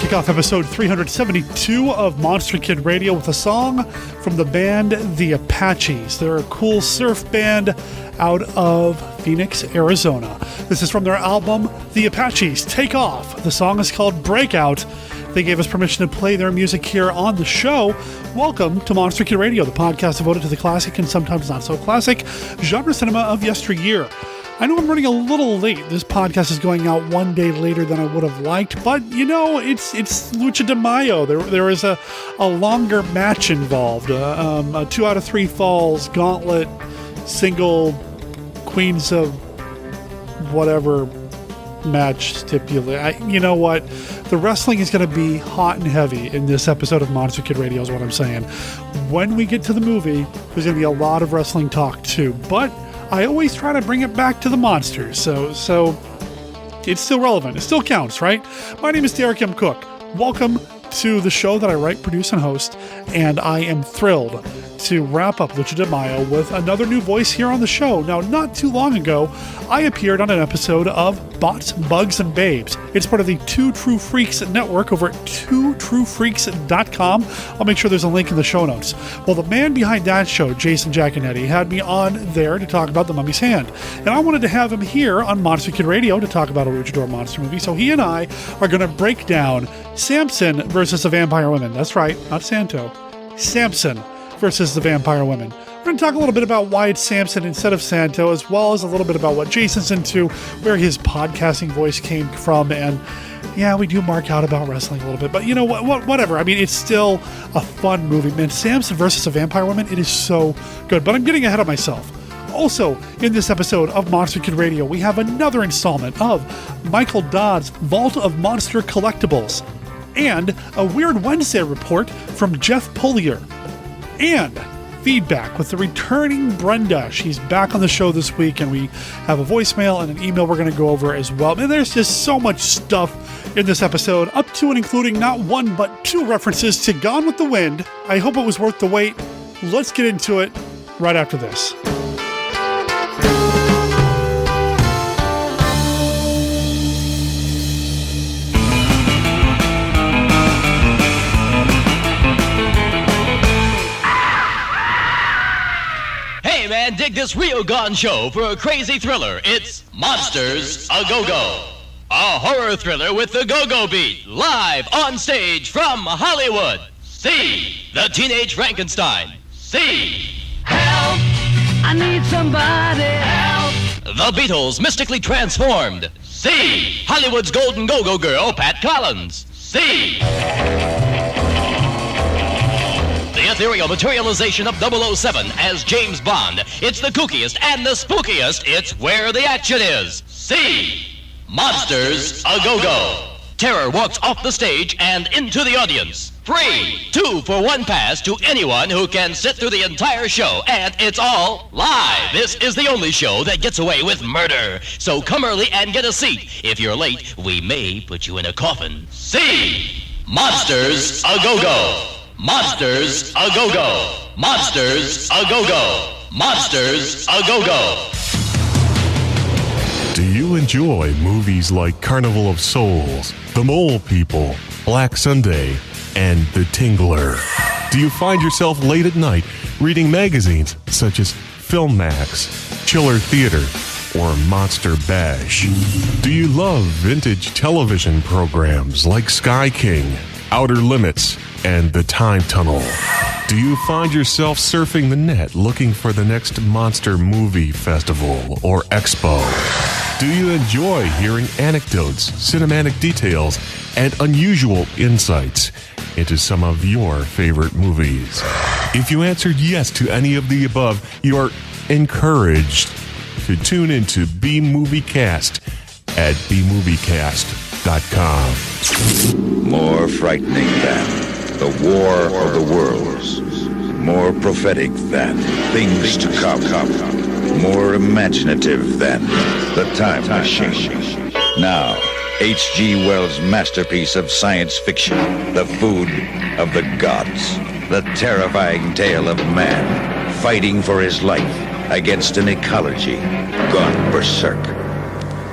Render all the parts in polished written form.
kick off episode 372 of Monster Kid Radio with a song from the band The Apaches. They're a cool surf band out of Phoenix, Arizona. This is from their album, The Apaches Take Off. The song is called Breakout. They gave us permission to play their music here on the show. Welcome to Monster Kid Radio, the podcast devoted to the classic and sometimes not so classic genre cinema of yesteryear. I know I'm running a little late. This podcast is going out one day later than I would have liked, but you know, it's Lucha DeMaio. There is a longer match involved. A 2 out of 3 falls, gauntlet, single, queens of whatever match stipulate. You know what? The wrestling is going to be hot and heavy in this episode of Monster Kid Radio is what I'm saying. When we get to the movie, there's going to be a lot of wrestling talk too, but I always try to bring it back to the monsters, so it's still relevant. It still counts, right? My name is Derek M. Cook. Welcome to the show that I write, produce, and host, and I am thrilled to wrap up Lucha DeMaio with another new voice here on the show. Now, not too long ago, I appeared on an episode of Bots, Bugs, and Babes. It's part of the Two True Freaks network over at twotruefreaks.com. I'll make sure there's a link in the show notes. Well, the man behind that show, Jason Jaconetti, had me on there to talk about The Mummy's Hand. And I wanted to have him here on Monster Kid Radio to talk about a luchador monster movie. So he and I are going to break down Samson versus the Vampire Women. That's right, not Santo. Samson versus the Vampire Women. We're going to talk a little bit about why it's Samson instead of Santo, as well as a little bit about what Jason's into, where his podcasting voice came from, and yeah, we do mark out about wrestling a little bit, but you know what? Whatever. I mean, it's still a fun movie. Man, Samson versus the Vampire Women, it is so good, but I'm getting ahead of myself. Also, in this episode of Monster Kid Radio, we have another installment of Michael Dodd's Vault of Monster Collectibles, and a Weird Wednesday report from Jeff Pullier. And feedback with the returning Brenda. She's back on the show this week, and we have a voicemail and an email we're going to go over as well. And there's just so much stuff in this episode, up to and including not one but 2 references to Gone with the Wind. I hope it was worth the wait. Let's get into it right after this. Man, dig this Rio Gone show for a crazy thriller. It's Monsters A Go-Go, a horror thriller with the go-go beat, live on stage from Hollywood. See the Teenage Frankenstein. See Help! I need somebody. Help! The Beatles mystically transformed. See Hollywood's golden go-go girl, Pat Collins. See the ethereal materialization of 007 as James Bond. It's the kookiest and the spookiest. It's where the action is. See Monsters A Go-Go. Terror walks off the stage and into the audience. Free 2-for-1 pass to anyone who can sit through the entire show, and it's all live. This is the only show that gets away with murder. So come early and get a seat. If you're late, we may put you in a coffin. See Monsters A Go-Go. Monsters A Go-Go. Monsters A Go-Go. Monsters A Go-Go. Do you enjoy movies like Carnival of Souls, The Mole People, Black Sunday, and The Tingler? Do you find yourself late at night reading magazines such as Film Max, Chiller Theater, or Monster Bash? Do you love vintage television programs like Sky King, Outer Limits, and The Time Tunnel? Do you find yourself surfing the net looking for the next monster movie festival or expo? Do you enjoy hearing anecdotes, cinematic details, and unusual insights into some of your favorite movies? If you answered yes to any of the above, you are encouraged to tune into B-Movie-Cast at bmoviecast.com. More frightening than the War of the Worlds. More prophetic than things to come. More imaginative than the Time Machine. Now, H.G. Wells' masterpiece of science fiction, The Food of the Gods. The terrifying tale of man fighting for his life against an ecology gone berserk.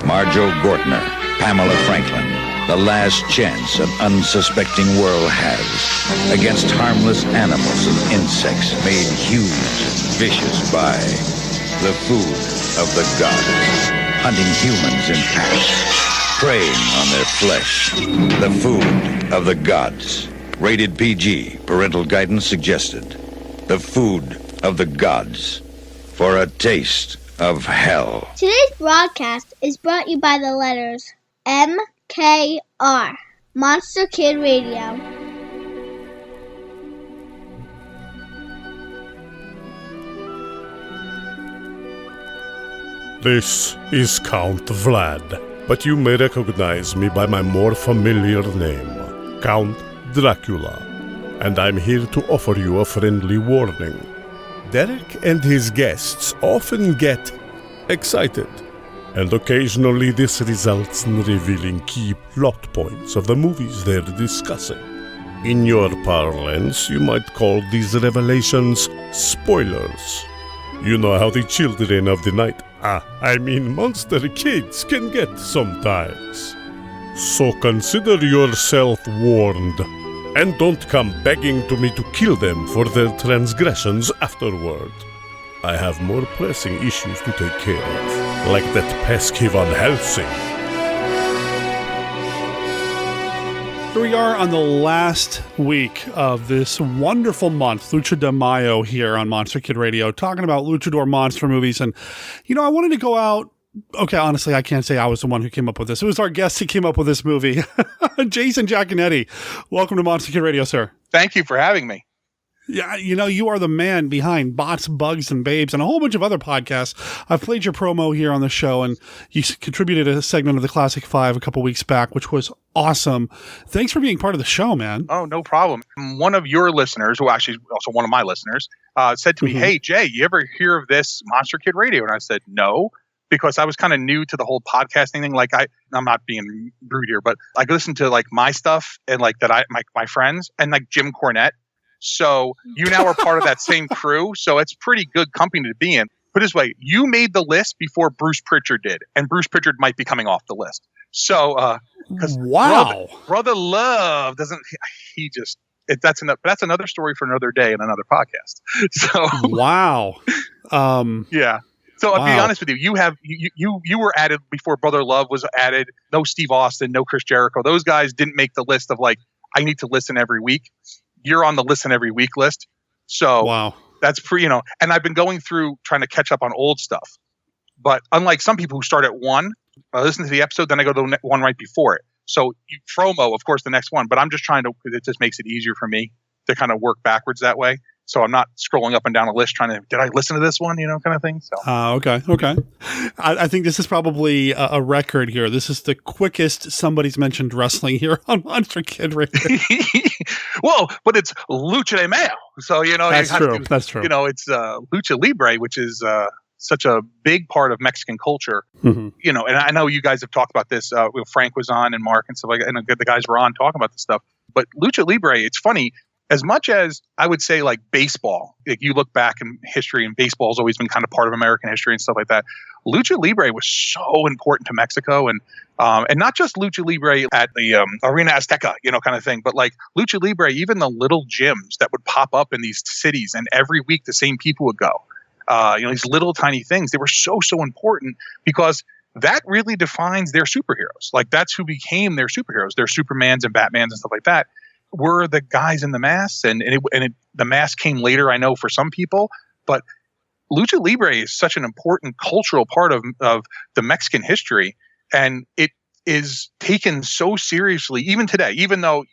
Marjo Gortner, Pamela Franklin, the last chance an unsuspecting world has against harmless animals and insects made huge and vicious by the food of the gods, hunting humans in packs, preying on their flesh. The food of the gods. Rated PG. Parental guidance suggested. The food of the gods. For a taste of hell. Today's broadcast is brought to you by the letters MKR, Monster Kid Radio. This is Count Vlad, but you may recognize me by my more familiar name, Count Dracula, and I'm here to offer you a friendly warning. Derek and his guests often get excited, and occasionally this results in revealing key plot points of the movies they're discussing. In your parlance, you might call these revelations spoilers. You know how the children of the night, monster kids, can get sometimes. So consider yourself warned. And don't come begging to me to kill them for their transgressions afterward. I have more pressing issues to take care of, like that pesky Van Helsing. Here we are on the last week of this wonderful month, Lucha DeMaio here on Monster Kid Radio, talking about luchador monster movies. And, I wanted to go out. Okay, honestly, I can't say I was the one who came up with this. It was our guest who came up with this movie, Jason Jaconetti. Welcome to Monster Kid Radio, sir. Thank you for having me. Yeah, you are the man behind Bots, Bugs, and Babes and a whole bunch of other podcasts. I've played your promo here on the show, and you contributed a segment of the Classic Five a couple weeks back, which was awesome. Thanks for being part of the show, man. Oh, no problem. One of your listeners, who actually is also one of my listeners, said to me, Hey, Jay, you ever hear of this Monster Kid Radio? And I said, no. Because I was kind of new to the whole podcasting thing. Like I'm not being rude here, but I listened to like my stuff and like that my friends and like Jim Cornette. So you now are part of that same crew. So it's pretty good company to be in. Put it this way, you made the list before Bruce Pritchard did, and Bruce Pritchard might be coming off the list. So because Brother Love doesn't that's another story for another day and another podcast. So wow. Yeah. So I'll be honest with you. You were added before Brother Love was added. No Steve Austin, no Chris Jericho. Those guys didn't make the list of like, I need to listen every week. You're on the listen every week list. So wow. That's and I've been going through trying to catch up on old stuff. But unlike some people who start at one, I listen to the episode, then I go to the one right before it. So you promo, of course, the next one. But I'm just trying to, it just makes it easier for me to kind of work backwards that way. So I'm not scrolling up and down a list trying to, did I listen to this one, kind of thing. So okay. I think this is probably a record here. This is the quickest somebody's mentioned wrestling here on Monster Kid Radio. Well, but it's Lucha de Mayo. So, That's true. It's Lucha Libre, which is such a big part of Mexican culture. Mm-hmm. And I know you guys have talked about this. Frank was on and Mark and stuff like that. And the guys were on talking about this stuff. But Lucha Libre, it's funny. As much as I would say like baseball, like you look back in history and baseball has always been kind of part of American history and stuff like that. Lucha Libre was so important to Mexico and not just Lucha Libre at the Arena Azteca, kind of thing, but like Lucha Libre, even the little gyms that would pop up in these cities and every week the same people would go. These little tiny things, they were so important because that really defines their superheroes. Like that's who became their superheroes, their Supermans and Batmans and stuff like that. Were the guys in the masks, and the mask came later, I know, for some people, but Lucha Libre is such an important cultural part of the Mexican history, and it is taken so seriously even today, even though,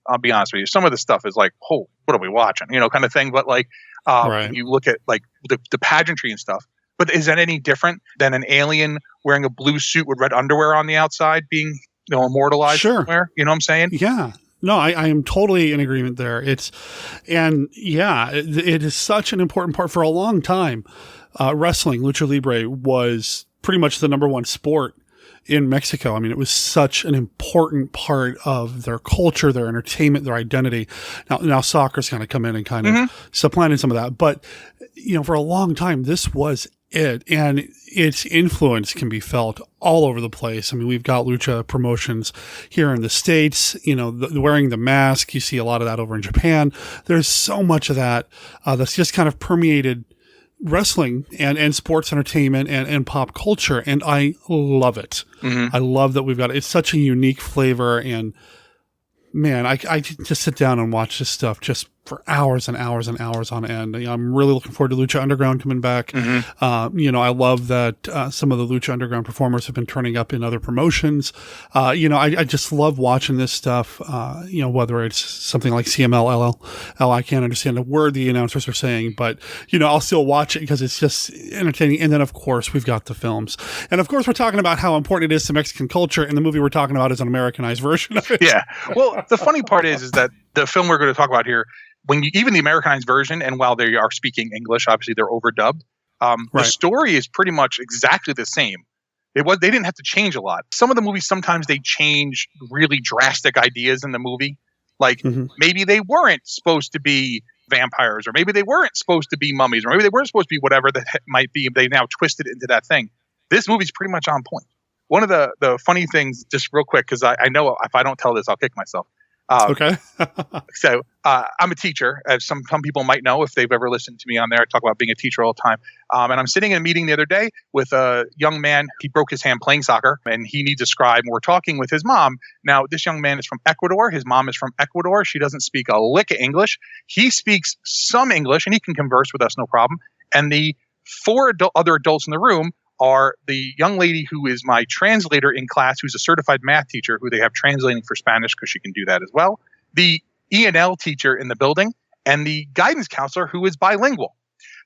I'll be honest with you, some of the stuff is like, oh, what are we watching, kind of thing, but like, right. You look at like the pageantry and stuff, but is that any different than an alien wearing a blue suit with red underwear on the outside being, immortalized somewhere? You know what I'm saying? Yeah. No, I am totally in agreement there. It is such an important part for a long time. Wrestling, Lucha Libre, was pretty much the number one sport in Mexico. It was such an important part of their culture, their entertainment, their identity. Now soccer's kind of come in and kind of supplanted some of that. But, for a long time, this was it. And its influence can be felt all over the place. I mean, we've got lucha promotions here in the States, wearing the mask. You see a lot of that over in Japan. There's so much of that that's just kind of permeated wrestling and sports entertainment and pop culture. And I love it. Mm-hmm. I love that we've got it. It's such a unique flavor. And man, I can just sit down and watch this stuff just for hours and hours and hours on end. I'm really looking forward to Lucha Underground coming back. Mm-hmm. I love that some of the Lucha Underground performers have been turning up in other promotions. I just love watching this stuff, whether it's something like CMLL. I can't understand a word the announcers are saying, but, I'll still watch it because it's just entertaining. And then, of course, we've got the films. And, of course, we're talking about how important it is to Mexican culture, and the movie we're talking about is an Americanized version of it. Yeah. Well, the funny part is that the film we're going to talk about here, even the Americanized version, and while they are speaking English, obviously they're overdubbed. The story is pretty much exactly the same. They didn't have to change a lot. Some of the movies, sometimes they change really drastic ideas in the movie. Like maybe they weren't supposed to be vampires, or maybe they weren't supposed to be mummies, or maybe they weren't supposed to be whatever that might be. They now twisted it into that thing. This movie's pretty much on point. One of the funny things, just real quick, because I know if I don't tell this, I'll kick myself. Okay. So I'm a teacher, as some people might know if they've ever listened to me on there. I talk about being a teacher all the time. And I'm sitting in a meeting the other day with a young man. He broke his hand playing soccer, and he needs a scribe. And we're talking with his mom. Now, this young man is from Ecuador. His mom is from Ecuador. She doesn't speak a lick of English. He speaks some English, and he can converse with us, no problem. And the four other adults in the room are the young lady who is my translator in class, who's a certified math teacher, who they have translating for Spanish because she can do that as well, the E&L teacher in the building, and the guidance counselor who is bilingual.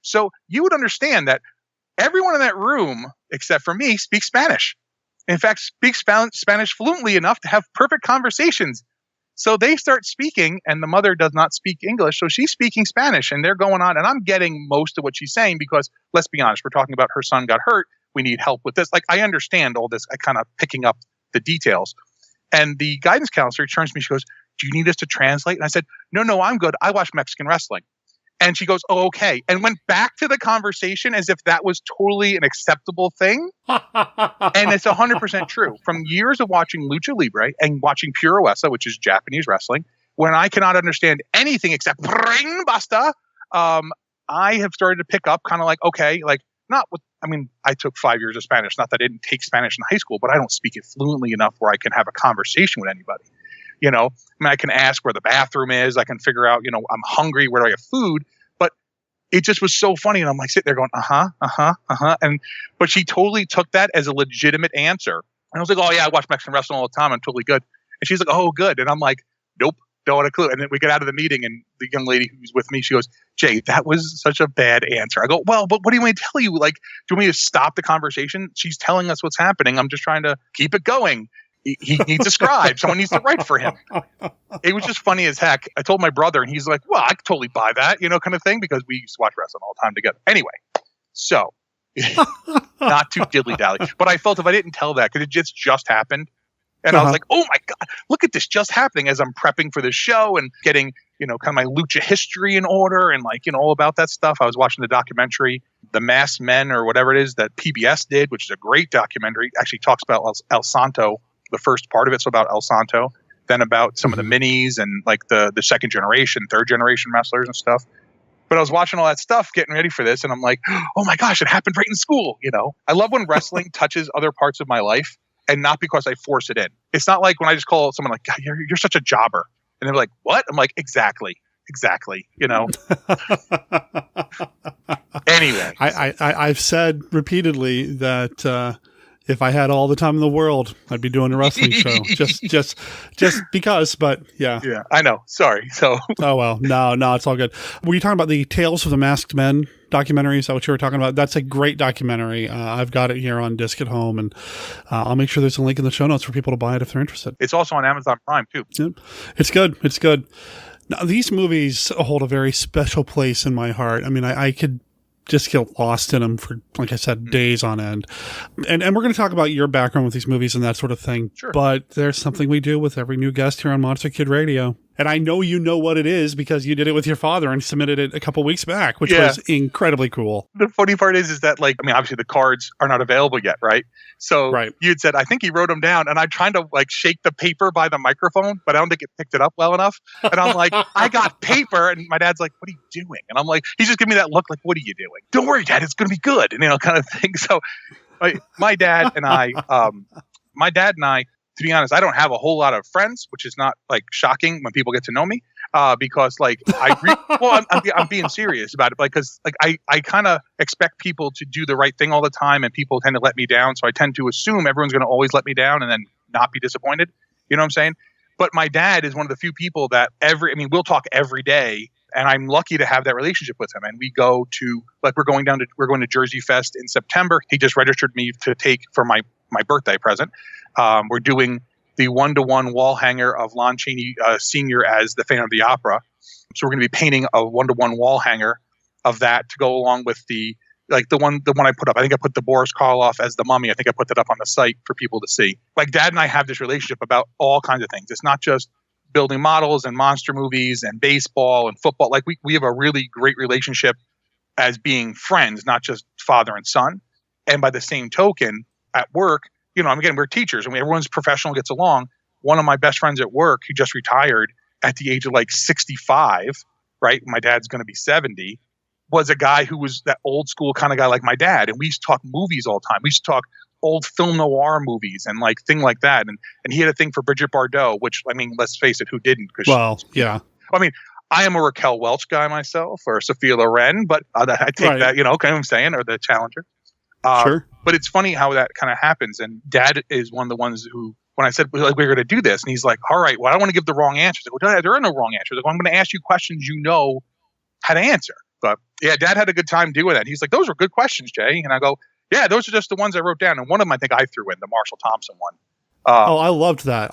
So you would understand that everyone in that room, except for me, speaks Spanish. In fact, speaks Spanish fluently enough to have perfect conversations. So they start speaking, and the mother does not speak English, so she's speaking Spanish, and they're going on, and I'm getting most of what she's saying because, let's be honest, we're talking about her son got hurt. We need help with this. Like, I understand all this. I kind of picking up the details. And the guidance counselor turns to me. She goes, "Do you need us to translate?" And I said, No, I'm good. I watch Mexican wrestling. And she goes, "Oh, okay." And went back to the conversation as if that was totally an acceptable thing. And it's 100% true. From years of watching Lucha Libre and watching Puroresu, which is Japanese wrestling, when I cannot understand anything except ring basta, I have started to pick up kind of like, okay, like, I took 5 years of Spanish. Not that I didn't take Spanish in high school, but I don't speak it fluently enough where I can have a conversation with anybody. I can ask where the bathroom is. I can figure out, I'm hungry. Where do I have food? But it just was so funny. And I'm like sitting there going, but she totally took that as a legitimate answer. And I was like, oh yeah, I watch Mexican wrestling all the time. I'm totally good. And she's like, oh, good. And I'm like, nope. Don't have a clue. And then we get out of the meeting, and the young lady who's with me, she goes, "Jay, that was such a bad answer." I go, "Well, but what do you want me to tell you? Like, do you want me to stop the conversation? She's telling us what's happening. I'm just trying to keep it going. He needs a scribe. Someone needs to write for him." It was just funny as heck. I told my brother, and he's like, "Well, I could totally buy that, kind of thing," because we used to watch wrestling all the time together. Anyway, so not too dilly-dally. But I felt if I didn't tell that, because it just happened. And I was like, oh my God, look at this just happening as I'm prepping for this show and getting, kind of my lucha history in order and all about that stuff. I was watching the documentary, The Masked Men or whatever it is that PBS did, which is a great documentary. It actually talks about El Santo, the first part of it. So about El Santo, then about some of the minis and like the second generation, third generation wrestlers and stuff. But I was watching all that stuff, getting ready for this. And I'm like, oh my gosh, it happened right in school. I love when wrestling touches other parts of my life. And not because I force it in. It's not like when I just call someone like, "God, you're such a jobber." And they're like, "What?" I'm like, exactly. Anyway. I've said repeatedly that if I had all the time in the world, I'd be doing a wrestling show. Just because, but yeah. Yeah, I know. Sorry. So. Oh, well. No, it's all good. Were you talking about the Tales of the Masked Men documentary? Is that what you were talking about? That's a great documentary. I've got it here on disc at home, and I'll make sure there's a link in the show notes for people to buy it if they're interested. It's also on Amazon Prime, too. Yeah. It's good. Now, these movies hold a very special place in my heart. I mean, I could just get lost in them for, like I said, days on end. And we're going to talk about your background with these movies and that sort of thing. Sure. But there's something we do with every new guest here on Monster Kid Radio. And I know you know what it is because you did it with your father and submitted it a couple weeks back, which was incredibly cool. The funny part is that, like, I mean, obviously the cards are not available yet, right? So you had said, I think he wrote them down, and I'm trying to, like, shake the paper by the microphone, but I don't think it picked it up well enough. And I'm like, I got paper. And my dad's like, what are you doing? And I'm like, he's just giving me that look like, what are you doing? Don't worry, Dad, it's going to be good. And, kind of thing. So my dad and I, to be honest, I don't have a whole lot of friends, which is not, like, shocking when people get to know me, because, like, I'm being serious about it, because, like, I kind of expect people to do the right thing all the time, and people tend to let me down. So I tend to assume everyone's going to always let me down and then not be disappointed. You know what I'm saying? But my dad is one of the few people that we'll talk every day, and I'm lucky to have that relationship with him. And we go to, like, we're going to Jersey Fest in September. He just registered me to take for my birthday present. We're doing the 1-to-1 wall hanger of Lon Chaney Sr. as the Phantom of the Opera. So we're going to be painting a 1-to-1 wall hanger of that to go along with the one I put up. I think I put the Boris Karloff as the Mummy. I think I put that up on the site for people to see. Like, Dad and I have this relationship about all kinds of things. It's not just building models and monster movies and baseball and football. Like, we have a really great relationship as being friends, not just father and son. And by the same token, at work, again, we're teachers and everyone's professional, gets along. One of my best friends at work, who just retired at the age of, like, 65, right? My dad's going to be 70, was a guy who was that old school kind of guy like my dad. And we used to talk movies all the time. We used to talk old film noir movies and, like, thing like that. And he had a thing for Bridget Bardot, which, I mean, let's face it, who didn't? Yeah. I mean, I am a Raquel Welch guy myself, or Sophia Loren, but I take that, okay, what I'm saying, or the Challenger. Sure. But it's funny how that kind of happens. And Dad is one of the ones who, when I said, like, we're going to do this, and he's like, all right, well, I don't want to give the wrong answers. I go, Dad, there are no wrong answers. I'm going to ask you questions you know how to answer. But yeah, Dad had a good time doing that. He's like, those are good questions, Jay. And I go, yeah, those are just the ones I wrote down. And one of them I think I threw in, the Marshall Thompson one. I loved that.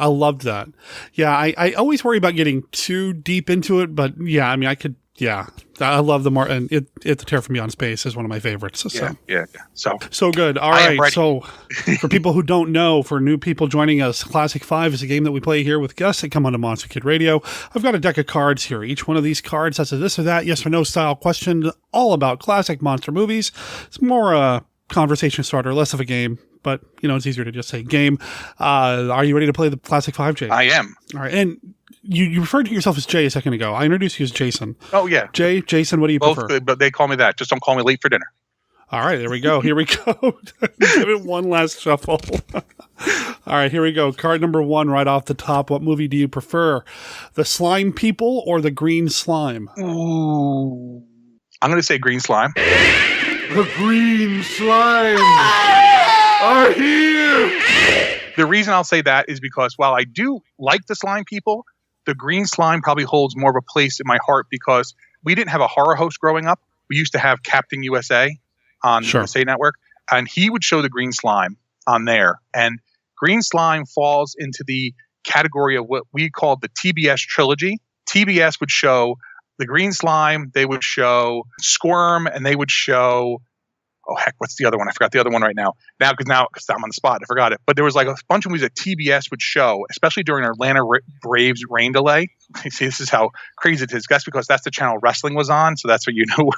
Yeah, I always worry about getting too deep into it, but yeah, I mean, I love and It's a Terror from Beyond Space is one of my favorites. Yeah. So good. All right. So for people who don't know, for new people joining us, Classic 5 is a game that we play here with guests that come onto Monster Kid Radio. I've got a deck of cards here. Each one of these cards has a this or that, yes or no style question, all about classic monster movies. It's more a conversation starter, less of a game. But, it's easier to just say game. Are you ready to play the Classic 5, Jay? I am. All right. And you referred to yourself as Jay a second ago. I introduced you as Jason. Oh, yeah. Jay, Jason, what do you prefer? Both, but they call me that. Just don't call me late for dinner. All right. There we go. Here we go. Give it one last shuffle. All right. Here we go. Card number 1 right off the top. What movie do you prefer? The Slime People or the Green Slime? Ooh. I'm going to say Green Slime. The Green Slime are here. The reason I'll say that is because while I do like the Slime People, the Green Slime probably holds more of a place in my heart because we didn't have a horror host growing up. We used to have Captain USA on the USA Network, and he would show the Green Slime on there. And Green Slime falls into the category of what we called the TBS trilogy. TBS would show the Green Slime, they would show Squirm, and they would show, oh heck, what's the other one? I forgot the other one right now. Because I'm on the spot, I forgot it. But there was like a bunch of movies that TBS would show, especially during Atlanta Braves rain delay. See, this is how crazy it is. That's because that's the channel wrestling was on, so that's what you know.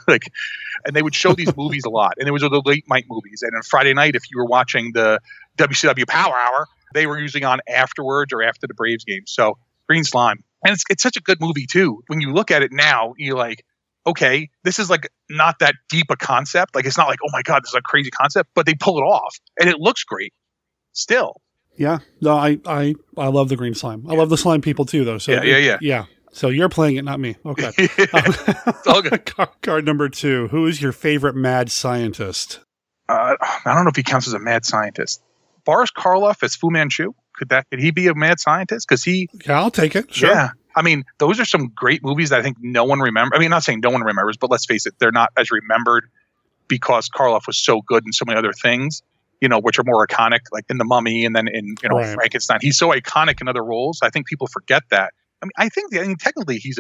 And they would show these movies a lot, and it was the late night movies. And on Friday night, if you were watching the WCW Power Hour, they were usually on afterwards or after the Braves game. So Green Slime. And it's such a good movie, too. When you look at it now, you're like, okay, this is like not that deep a concept. Like, it's not like, oh my God, this is a crazy concept, but they pull it off and it looks great still. Yeah. No, I love the Green Slime. I love the Slime People too, though. So yeah. So you're playing it, not me. Okay. It's all good. Card number 2. Who is your favorite mad scientist? I don't know if he counts as a mad scientist. Boris Karloff as Fu Manchu. Could he be a mad scientist? Yeah, I'll take it. Sure. Yeah. I mean, those are some great movies that I think no one remembers. I mean, not saying no one remembers, but let's face it, they're not as remembered because Karloff was so good in so many other things, which are more iconic, like in The Mummy and then in, right. Frankenstein. He's so iconic in other roles. I think people forget that. I mean, technically he's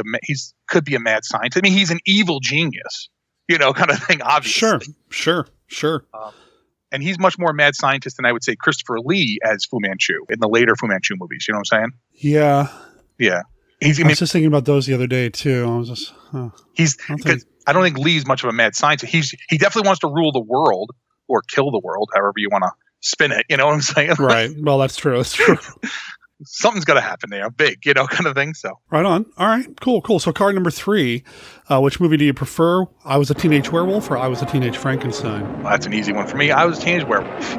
could be a mad scientist. I mean, he's an evil genius, kind of thing, obviously. Sure. And he's much more mad scientist than I would say Christopher Lee as Fu Manchu in the later Fu Manchu movies. You know what I'm saying? Yeah. Yeah. I was just thinking about those the other day too. I was just I don't think Lee's much of a mad scientist. He definitely wants to rule the world or kill the world, however you want to spin it. You know what I'm saying? Right. Well, that's true. That's true. Something's got to happen there, big, kind of thing. So right on. All right, cool. So card number 3, which movie do you prefer? I Was a Teenage Werewolf or I Was a Teenage Frankenstein? Well, that's an easy one for me. I Was a Teenage Werewolf.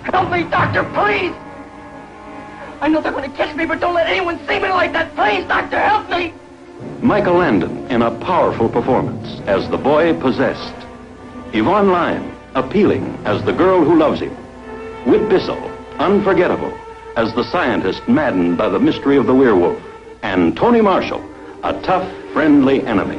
Help me, doctor, please! I know they're going to catch me, but don't let anyone see me like that. Please, doctor, help me! Michael Landon in a powerful performance as the boy possessed. Yvonne Lyne, appealing as the girl who loves him. Whit Bissell, unforgettable as the scientist maddened by the mystery of the werewolf. And Tony Marshall, a tough, friendly enemy.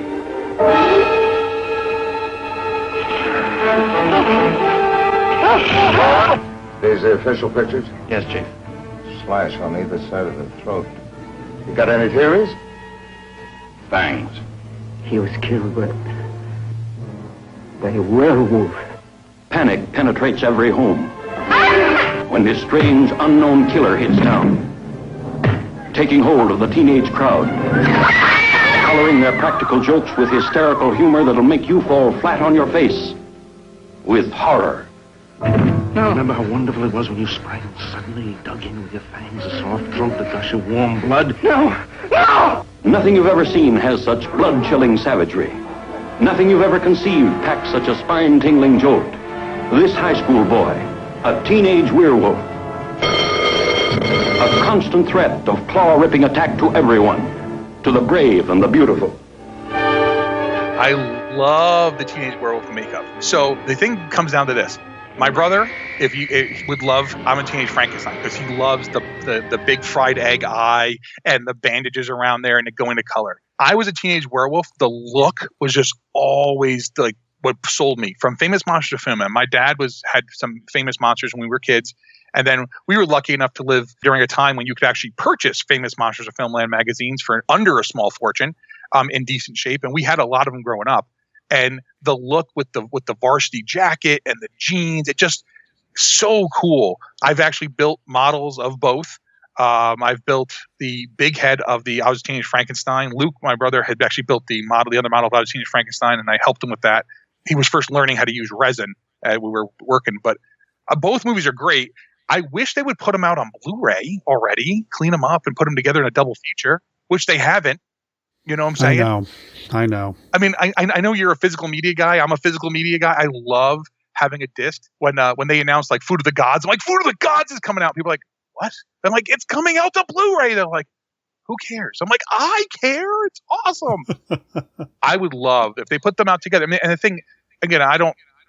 These the official pictures? Yes, Chief. Slash on either side of the throat. You got any theories? Fangs. He was killed by a werewolf. Panic penetrates every home when this strange, unknown killer hits town, taking hold of the teenage crowd, coloring their practical jokes with hysterical humor that'll make you fall flat on your face with horror. No. Remember how wonderful it was when you sprang and suddenly dug in with your fangs, a soft throat, the gush of warm blood? No! No! Nothing you've ever seen has such blood-chilling savagery. Nothing you've ever conceived packs such a spine-tingling jolt. This high school boy, a teenage werewolf, a constant threat of claw-ripping attack to everyone, to the brave and the beautiful. I love the Teenage Werewolf makeup. So the thing comes down to this. My brother, would love I'm a Teenage Frankenstein because he loves the big fried egg eye and the bandages around there and it going to color. I Was a Teenage Werewolf. The look was just always like what sold me from Famous Monsters of Film. And my dad had some famous monsters when we were kids. And then we were lucky enough to live during a time when you could actually purchase Famous Monsters of Filmland magazines for under a small fortune, in decent shape. And we had a lot of them growing up. And the look with the varsity jacket and the jeans, it just so cool. I've actually built models of both. I've built the big head of the I Was a Teenage Frankenstein. Luke, my brother, had actually built the other model of I Was a Teenage Frankenstein, and I helped him with that. He was first learning how to use resin. We were working, but both movies are great. I wish they would put them out on Blu-ray already, clean them up, and put them together in a double feature, which they haven't. You know what I'm saying? I know. I mean, I know you're a physical media guy. I'm a physical media guy. I love having a disc. When they announced like Food of the Gods, I'm like, Food of the Gods is coming out. People are like, what? I'm like, it's coming out to Blu-ray. They're like, who cares? I'm like, I care. It's awesome. I would love if they put them out together. I mean, and the thing, again,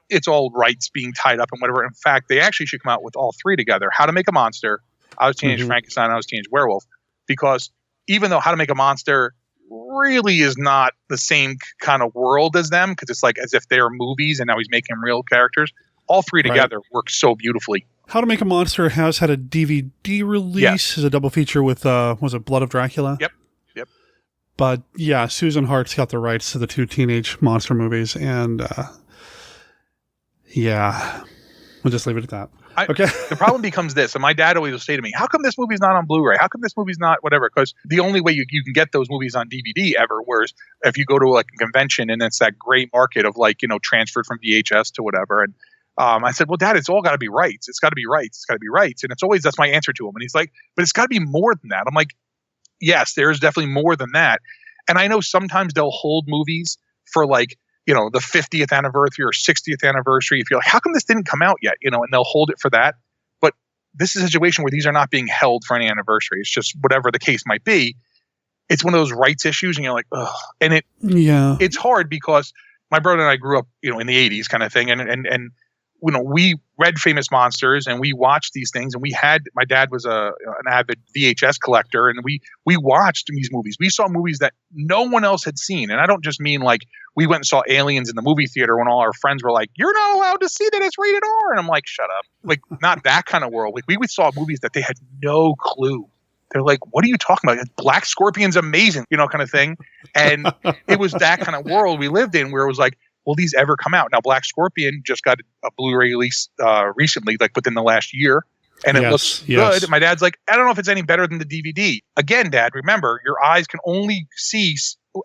it's all rights being tied up and whatever. In fact, they actually should come out with all three together. How to Make a Monster, I Was Teenage Frankenstein, I Was Teenage Werewolf. Because even though How to Make a Monster really is not the same kind of world as them, because it's like as if they're movies and now he's making real characters, all three together work so beautifully. How to Make a Monster has had a DVD release as a double feature with, was it Blood of Dracula? Yep. But yeah, Susan Hart's got the rights to the two teenage monster movies, and yeah, we'll just leave it at that. Okay. The problem becomes this, and my dad always will say to me, how come this movie's not on Blu-ray? How come this movie's not whatever? Because the only way you can get those movies on DVD ever, whereas if you go to like a convention and it's that gray market of like, transferred from VHS to whatever. And I said, well, Dad, it's all got to be rights. It's got to be rights. It's got to be rights. And that's my answer to him. And he's like, but it's got to be more than that. I'm like, yes, there is definitely more than that. And I know sometimes they'll hold movies for like, the 50th anniversary or 60th anniversary. If you're like, how come this didn't come out yet? And they'll hold it for that. But this is a situation where these are not being held for any anniversary. It's just whatever the case might be. It's one of those rights issues, and you're like, ugh. And it's hard because my brother and I grew up, in the 80s kind of thing. And we read Famous Monsters and we watched these things, and my dad was an avid VHS collector, and we watched these movies. We saw movies that no one else had seen. And I don't just mean like we went and saw Aliens in the movie theater when all our friends were like, you're not allowed to see that, it's rated R. And I'm like, shut up. Like, not that kind of world. Like, we saw movies that they had no clue They're like, what are you talking about? Black Scorpion's amazing, kind of thing. And it was that kind of world we lived in where it was like, will these ever come out? Now, Black Scorpion just got a Blu-ray release recently, like within the last year. And it looks good. My dad's like, I don't know if it's any better than the DVD. Again, Dad, remember, your eyes can only see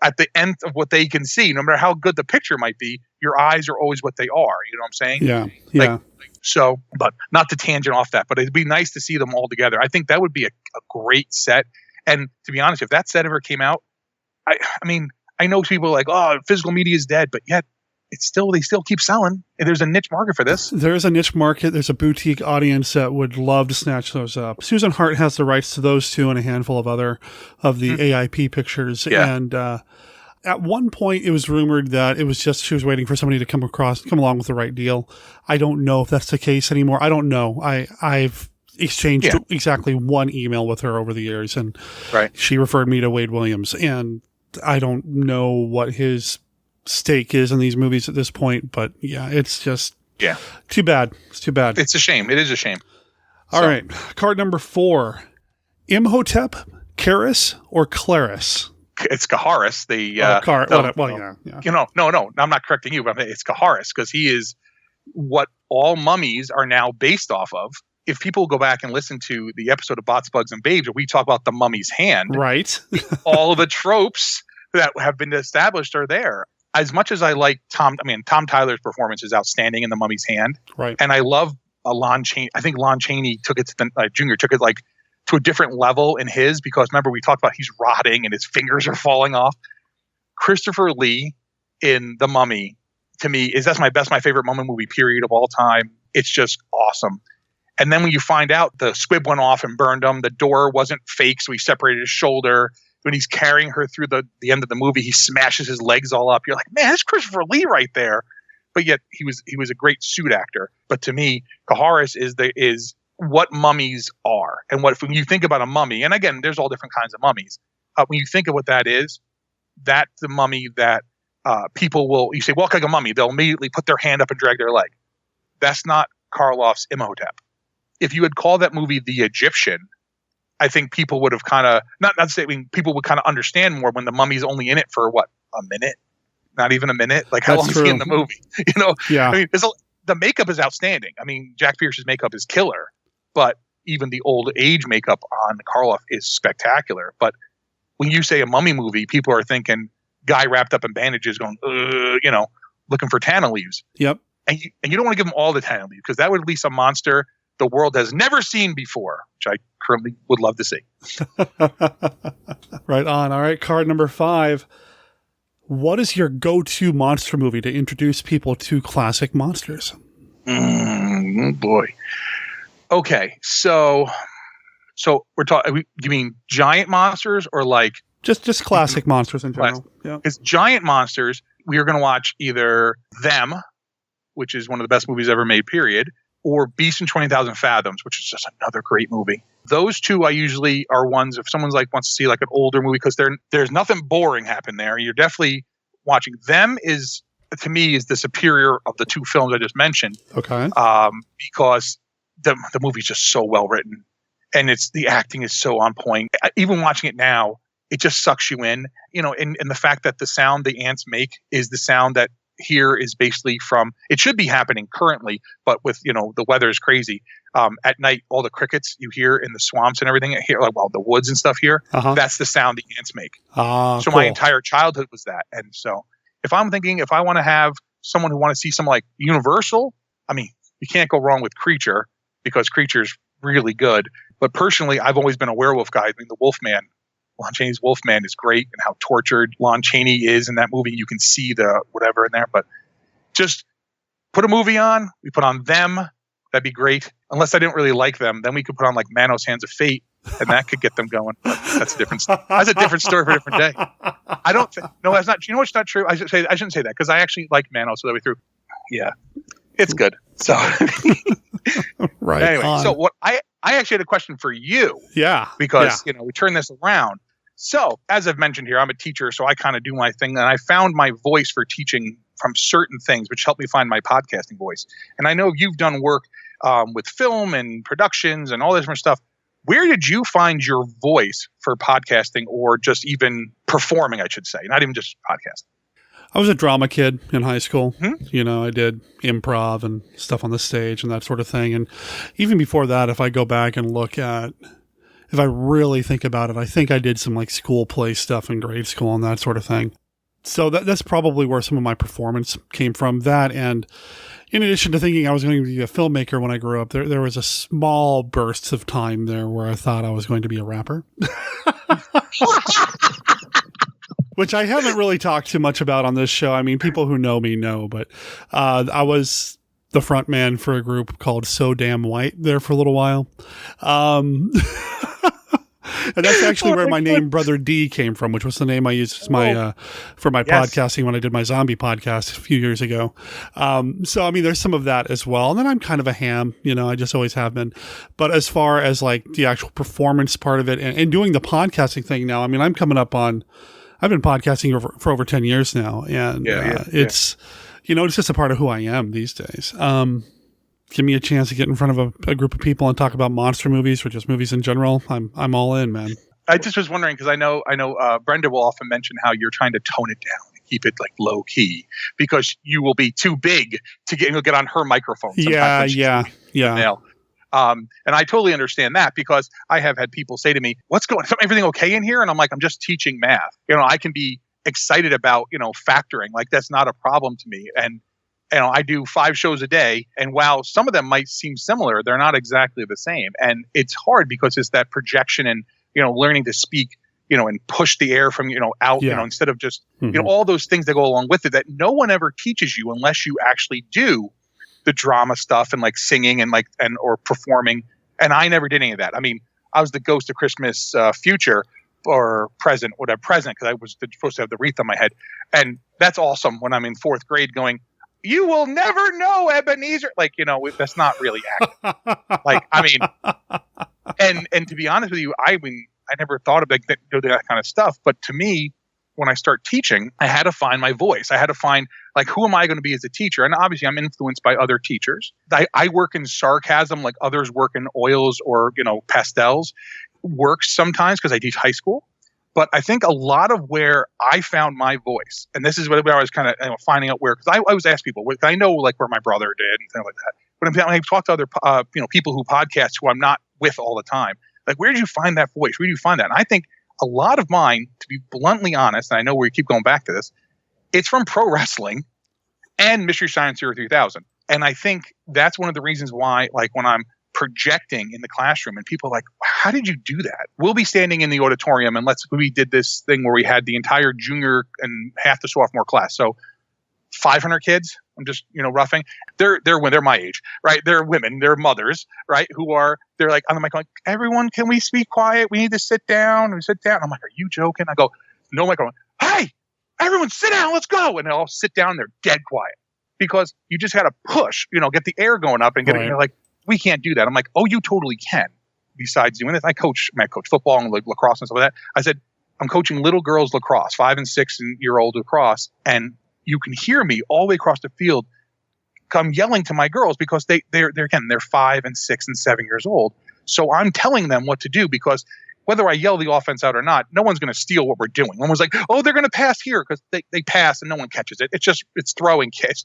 at the end of what they can see. No matter how good the picture might be, your eyes are always what they are. You know what I'm saying? Yeah. Yeah. So, but not to tangent off that, but it'd be nice to see them all together. I think that would be a great set. And to be honest, if that set ever came out, I mean, I know people are like, oh, physical media is dead, but yet they still keep selling. There's a niche market for this. There's a niche market. There's a boutique audience that would love to snatch those up. Susan Hart has the rights to those two and a handful of other of the AIP pictures. Yeah. And at one point, it was rumored that it was just she was waiting for somebody to come along with the right deal. I don't know if that's the case anymore. I don't know. I've exchanged exactly one email with her over the years, and she referred me to Wade Williams. And I don't know what his stake is in these movies at this point, but yeah, it's just too bad. It's too bad. It's a shame. It is a shame. All right. Card number 4. Imhotep, Karis, or Claris? It's Kaharis. No, I'm not correcting you, but it's Kaharis because he is what all mummies are now based off of. If people go back and listen to the episode of Bots, Bugs, and Babes where we talk about the mummy's hand, right? all of the tropes that have been established are there. As much as I like Tom Tyler's performance is outstanding in the mummy's hand, right? And I love Lon Chaney. I think Lon Chaney took it to Junior took it like to a different level in his, because remember we talked about he's rotting and his fingers are falling off. Christopher Lee in The Mummy, to me, that's my favorite mummy movie period of all time. It's just awesome. And then when you find out the squib went off and burned him, the door wasn't fake, so he separated his shoulder. When he's carrying her through the end of the movie, he smashes his legs all up. You're like, man, that's Christopher Lee right there. But yet he was a great suit actor. But to me, Kaharis is what mummies are. And when you think about a mummy, and again, there's all different kinds of mummies. When you think of what that is, that's the mummy that people will, you say, walk like a mummy. They'll immediately put their hand up and drag their leg. That's not Karloff's Imhotep. If you had called that movie The Egyptian, I think people would have kind of, not saying people would kind of understand more when the mummy's only in it for what, a minute? Not even a minute? Like how long is he in the movie? Yeah. I mean, the makeup is outstanding. I mean, Jack Pierce's makeup is killer. But even the old age makeup on Karloff is spectacular. But when you say a mummy movie, people are thinking guy wrapped up in bandages going, looking for tannin leaves. Yep. And you don't want to give him all the tannin leaves because that would release a monster the world has never seen before, which I currently would love to see. Right on. All right. Card number 5. What is your go-to monster movie to introduce people to classic monsters? Boy. Okay, so we're talking. You mean giant monsters or like just classic monsters in general? Yeah, it's giant monsters. We are going to watch either Them, which is one of the best movies ever made, period, or Beast in 20,000 Fathoms, which is just another great movie. Those two I usually are ones if someone's like wants to see like an older movie because there's nothing boring happen there. You're definitely watching Them is to me is the superior of the two films I just mentioned. Okay, because the movie's just so well written and the acting is so on point. Even watching it now, it just sucks you in, and the fact that the sound the ants make is the sound that here is basically from, it should be happening currently, but with, the weather is crazy. At night, all the crickets you hear in the swamps and everything here, the woods and stuff here, that's the sound the ants make. So cool. My entire childhood was that. And so if I'm thinking, if I want to have someone who want to see some like Universal, I mean, you can't go wrong with Creature, because Creature's really good. But personally, I've always been a werewolf guy. I mean, the Wolfman, Lon Chaney's Wolfman is great, and how tortured Lon Chaney is in that movie. You can see the whatever in there. But just put a movie on. We put on Them. That'd be great. Unless I didn't really like them, then we could put on like Manos Hands of Fate, and that could get them going. But that's a different story for a different day. I don't no, that's not. You know what's not true? I shouldn't say that because I actually like Manos all the way through. Yeah, it's good. So right. Anyway, on. so what I actually had a question for you. Yeah. Because we turn this around. So as I've mentioned here, I'm a teacher, so I kind of do my thing, and I found my voice for teaching from certain things, which helped me find my podcasting voice. And I know you've done work with film and productions and all this different stuff. Where did you find your voice for podcasting, or just even performing, I should say, not even just podcasting? I was a drama kid in high school. Mm-hmm. I did improv and stuff on the stage and that sort of thing. And even before that, if I go back and look at, if I really think about it, I think I did some like school play stuff in grade school and that sort of thing. So that's probably where some of my performance came from. That, and in addition to thinking I was going to be a filmmaker when I grew up, there was a small bursts of time there where I thought I was going to be a rapper. Which I haven't really talked too much about on this show. I mean, people who know me know, but I was the front man for a group called So Damn White there for a little while. And that's actually where my name Brother D came from, which was the name I used as my for my podcasting when I did my zombie podcast a few years ago. So, I mean, there's some of that as well. And then I'm kind of a ham, I just always have been. But as far as like the actual performance part of it and doing the podcasting thing now, I mean, I'm coming up on, I've been podcasting for over 10 years now. And it's, it's just a part of who I am these days. Give me a chance to get in front of a group of people and talk about monster movies or just movies in general. I'm all in, man. I just was wondering, because I know Brenda will often mention how you're trying to tone it down and keep it like low key because you will be too big to get on her microphone. Yeah. And I totally understand that, because I have had people say to me, everything okay in here? And I'm like, I'm just teaching math. I can be excited about, factoring. Like, that's not a problem to me. And I do 5 shows a day, and while some of them might seem similar, they're not exactly the same. And it's hard because it's that projection and, learning to speak, and push the air from, out, instead of just, all those things that go along with it that no one ever teaches you unless you actually do the drama stuff and like singing and or performing. And I never did any of that. I mean, I was the ghost of Christmas future or present, because I was supposed to have the wreath on my head. And that's awesome when I'm in 4th grade going, you will never know, Ebenezer. Like, that's not really acting. Like, I mean, and to be honest with you, I never thought of that kind of stuff. But to me, when I start teaching, I had to find my voice. I had to find, like, who am I going to be as a teacher? And obviously, I'm influenced by other teachers. I work in sarcasm like others work in oils or, pastels. Works sometimes because I teach high school. But I think a lot of where I found my voice, and this is where I was kind of finding out where, because I always ask people, I know like where my brother did and things like that. But when I talk to other people who podcast who I'm not with all the time, like, where did you find that voice? Where did you find that? And I think a lot of mine, to be bluntly honest, and I know we keep going back to this, it's from pro wrestling and Mystery Science Theater 3000. And I think that's one of the reasons why, like, when I'm projecting in the classroom and people are like, how did you do that? We'll be standing in the auditorium and we did this thing where we had the entire junior and half the sophomore class. So 500 kids, I'm just, roughing. They're my age, right? They're women, they're mothers, right? They're like, I'm like, everyone, can we speak quiet? We need to sit down. We sit down. I'm like, are you joking? I go, no, I'm going, hey, everyone sit down, let's go. And they all sit down, they're dead quiet because you just got to push, get the air going up and get it. You're like, we can't do that. I'm like, oh, you totally can. Besides doing this, I coach football and like lacrosse and stuff like that. I said, I'm coaching little girls lacrosse, 5 and 6-year-old lacrosse. And you can hear me all the way across the field come yelling to my girls because they're 5 and 6 and 7 years old. So I'm telling them what to do because whether I yell the offense out or not, no one's going to steal what we're doing. One was like, oh, they're going to pass here because they pass and no one catches it. It's throw and chase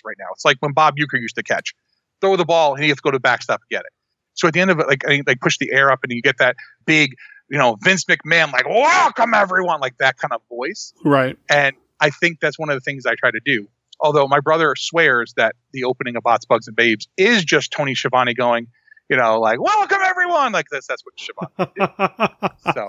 right now. It's like when Bob Uecker used to catch. Throw the ball and you have to go to the backstop and get it. So at the end of it, like push the air up and you get that big, Vince McMahon, like, welcome everyone, like that kind of voice. Right. And I think that's one of the things I try to do. Although my brother swears that the opening of Bots, Bugs, and Babes is just Tony Schiavone going, like, welcome everyone. Like that's what Schiavone did. So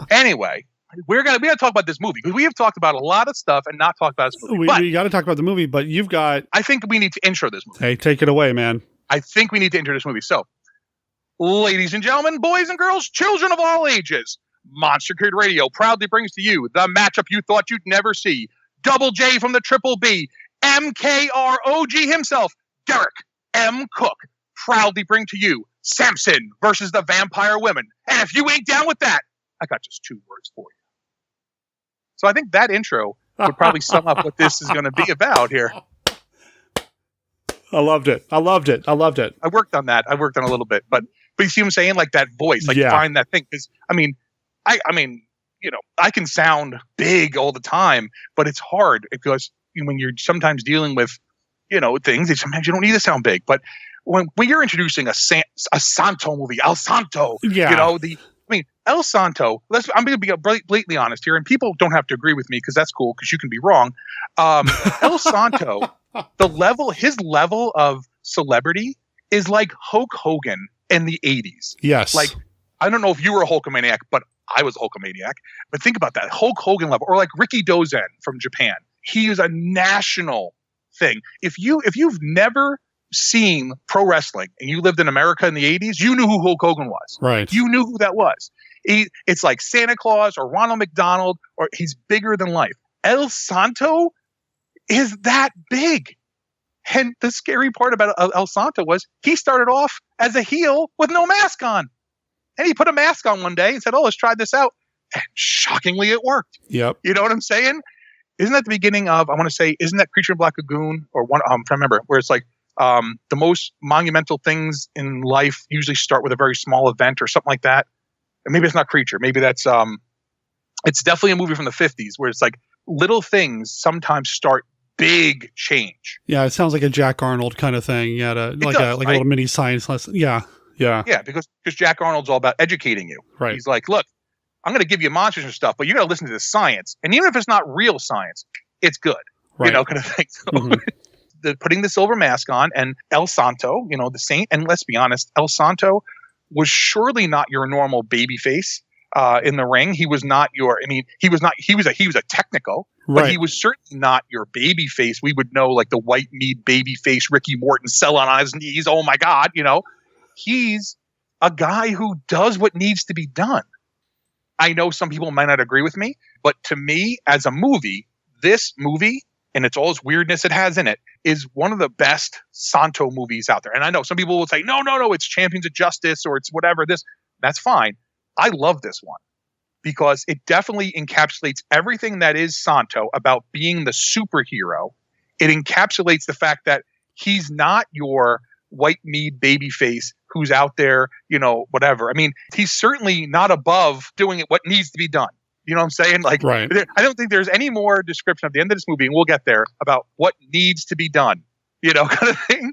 anyway, we got to talk about this movie because we have talked about a lot of stuff and not talked about this movie. We got to talk about the movie, but you've got... I think we need to intro this movie. Hey, take it away, man. I think we need to intro this movie. So, ladies and gentlemen, boys and girls, children of all ages, Monster Kid Radio proudly brings to you the matchup you thought you'd never see. Double J from the Triple B, MKROG himself, Derek M. Cook, proudly bring to you Samson versus the Vampire Women. And if you ain't down with that, I got just 2 words for you. So I think that intro would probably sum up what this is going to be about here. I loved it. I worked on that. I worked on a little bit, but you see what I'm saying? Like that voice, like find that thing. Because I mean, I can sound big all the time, but it's hard because when you're sometimes dealing with, things, sometimes you don't need to sound big. But when you're introducing a Santo movie, El Santo, El Santo, I'm going to be blatantly honest here, and people don't have to agree with me because that's cool because you can be wrong. El Santo, his level of celebrity is like Hulk Hogan in the 80s. Yes. Like, I don't know if you were a Hulkamaniac, but I was a Hulkamaniac. But think about that, Hulk Hogan level, or like Ricky Dozen from Japan. He is a national thing. If you've never seen pro wrestling and you lived in America in the 80s, you knew who Hulk Hogan was. Right. You knew who that was. It's like Santa Claus or Ronald McDonald, or he's bigger than life. El Santo is that big. And the scary part about El Santo was he started off as a heel with no mask on. And he put a mask on one day and said, let's try this out. And shockingly, it worked. Yep. You know what I'm saying? Isn't that the beginning of, I want to say, isn't that Creature in Black Lagoon? Or one, I'm trying to remember, where it's like the most monumental things in life usually start with a very small event or something like that. And maybe it's not Creature. Maybe that's, it's definitely a movie from the 50s where it's like little things sometimes start big change. Yeah, it sounds like a Jack Arnold kind of thing. Yeah, a little mini science lesson. Yeah. Yeah, because Jack Arnold's all about educating you. Right. He's like, look, I'm going to give you monsters and stuff, but you got to listen to the science. And even if it's not real science, it's good. Right. Kind of thing. So putting the silver mask on, and El Santo, the saint, and let's be honest, El Santo was surely not your normal baby face in the ring. He was not he was a technical, but he was certainly not your baby face. We would know like the white meat baby face Ricky Morton selling on his knees. Oh my God, he's a guy who does what needs to be done. I know some people might not agree with me, but to me, as a movie, this movie, and it's all its weirdness it has in it, is one of the best Santo movies out there. And I know some people will say, no, it's Champions of Justice or it's whatever this. That's fine. I love this one because it definitely encapsulates everything that is Santo about being the superhero. It encapsulates the fact that he's not your white meat baby face who's out there, whatever. I mean, he's certainly not above doing what needs to be done. You know what I'm saying? Like, right. I don't think there's any more description at the end of this movie, and we'll get there, about what needs to be done, kind of thing.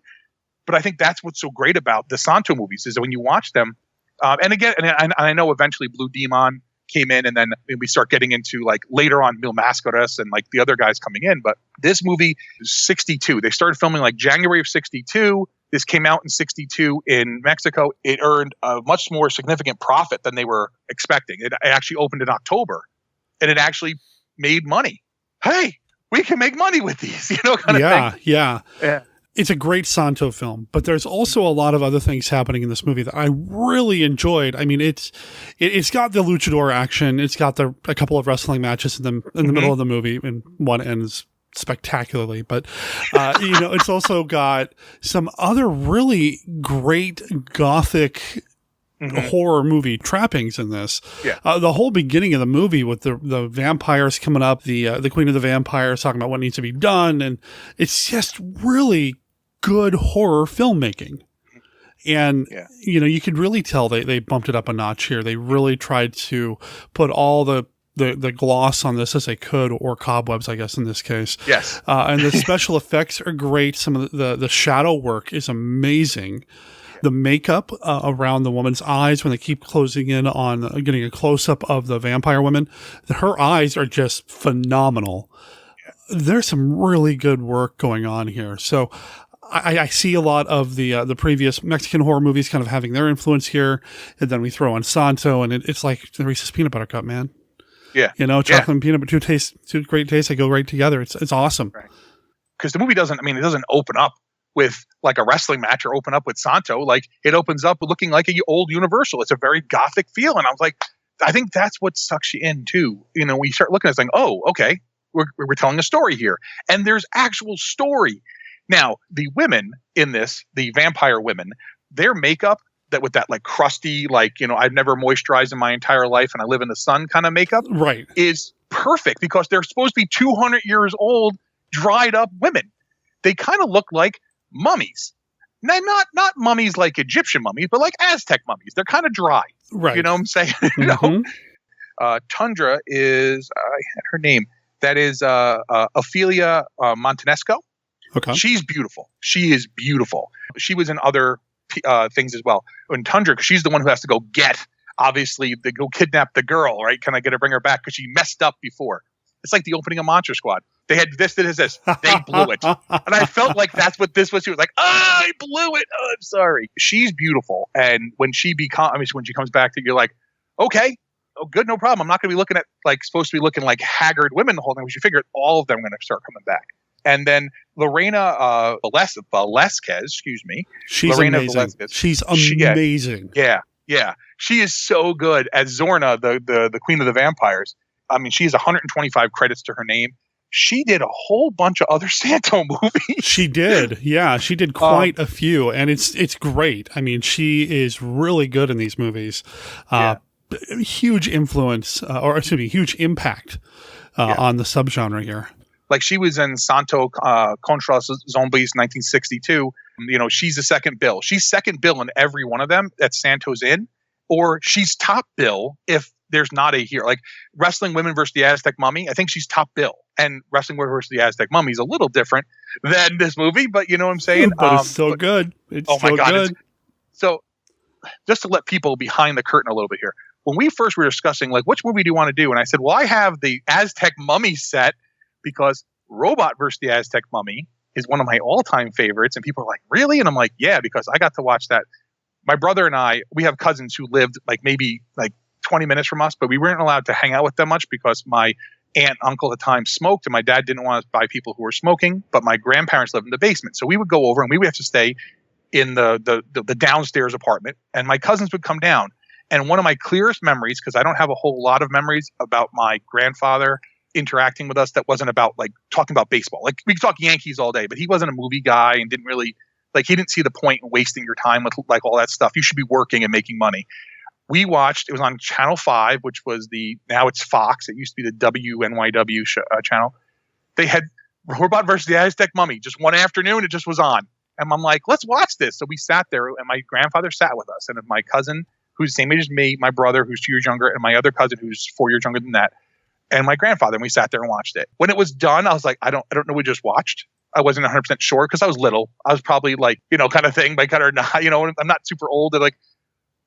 But I think that's what's so great about the Santo movies is that when you watch them, and again, and I know eventually Blue Demon came in, and then we start getting into like later on Mil Mascaras and like the other guys coming in. But this movie is 62. They started filming like January of 62. This came out in 62 in Mexico. It earned a much more significant profit than they were expecting. It actually opened in October, and it actually made money. Hey, we can make money with these, kind of thing. Yeah. It's a great Santo film, but there's also a lot of other things happening in this movie that I really enjoyed. I mean, it's got the luchador action. It's got a couple of wrestling matches in the middle of the movie, and one ends spectacularly, but it's also got some other really great gothic horror movie trappings in this. The whole beginning of the movie with the vampires coming up, the Queen of the Vampires talking about what needs to be done, and it's just really good horror filmmaking. And you could really tell they bumped it up a notch here. They really tried to put all the gloss on this as they could, or cobwebs, I guess, in this case. Yes. And the special effects are great. Some of the shadow work is amazing. The makeup around the woman's eyes when they keep closing in on getting a close-up of the vampire woman, her eyes are just phenomenal. There's some really good work going on here. So I see a lot of the previous Mexican horror movies kind of having their influence here, and then we throw in Santo, and it's like the Reese's peanut butter cup, man. Yeah. Chocolate and peanut butter, two great tastes that go right together. It's awesome. Because the movie doesn't open up with like a wrestling match or open up with Santo. Like, it opens up looking like an old Universal. It's a very gothic feel. And I was like, I think that's what sucks you in too. When you start looking at it, it's like, oh, okay, we're telling a story here. And there's actual story. Now, the women in this, the vampire women, their makeup, that with that like crusty, like, I've never moisturized in my entire life and I live in the sun kind of makeup, right, is perfect because they're supposed to be 200 years old, dried up women. They kind of look like mummies. Now, not mummies like Egyptian mummies, but like Aztec mummies. They're kind of dry. Right. You know what I'm saying? You know? Tundra is, I had her name. That is Ophelia Montanesco. Okay. She's beautiful. She is beautiful. She was in other things as well. In Tundra, because she's the one who has to go get, obviously, go kidnap the girl, right? Kind of get her, bring her back because she messed up before. It's like the opening of Monster Squad. They had this. They blew it. And I felt like that's what this was. She was like, I blew it. Oh, I'm sorry. She's beautiful. And when she comes back to you, you're like, okay, oh, good, no problem. I'm not going to be looking at supposed to be looking like haggard women the whole time. We should figure all of them are going to start coming back. And then Lorena Velasquez, excuse me. She's Lorena amazing. Velasquez. She's amazing. Yeah. She is so good as Zorna, the Queen of the Vampires. I mean, she has 125 credits to her name. She did a whole bunch of other Santo movies. She did. Yeah, she did quite a few. And it's great. I mean, she is really good in these movies. Huge influence, huge impact on the subgenre here. Like she was in Santo Contra Zombies 1962. You know, she's the second bill. She's second bill in every one of them that Santo's in. Or she's top bill if there's not a hero. Like Wrestling Women versus the Aztec Mummy, I think she's top bill. And Wrestling Women versus the Aztec Mummy is a little different than this movie, but you know what I'm saying? But it's so good. It's so good. So just to let people behind the curtain a little bit here. When we first were discussing, like, which movie do you want to do? And I said, well, I have the Aztec Mummy set because Robot versus the Aztec Mummy is one of my all-time favorites. And people are like, really? And I'm like, yeah, because I got to watch that. My brother and I, we have cousins who lived maybe 20 minutes from us, but we weren't allowed to hang out with them much because my aunt and uncle at the time smoked, and my dad didn't want to buy people who were smoking, but my grandparents lived in the basement. So we would go over and we would have to stay in the downstairs apartment, and my cousins would come down. And one of my clearest memories, because I don't have a whole lot of memories about my grandfather interacting with us that wasn't about talking about baseball. Like we could talk Yankees all day, but he wasn't a movie guy and didn't really he didn't see the point in wasting your time with all that stuff. You should be working and making money. We watched, it was on Channel 5, which was now it's Fox. It used to be the WNYW channel. They had Robot versus the Aztec Mummy. Just one afternoon, it just was on. And I'm like, let's watch this. So we sat there, and my grandfather sat with us. And my cousin, who's the same age as me, my brother, who's 2 years younger, and my other cousin, who's 4 years younger than that, and my grandfather, and we sat there and watched it. When it was done, I was like, I don't know what we just watched. I wasn't 100% sure because I was little. I was probably kind of thing, but kind of not, I'm not super old.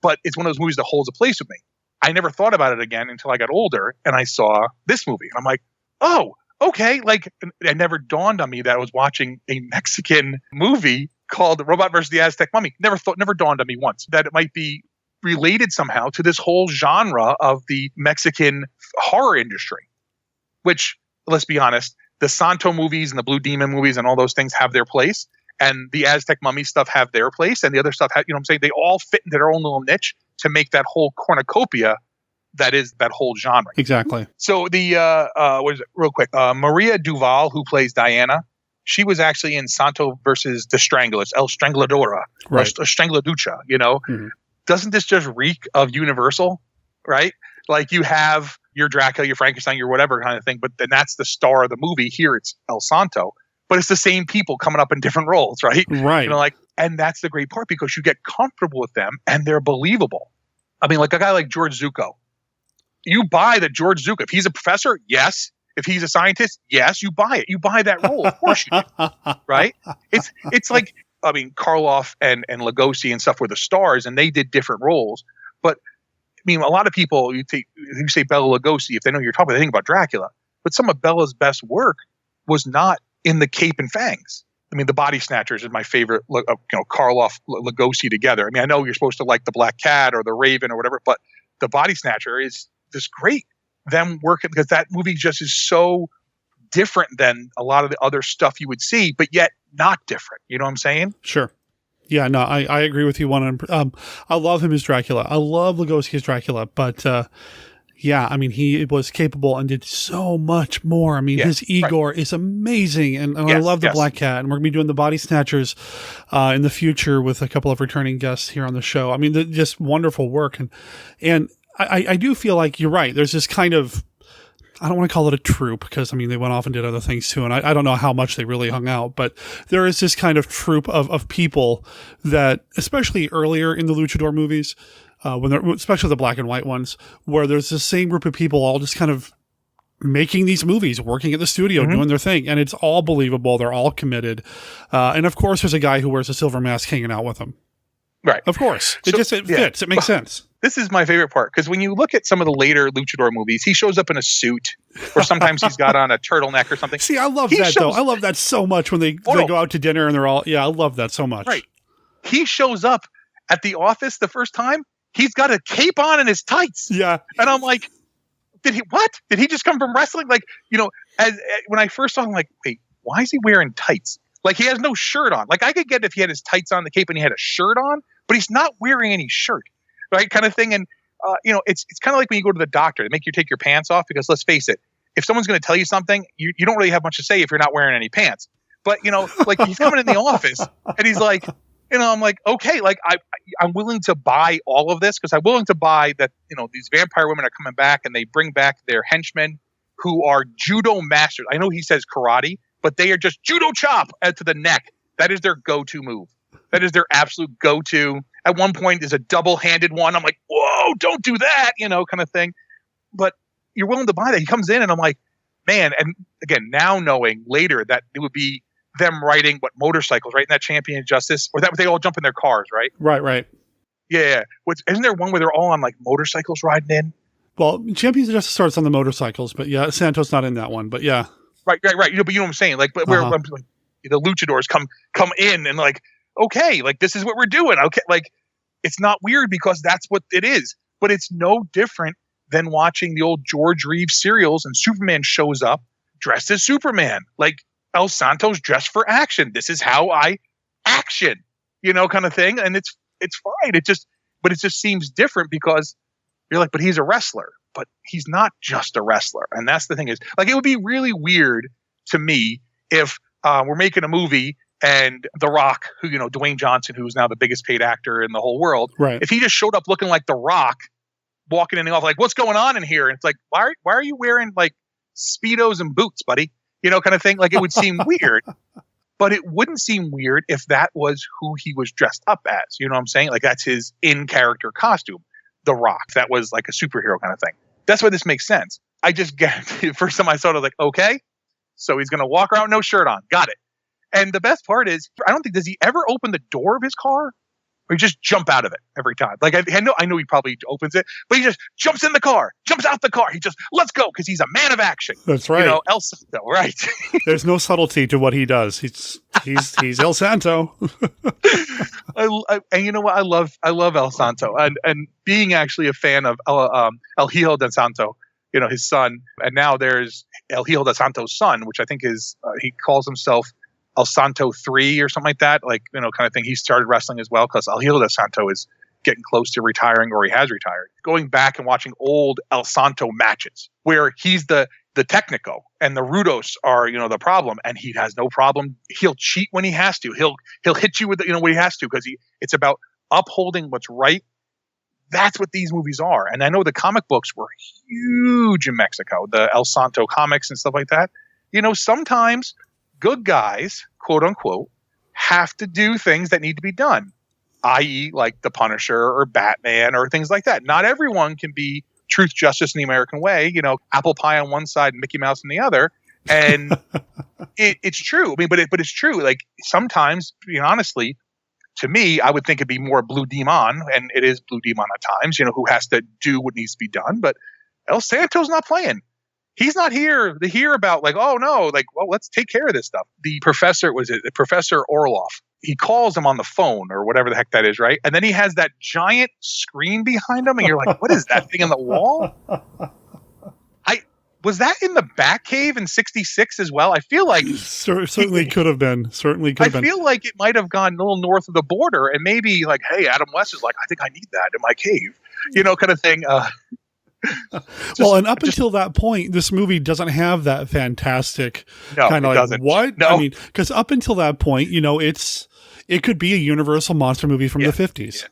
But it's one of those movies that holds a place with me. I never thought about it again until I got older and I saw this movie. And I'm like, oh, okay. It never dawned on me that I was watching a Mexican movie called Robot versus the Aztec Mummy. Never dawned on me once that it might be related somehow to this whole genre of the Mexican horror industry, which, let's be honest, the Santo movies and the Blue Demon movies and all those things have their place. And the Aztec Mummy stuff have their place. And the other stuff, they all fit into their own little niche to make that whole cornucopia that is that whole genre. Exactly. So real quick, Maria Duval, who plays Diana, she was actually in Santo versus the Stranglers, El Strangladora, right. or Strangladucha, Mm-hmm. Doesn't this just reek of Universal, right? Like you have your Dracula, your Frankenstein, your whatever kind of thing, but then that's the star of the movie. Here it's El Santo, but it's the same people coming up in different roles, right? Right. And that's the great part because you get comfortable with them and they're believable. I mean, like a guy like George Zucco, you buy that George Zucco. If he's a professor, yes. If he's a scientist, yes, you buy it. You buy that role, of course you do, right? It's like, I mean, Karloff and Lugosi and stuff were the stars, and they did different roles. But I mean, a lot of people, you say Bela Lugosi, if they know who you're talking about, they think about Dracula. But some of Bela's best work was not in the cape and fangs. I mean, The Body Snatchers is my favorite, Karloff, Lugosi together. I mean, I know you're supposed to like The Black Cat or The Raven or whatever, but The Body Snatcher is just great. Them working, because that movie just is so different than a lot of the other stuff you would see, but yet not different. You know what I'm saying? Sure. Yeah, no, I agree with you. I love him as Dracula. I love Lugosi as Dracula, but yeah, I mean, he was capable and did so much more. I mean, his Igor is amazing, and I love the Black Cat, and we're going to be doing the Body Snatchers in the future with a couple of returning guests here on the show. I mean, just wonderful work, and I do feel like you're right. There's this kind of, I don't want to call it a troupe because, I mean, they went off and did other things too. And I don't know how much they really hung out, but there is this kind of troupe of people that, especially earlier in the luchador movies, especially the black and white ones, where there's the same group of people all just kind of making these movies, working at the studio, doing their thing. And it's all believable. They're all committed. And of course, there's a guy who wears a silver mask hanging out with them. Right. Of course. It fits. It makes sense. This is my favorite part, because when you look at some of the later luchador movies, he shows up in a suit, or sometimes he's got on a turtleneck or something. See, I love that, though. I love that so much when they go out to dinner and they're all, I love that so much. Right. He shows up at the office the first time. He's got a cape on and his tights. Yeah. And I'm like, Did he just come from wrestling? Like, when I first saw him, like, wait, why is he wearing tights? Like, he has no shirt on. Like, I could get if he had his tights on, the cape, and he had a shirt on, but he's not wearing any shirt, right? Kind of thing. And, it's kind of like when you go to the doctor, they make you take your pants off, because let's face it, if someone's going to tell you something, you don't really have much to say if you're not wearing any pants. But, like, he's coming in the office and he's like, I'm like, okay, like I'm willing to buy all of this, because I'm willing to buy that, these vampire women are coming back and they bring back their henchmen who are judo masters. I know he says karate, but they are just judo chop to the neck. That is their go-to move. That is their absolute go-to. At one point, there's a double-handed one. I'm like, whoa, don't do that, kind of thing. But you're willing to buy that. He comes in and I'm like, man, and again, now knowing later that it would be them riding motorcycles, right? In that Champion of Justice, or that they all jump in their cars, right? Right. Yeah. Isn't there one where they're all on like motorcycles riding in? Well, Champions of Justice starts on the motorcycles, but yeah, Santo's not in that one, but yeah. Right. But you know what I'm saying? Like, but where like, the luchadors come in and like, okay, like this is what we're doing. Okay, like it's not weird because that's what it is, but it's no different than watching the old George Reeves serials and Superman shows up dressed as Superman. Like, El Santo's dressed for action. This is how I action, kind of thing. And it's fine. It just seems different because you're like, but he's a wrestler, but he's not just a wrestler. And that's the thing is, like, it would be really weird to me if we're making a movie and The Rock, who, Dwayne Johnson, who's now the biggest paid actor in the whole world, right? If he just showed up looking like The Rock, walking in the office, like, what's going on in here? And it's like, why are you wearing like Speedos and boots, buddy? Kind of thing. Like, it would seem weird, but it wouldn't seem weird if that was who he was dressed up as. You know what I'm saying? Like, that's his in-character costume. The Rock. That was like a superhero kind of thing. That's why this makes sense. I just get the first time I saw it, I was like, okay, so he's going to walk around with no shirt on. Got it. And the best part is, I don't think, does he ever open the door of his car? Or he just jump out of it every time? Like, I know he probably opens it, but he just jumps in the car, jumps out the car. He just, let's go, because he's a man of action. That's right. El Santo, right? There's no subtlety to what he does. He's El Santo. And you know what? I love El Santo, and being actually a fan of El Hijo del Santo, his son, and now there's El Hijo del Santo's son, which I think is he calls himself El Santo 3 or something like that, like, kind of thing. He started wrestling as well because El Hijo del Santo is getting close to retiring, or he has retired. Going back and watching old El Santo matches where he's the Technico and the Rudos are, the problem, and he has no problem. He'll cheat when he has to. He'll hit you with what he has to, because it's about upholding what's right. That's what these movies are. And I know the comic books were huge in Mexico, the El Santo comics and stuff like that. Sometimes good guys, quote unquote, have to do things that need to be done, i.e. like the Punisher or Batman or things like that. Not everyone can be truth, justice, and the American way, apple pie on one side and Mickey Mouse on the other. And it's true. I mean, but it's true. Like, sometimes, honestly, to me, I would think it'd be more Blue Demon, and it is Blue Demon at times, who has to do what needs to be done. But El Santo's not playing. He's not here to hear about, like, oh no, like, well, let's take care of this stuff. The professor, Professor Orloff, he calls him on the phone or whatever the heck that is, right? And then he has that giant screen behind him, and you're like, what is that thing on the wall? Was that in the Batcave in '66 as well? I feel like certainly could have been. I feel like it might have gone a little north of the border, and maybe like, hey, Adam West is like, I think I need that in my cave, kind of thing. Until that point, this movie doesn't have that fantastic kind of like, doesn't. What? No. I mean, because up until that point, it could be a Universal monster movie from the 50s.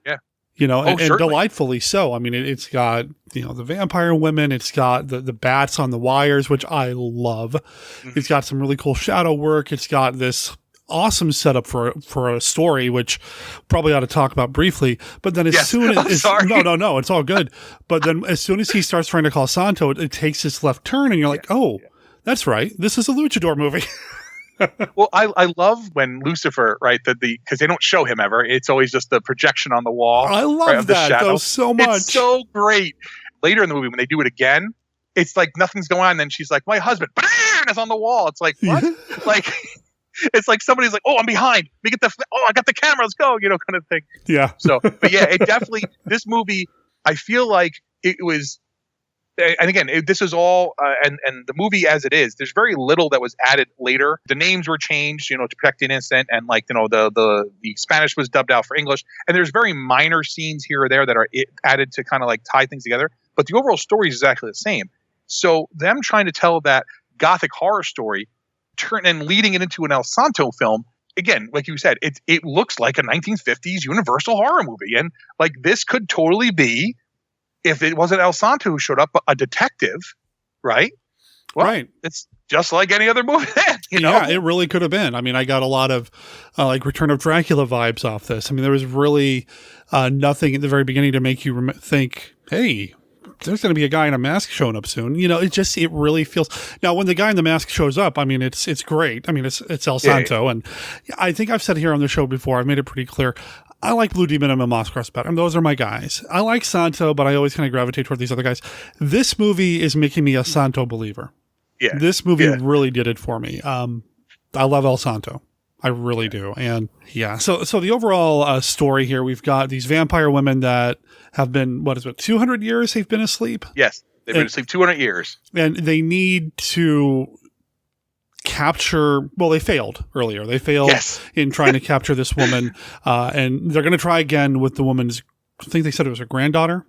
Yeah. and delightfully so. I mean, it's got, the vampire women. It's got the bats on the wires, which I love. Mm-hmm. It's got some really cool shadow work. It's got this awesome setup for a story, which probably ought to talk about briefly. But then soon as no, it's all good. But then as soon as he starts trying to call Santo, it takes this left turn, and you're like, that's right. This is a luchador movie. Well, I love when Lucifer, right, because they don't show him ever. It's always just the projection on the wall. I love that though so much. It's so great. Later in the movie, when they do it again, it's like nothing's going on. And then she's like, my husband is on the wall. It's like, what? Like, it's like somebody's like, oh, I'm behind. I got the camera. Let's go, kind of thing. Yeah. So, but yeah, it definitely, this movie, I feel like it was, and again, this is all, and the movie as it is, there's very little that was added later. The names were changed, to protect the innocent, and the Spanish was dubbed out for English. And there's very minor scenes here or there that are added to kind of like tie things together. But the overall story is exactly the same. So them trying to tell that gothic horror story, and leading it into an El Santo film, again, like you said, it looks like a 1950s Universal horror movie, and like this could totally be. If it wasn't El Santo who showed up, a detective, right? Well, right. It's just like any other movie then, Yeah, it really could have been. I mean, I got a lot of like Return of Dracula vibes off this. I mean, there was really nothing at the very beginning to make you think, hey, there's going to be a guy in a mask showing up soon. It really feels. Now, when the guy in the mask shows up, I mean, it's great. I mean, it's El Santo. Yeah. And I think I've said here on the show before, I've made it pretty clear. I like Blue Demon and Moss Cross better. Those are my guys. I like Santo, but I always kind of gravitate toward these other guys. This movie is making me a Santo believer. Yeah. This movie really did it for me. I love El Santo. I really do. And so the overall story here, we've got these vampire women that have been, 200 years they've been asleep? Yes. They've been asleep 200 years. And they need to capture, they failed earlier. They failed in trying to capture this woman. And they're going to try again with the woman's, I think they said it was her granddaughter.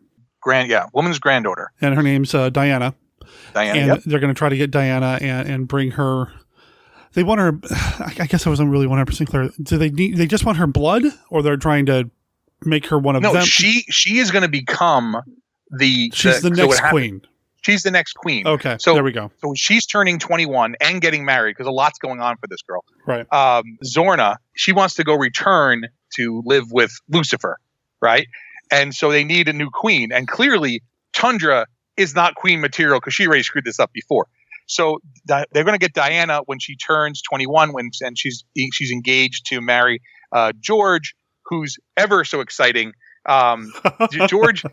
Woman's granddaughter. And her name's Diana. And they're going to try to get Diana and bring her. They want her, I guess I wasn't really 100% clear. Do they just want her blood, or they're trying to make her one of them? No, she is going to become she's the next queen. She's the next queen. Okay, so there we go. So she's turning 21 and getting married because a lot's going on for this girl. Right. Zorna, she wants to go return to live with Lucifer, right? And so they need a new queen. And clearly, Tundra is not queen material because she already screwed this up before. So they're going to get Diana when she turns 21, and she's engaged to marry George, who's ever so exciting. George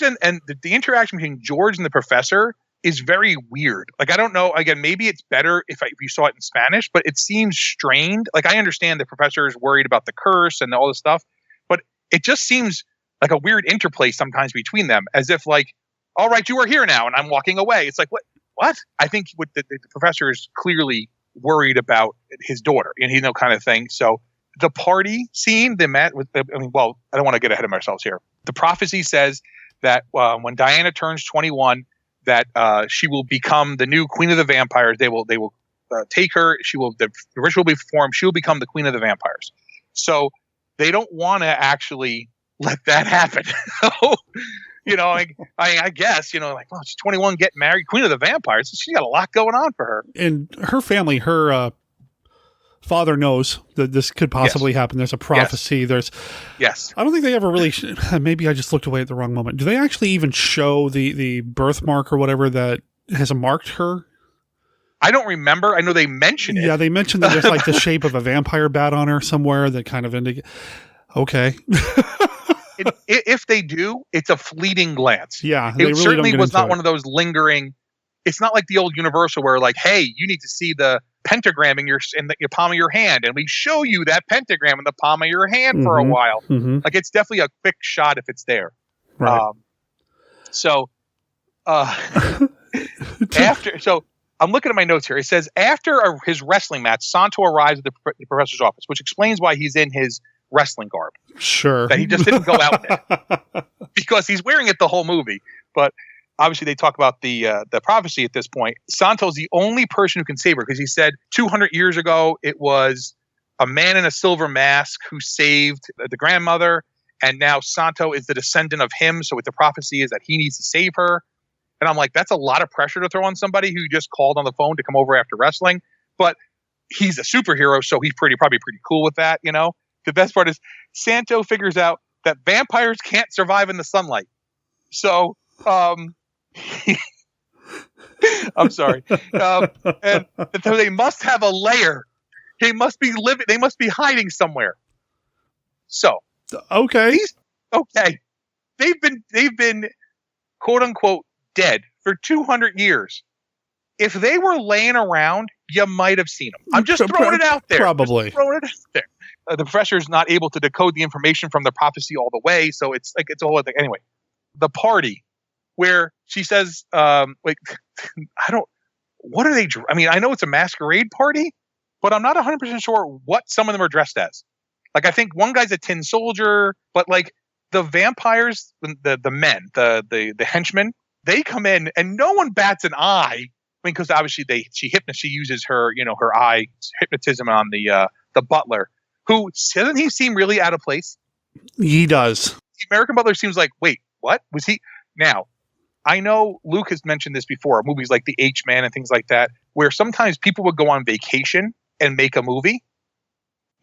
and the interaction between George and the professor is very weird. Like, I don't know, again, maybe it's better if you saw it in Spanish, but it seems strained. Like, I understand the professor is worried about the curse and all this stuff, but it just seems like a weird interplay sometimes between them, as if like, all right, you are here now and I'm walking away. It's like, what? I think what the professor is clearly worried about his daughter, and kind of thing. So the party scene, I don't want to get ahead of ourselves here. The prophecy says that when Diana turns 21, that she will become the new queen of the vampires. They will take her. The ritual will be performed. She will become the queen of the vampires. So they don't want to actually let that happen. So, I guess, she's 21, getting married, queen of the vampires. She's got a lot going on for her. And her family, her father knows that this could possibly happen. There's a prophecy. Yes. I don't think they ever really, maybe I just looked away at the wrong moment. Do they actually even show the birthmark or whatever that has marked her? I don't remember. I know they mention it. Yeah, they mentioned that there's like the shape of a vampire bat on her somewhere that kind of indicates. Okay. If they do, it's a fleeting glance. Yeah, it certainly was not one of those lingering. It's not like the old Universal where like, hey, you need to see the pentagram in the palm of your hand, and we show you that pentagram in the palm of your hand for a while. Mm-hmm. Like, it's definitely a quick shot if it's there. Right. So I'm looking at my notes here. It says after his wrestling match, Santo arrives at the professor's office, which explains why he's in his wrestling garb. Sure. That he just didn't go out in it because he's wearing it the whole movie. But obviously they talk about the prophecy at this point. Santo's the only person who can save her because he said 200 years ago it was a man in a silver mask who saved the grandmother, And now Santo is the descendant of him. So what the prophecy is that he needs to save her. And I'm like, that's a lot of pressure to throw on somebody who just called on the phone to come over after wrestling. But he's a superhero, so he's probably pretty cool with that, you know? The best part is Santo figures out that vampires can't survive in the sunlight. So, I'm sorry. And so they must have a lair. They must be hiding somewhere. So, okay. They've been quote unquote dead for 200 years. If they were laying around, you might have seen them. I'm just throwing it out there. Probably. Just throwing it out there. The professor's not able to decode the information from the prophecy all the way, so it's a whole other thing. Anyway, the party where she says, what are they? I mean, I know it's a masquerade party, but I'm not 100% sure what some of them are dressed as. Like, I think one guy's a tin soldier, but like the vampires, the men, the henchmen, they come in and no one bats an eye. I mean, because obviously she uses her, her eye hypnotism on the butler, who doesn't he seem really out of place? He does. The American butler seems like, wait, what was he? Now, I know Luke has mentioned this before, movies like The H-Man and things like that, where sometimes people would go on vacation and make a movie.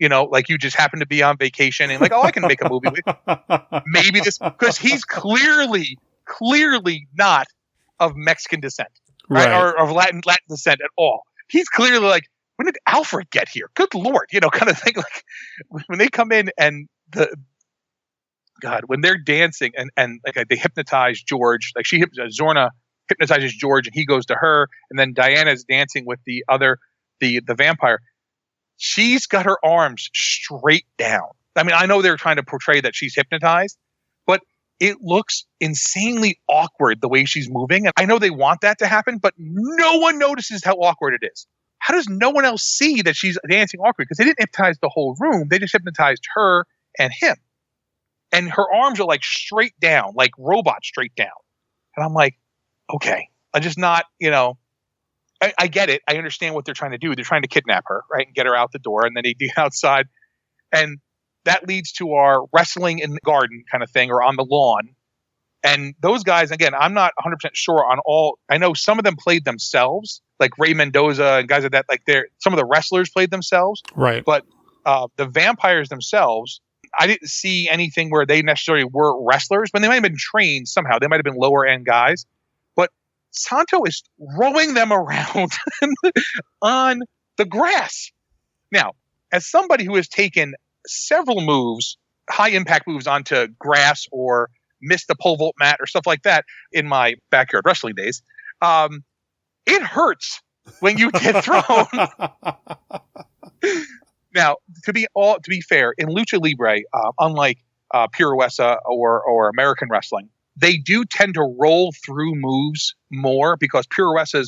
Like you just happen to be on vacation and like, oh, I can make a movie with maybe this, because he's clearly not of Mexican descent, right? Or of Latin descent at all. He's clearly like, when did Alfred get here? Good Lord, kind of thing. Like when they come in and when they're dancing and like they hypnotize George, like Zorna hypnotizes George and he goes to her, and then Diana's dancing with the vampire. She's got her arms straight down. I mean, I know they're trying to portray that she's hypnotized, but it looks insanely awkward the way she's moving. And I know they want that to happen, but no one notices how awkward it is. How does no one else see that she's dancing awkward? Because they didn't hypnotize the whole room. They just hypnotized her and him. And her arms are like straight down, like robot straight down. And I'm like, okay, I'm just not, I get it. I understand what they're trying to do. They're trying to kidnap her, right? And get her out the door. And then they get outside. And that leads to our wrestling in the garden kind of thing, or on the lawn. And those guys, again, I'm not 100% sure on all. I know some of them played themselves, like Ray Mendoza and guys like that. Like some of the wrestlers played themselves. Right. But the vampires themselves, I didn't see anything where they necessarily were wrestlers, but they might have been trained somehow. They might have been lower end guys. But Santo is throwing them around on the grass. Now, as somebody who has taken several moves, high impact moves onto grass or missed the pole vault mat or stuff like that in my backyard wrestling days, it hurts when you get thrown. Now, to be fair, in Lucha Libre, unlike Puroresu or American wrestling, they do tend to roll through moves more, because Puroresu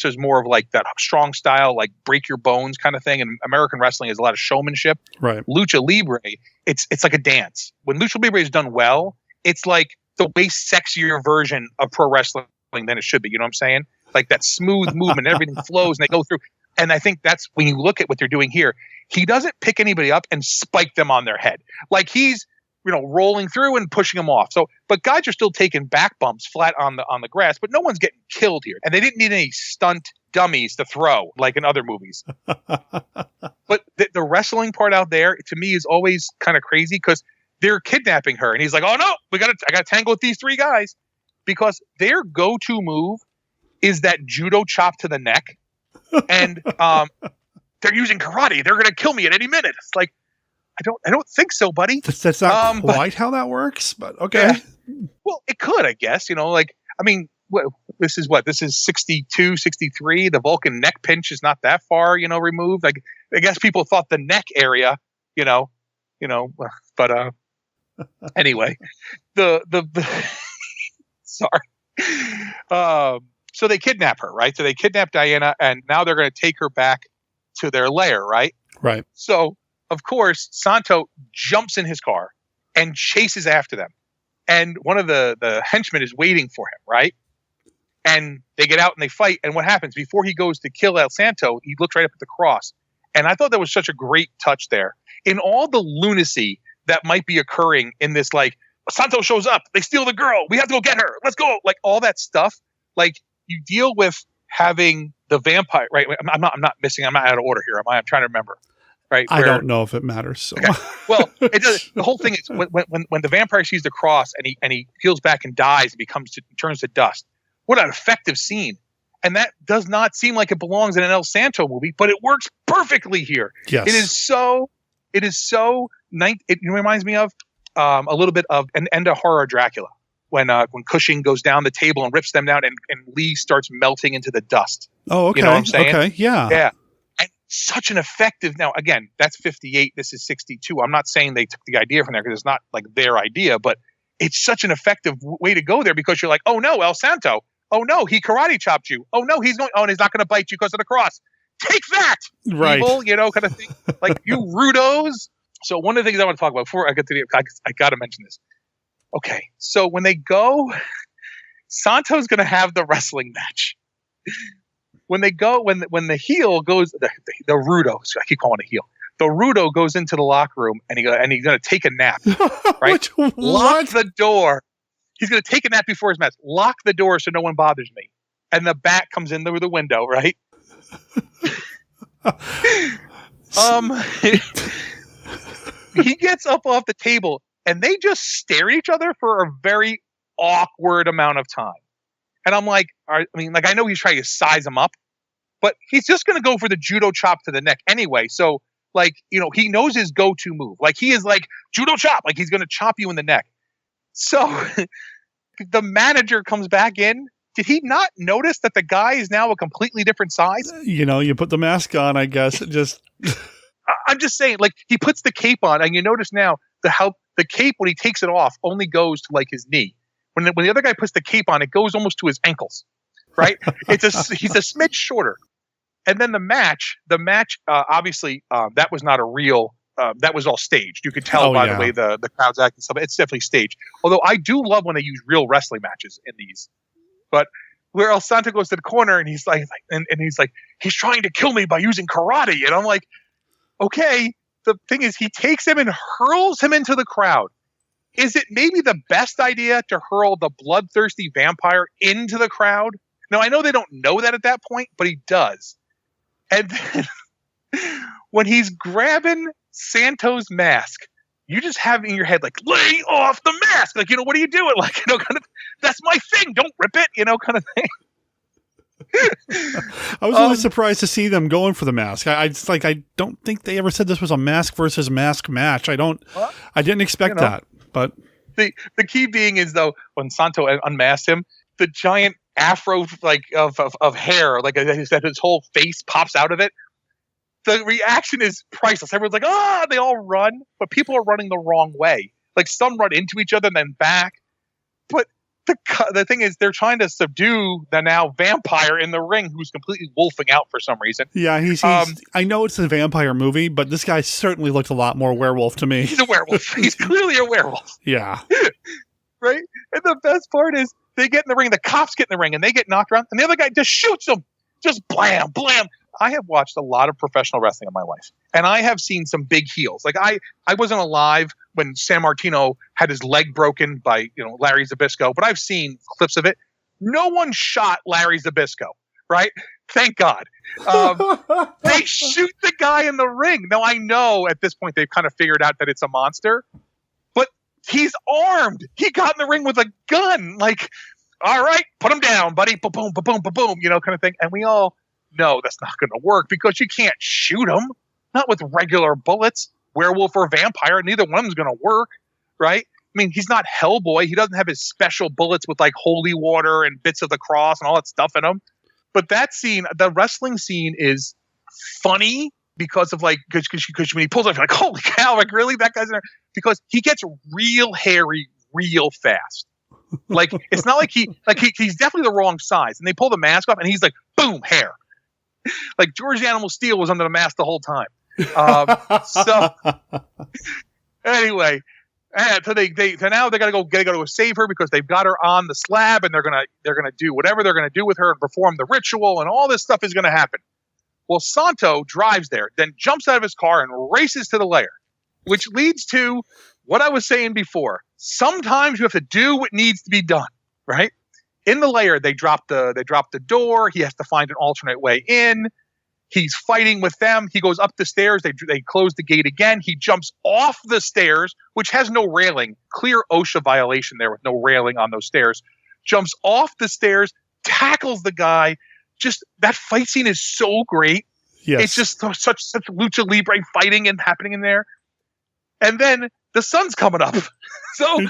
is more of like that strong style, like break your bones kind of thing, and American wrestling is a lot of showmanship. Right. Lucha Libre, it's like a dance. When Lucha Libre is done well, it's like the way sexier version of pro wrestling than it should be. You know what I'm saying? Like that smooth movement, everything flows and they go through. And I think that's when you look at what they're doing here. He doesn't pick anybody up and spike them on their head. Like he's, rolling through and pushing them off. So, but guys are still taking back bumps flat on the grass, but no one's getting killed here. And they didn't need any stunt dummies to throw like in other movies. But the wrestling part out there, to me, is always kind of crazy, because they're kidnapping her. And he's like, oh no, I got to tangle with these three guys, because their go-to move is that judo chop to the neck. And they're using karate. They're going to kill me at any minute. It's like, I don't think so, buddy. That's not quite how that works, but okay. Yeah. Well, it could, I guess. This is 62, 63. The Vulcan neck pinch is not that far, removed. Like, I guess people thought the neck area, but anyway, the sorry. So they kidnap her, right? So they kidnap Diana, and now they're going to take her back to their lair, right? Right. So, of course, Santo jumps in his car and chases after them. And one of the henchmen is waiting for him, right? And they get out and they fight. And what happens? Before he goes to kill El Santo, he looks right up at the cross. And I thought that was such a great touch there. In all the lunacy that might be occurring in this, like, Santo shows up, they steal the girl, we have to go get her, let's go, like all that stuff. Like, you deal with having the vampire, right? I'm not out of order here, am I? I'm trying to remember, right? I don't know if it matters. So. Okay. Well, it does. The whole thing is when the vampire sees the cross and he peels back and dies and turns to dust. What an effective scene! And that does not seem like it belongs in an El Santo movie, but it works perfectly here. Yes. It is so. It reminds me of a little bit of an end of horror Dracula when Cushing goes down the table and rips them down and Lee starts melting into the dust. Oh, okay. You know what I'm saying? Okay, yeah. Yeah. And such an effective. Now, again, that's 58. This is 62. I'm not saying they took the idea from there because it's not like their idea, but it's such an effective way to go there because you're like, oh no, El Santo. Oh no, he karate chopped you. Oh no, he's not going to bite you because of the cross. Take that, right? Evil, kind of thing. Like, you rudos. So one of the things I want to talk about before I get to I got to mention this. Okay, so when they go, Santo's going to have the wrestling match. When they go, when the heel goes, the rudo. So I keep calling it heel. The rudo goes into the locker room and he's going to take a nap. Right? Lock the door. He's going to take a nap before his match. Lock the door so no one bothers me. And the bat comes in through the window, right? He gets up off the table and they just stare at each other for a very awkward amount of time. And I'm like, I know he's trying to size him up, but he's just going to go for the judo chop to the neck anyway. So, like, he knows his go-to move. Like, he is like, judo chop. Like, he's going to chop you in the neck. So the manager comes back in. Did he not notice that the guy is now a completely different size? You put the mask on, I guess. I'm just saying, like, he puts the cape on, and you notice now how the cape, when he takes it off, only goes to like his knee. When the other guy puts the cape on, it goes almost to his ankles, right? He's a smidge shorter. And then the match, obviously, that was not a real. That was all staged. You could tell by the way the crowd's acting stuff. It's definitely staged. Although I do love when they use real wrestling matches in these. But where El Santo goes to the corner and he's like, he's trying to kill me by using karate, and I'm like, okay. The thing is, he takes him and hurls him into the crowd. Is it maybe the best idea to hurl the bloodthirsty vampire into the crowd? Now, I know they don't know that at that point, but he does. And then when he's grabbing Santo's mask, you just have in your head, like, lay off the mask. Like, what are you doing? Like, kind of, that's my thing. Don't rip it, kind of thing. I was really surprised to see them going for the mask. I don't think they ever said this was a mask versus mask match. I didn't expect that. But the key being is, though, when Santo unmasked him, the giant afro of hair, like that his whole face pops out of it. The reaction is priceless. Everyone's like, "Ah!" They all run, but people are running the wrong way. Like, some run into each other and then back. But the thing is, they're trying to subdue the now vampire in the ring, who's completely wolfing out for some reason. Yeah, he's I know it's a vampire movie, but this guy certainly looked a lot more werewolf to me. He's a werewolf. He's clearly a werewolf. Yeah. Right? And the best part is, they get in the ring, the cops get in the ring, and they get knocked around, and the other guy just shoots them. Just blam, blam. I have watched a lot of professional wrestling in my life, and I have seen some big heels. Like, I wasn't alive when San Martino had his leg broken by Larry Zbyszko, but I've seen clips of it. No one shot Larry Zbyszko, right? Thank God. They shoot the guy in the ring. Now, I know at this point they've kind of figured out that it's a monster, but he's armed. He got in the ring with a gun. Like, all right, put him down, buddy. Ba-boom, ba-boom, ba-boom, kind of thing. And we all know that's not going to work because you can't shoot him. Not with regular bullets. Werewolf or vampire, neither one of them is going to work, right? I mean, he's not Hellboy. He doesn't have his special bullets with like holy water and bits of the cross and all that stuff in him. But that scene, the wrestling scene, is funny because of because when he pulls off, you're like, holy cow, like, really? That guy's in there? Because he gets real hairy real fast. Like, it's not like he's definitely the wrong size. And they pull the mask off and he's like, boom, hair. Like George the Animal Steel was under the mask the whole time. So anyway, so now they gotta go save her because they've got her on the slab, and they're gonna do whatever they're gonna do with her and perform the ritual, and all this stuff is gonna happen. Well, Santo drives there, then jumps out of his car and races to the lair. which leads to what I was saying before. Sometimes you have to do what needs to be done, right? In the lair, they drop the door. He has to find an alternate way in. He's fighting with them. He goes up the stairs. They close the gate again. He jumps off the stairs, which has no railing. Clear OSHA violation there with no railing on those stairs. Jumps off the stairs, tackles the guy. Just that fight scene is so great. Yes. It's just such lucha libre fighting and happening in there. And then the sun's coming up. So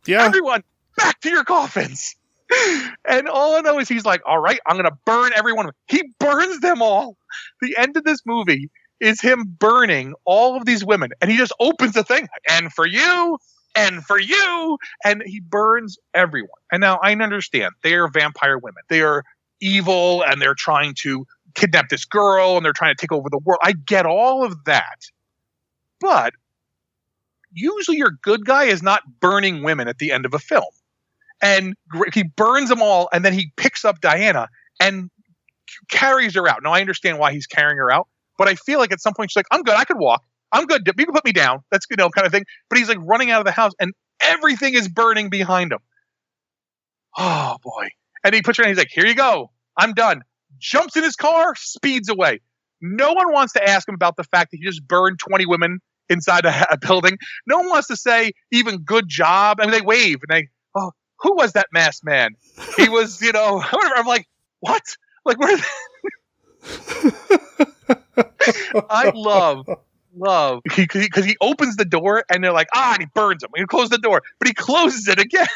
everyone back to your coffins. And all I know is he's like, all right, I'm going to burn everyone. He burns them all. The end of this movie is him burning all of these women. And he just opens the thing. And for you, and for you. And he burns everyone. And now I understand. They are vampire women. They are evil and they're trying to kidnap this girl and they're trying to take over the world. I get all of that. But usually your good guy is not burning women at the end of a film. And he burns them all, and then he picks up Diana and carries her out. Now, I understand why he's carrying her out, but I feel like at some point she's like, I'm good, I could walk. I'm good, you can put me down. That's, kind of thing. But he's like running out of the house, and everything is burning behind him. Oh, boy. And he puts her in, he's like, here you go. I'm done. Jumps in his car, speeds away. No one wants to ask him about the fact that he just burned 20 women inside a building. No one wants to say even good job. I mean, they wave, and they, oh, who was that masked man? He was, whatever. I'm like, what? Like, where? I love, because he opens the door and they're like, and he burns him. He closes the door, but he closes it again.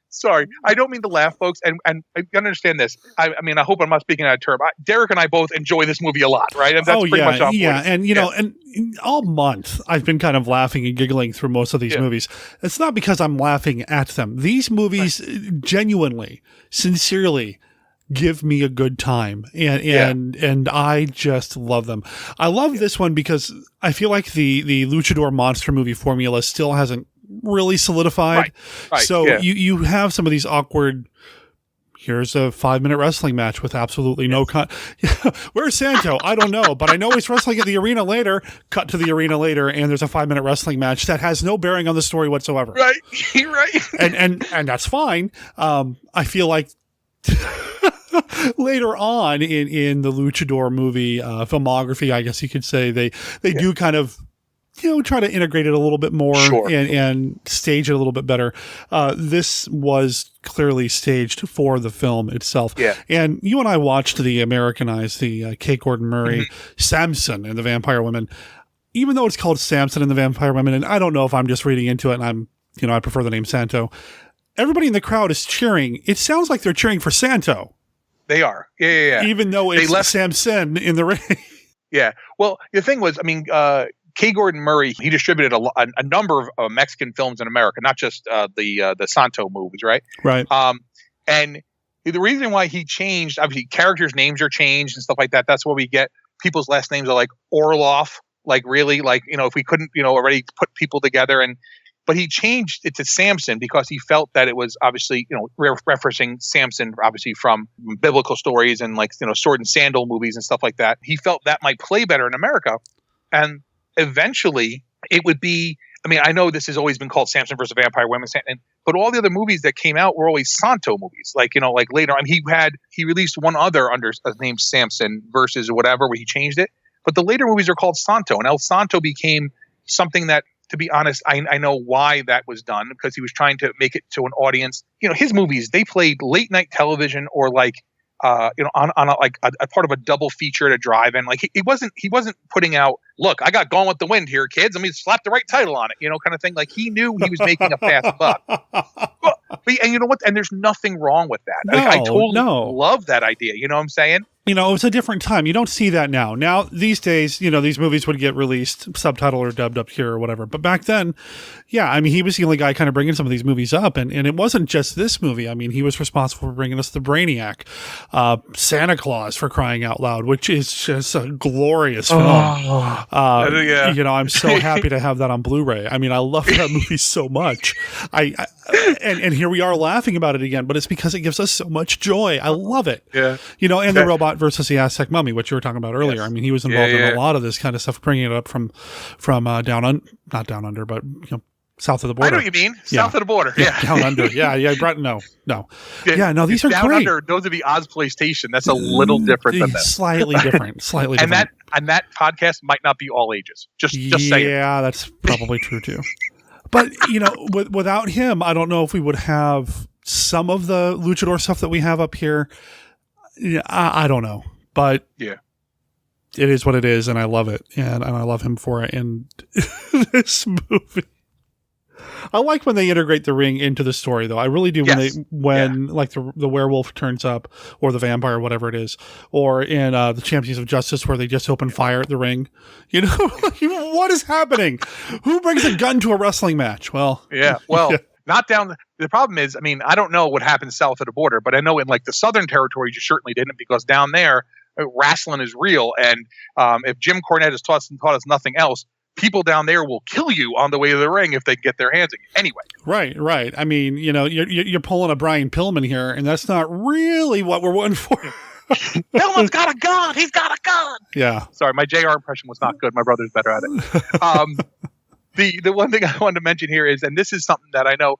Sorry, I don't mean to laugh, folks, and I understand this. I mean, I hope I'm not speaking out of turn. Derek and I both enjoy this movie a lot, right? And that's pretty much on point. And and all month I've been kind of laughing and giggling through most of these movies. It's not because I'm laughing at them. These movies genuinely, sincerely give me a good time, and I just love them. I love this one because I feel like the luchador monster movie formula still hasn't really solidified. Right. So you have some of these awkward, here's a 5-minute wrestling match with absolutely no where's Santo? I don't know, but I know he's wrestling at the arena later. Cut to the arena later, and there's a 5-minute wrestling match that has no bearing on the story whatsoever. Right. And that's fine. I feel like later on in the luchador movie filmography, I guess you could say, they do kind of try to integrate it a little bit more and stage it a little bit better. This was clearly staged for the film itself. Yeah. And you and I watched the Americanized, the Kate Gordon Murray, Samson and the Vampire Women. Even though it's called Samson and the Vampire Women, and I don't know if I'm just reading into it and I prefer the name Santo. Everybody in the crowd is cheering. It sounds like they're cheering for Santo. They are. Yeah. Even though it's Samson in the ring. Yeah. Well, the thing was, K. Gordon Murray, he distributed a number of Mexican films in America, not just the Santo movies, right? Right. And the reason why he changed, obviously, characters' names are changed and stuff like that. That's where we get people's last names are like Orloff, like really, like if we couldn't, already put people together, but he changed it to Samson because he felt that it was obviously, referencing Samson, obviously from biblical stories and sword and sandal movies and stuff like that. He felt that might play better in America, and eventually it would be, I know this has always been called Samson versus Vampire Women, but all the other movies that came out were always Santo movies. Like later on, he released one other under the name Samson versus whatever, where he changed it. But the later movies are called Santo, and El Santo became something that, to be honest, I know why that was done, because he was trying to make it to an audience. His movies, they played late night television or on a part of a double feature at a drive-in. Like he wasn't putting out, look, I got Gone with the Wind here, kids. Let me slap the right title on it, kind of thing. Like he knew he was making a fast buck. And you know what? And there's nothing wrong with that. I totally love that idea. You know what I'm saying? It was a different time. You don't see that now. Now, these days, these movies would get released, subtitled or dubbed up here or whatever. But back then, he was the only guy kind of bringing some of these movies up. And it wasn't just this movie. He was responsible for bringing us The Brainiac, Santa Claus, for crying out loud, which is just a glorious film. I'm so happy to have that on Blu-ray. I love that movie so much. And here we are laughing about it again, but it's because it gives us so much joy. I love it. Yeah. And the robot that versus the Aztec Mummy, which you were talking about earlier. Yes. I mean, he was involved in a lot of this kind of stuff, bringing it up from not down under, but south of the border. I know what you mean. South of the border. Yeah. Down under. Yeah. No. No, these are down great. under, those are the Osplay station. That's a little different than this. Slightly different. And that podcast might not be all ages. Just saying. Yeah, that's probably true too. But, without him, I don't know if we would have some of the luchador stuff that we have up here. Yeah, I don't know. But yeah, it is what it is, and I love it. And I love him for it. And this movie. I like when they integrate the ring into the story, though. I really do when like the werewolf turns up, or the vampire, or whatever it is, or in the Champions of Justice where they just open fire at the ring. What is happening? Who brings a gun to a wrestling match? Well, not down. The problem is, I mean, I don't know what happens south of the border, but I know in like the Southern Territory, you certainly didn't, because down there, wrestling is real, and if Jim Cornette has taught us nothing else, people down there will kill you on the way to the ring if they get their hands on you. Anyway. Right. I mean, you're pulling a Brian Pillman here, and that's not really what we're wanting for. Pillman's got a gun. He's got a gun. Yeah. Sorry, my JR impression was not good. My brother's better at it. The one thing I wanted to mention here is, and this is something that I know,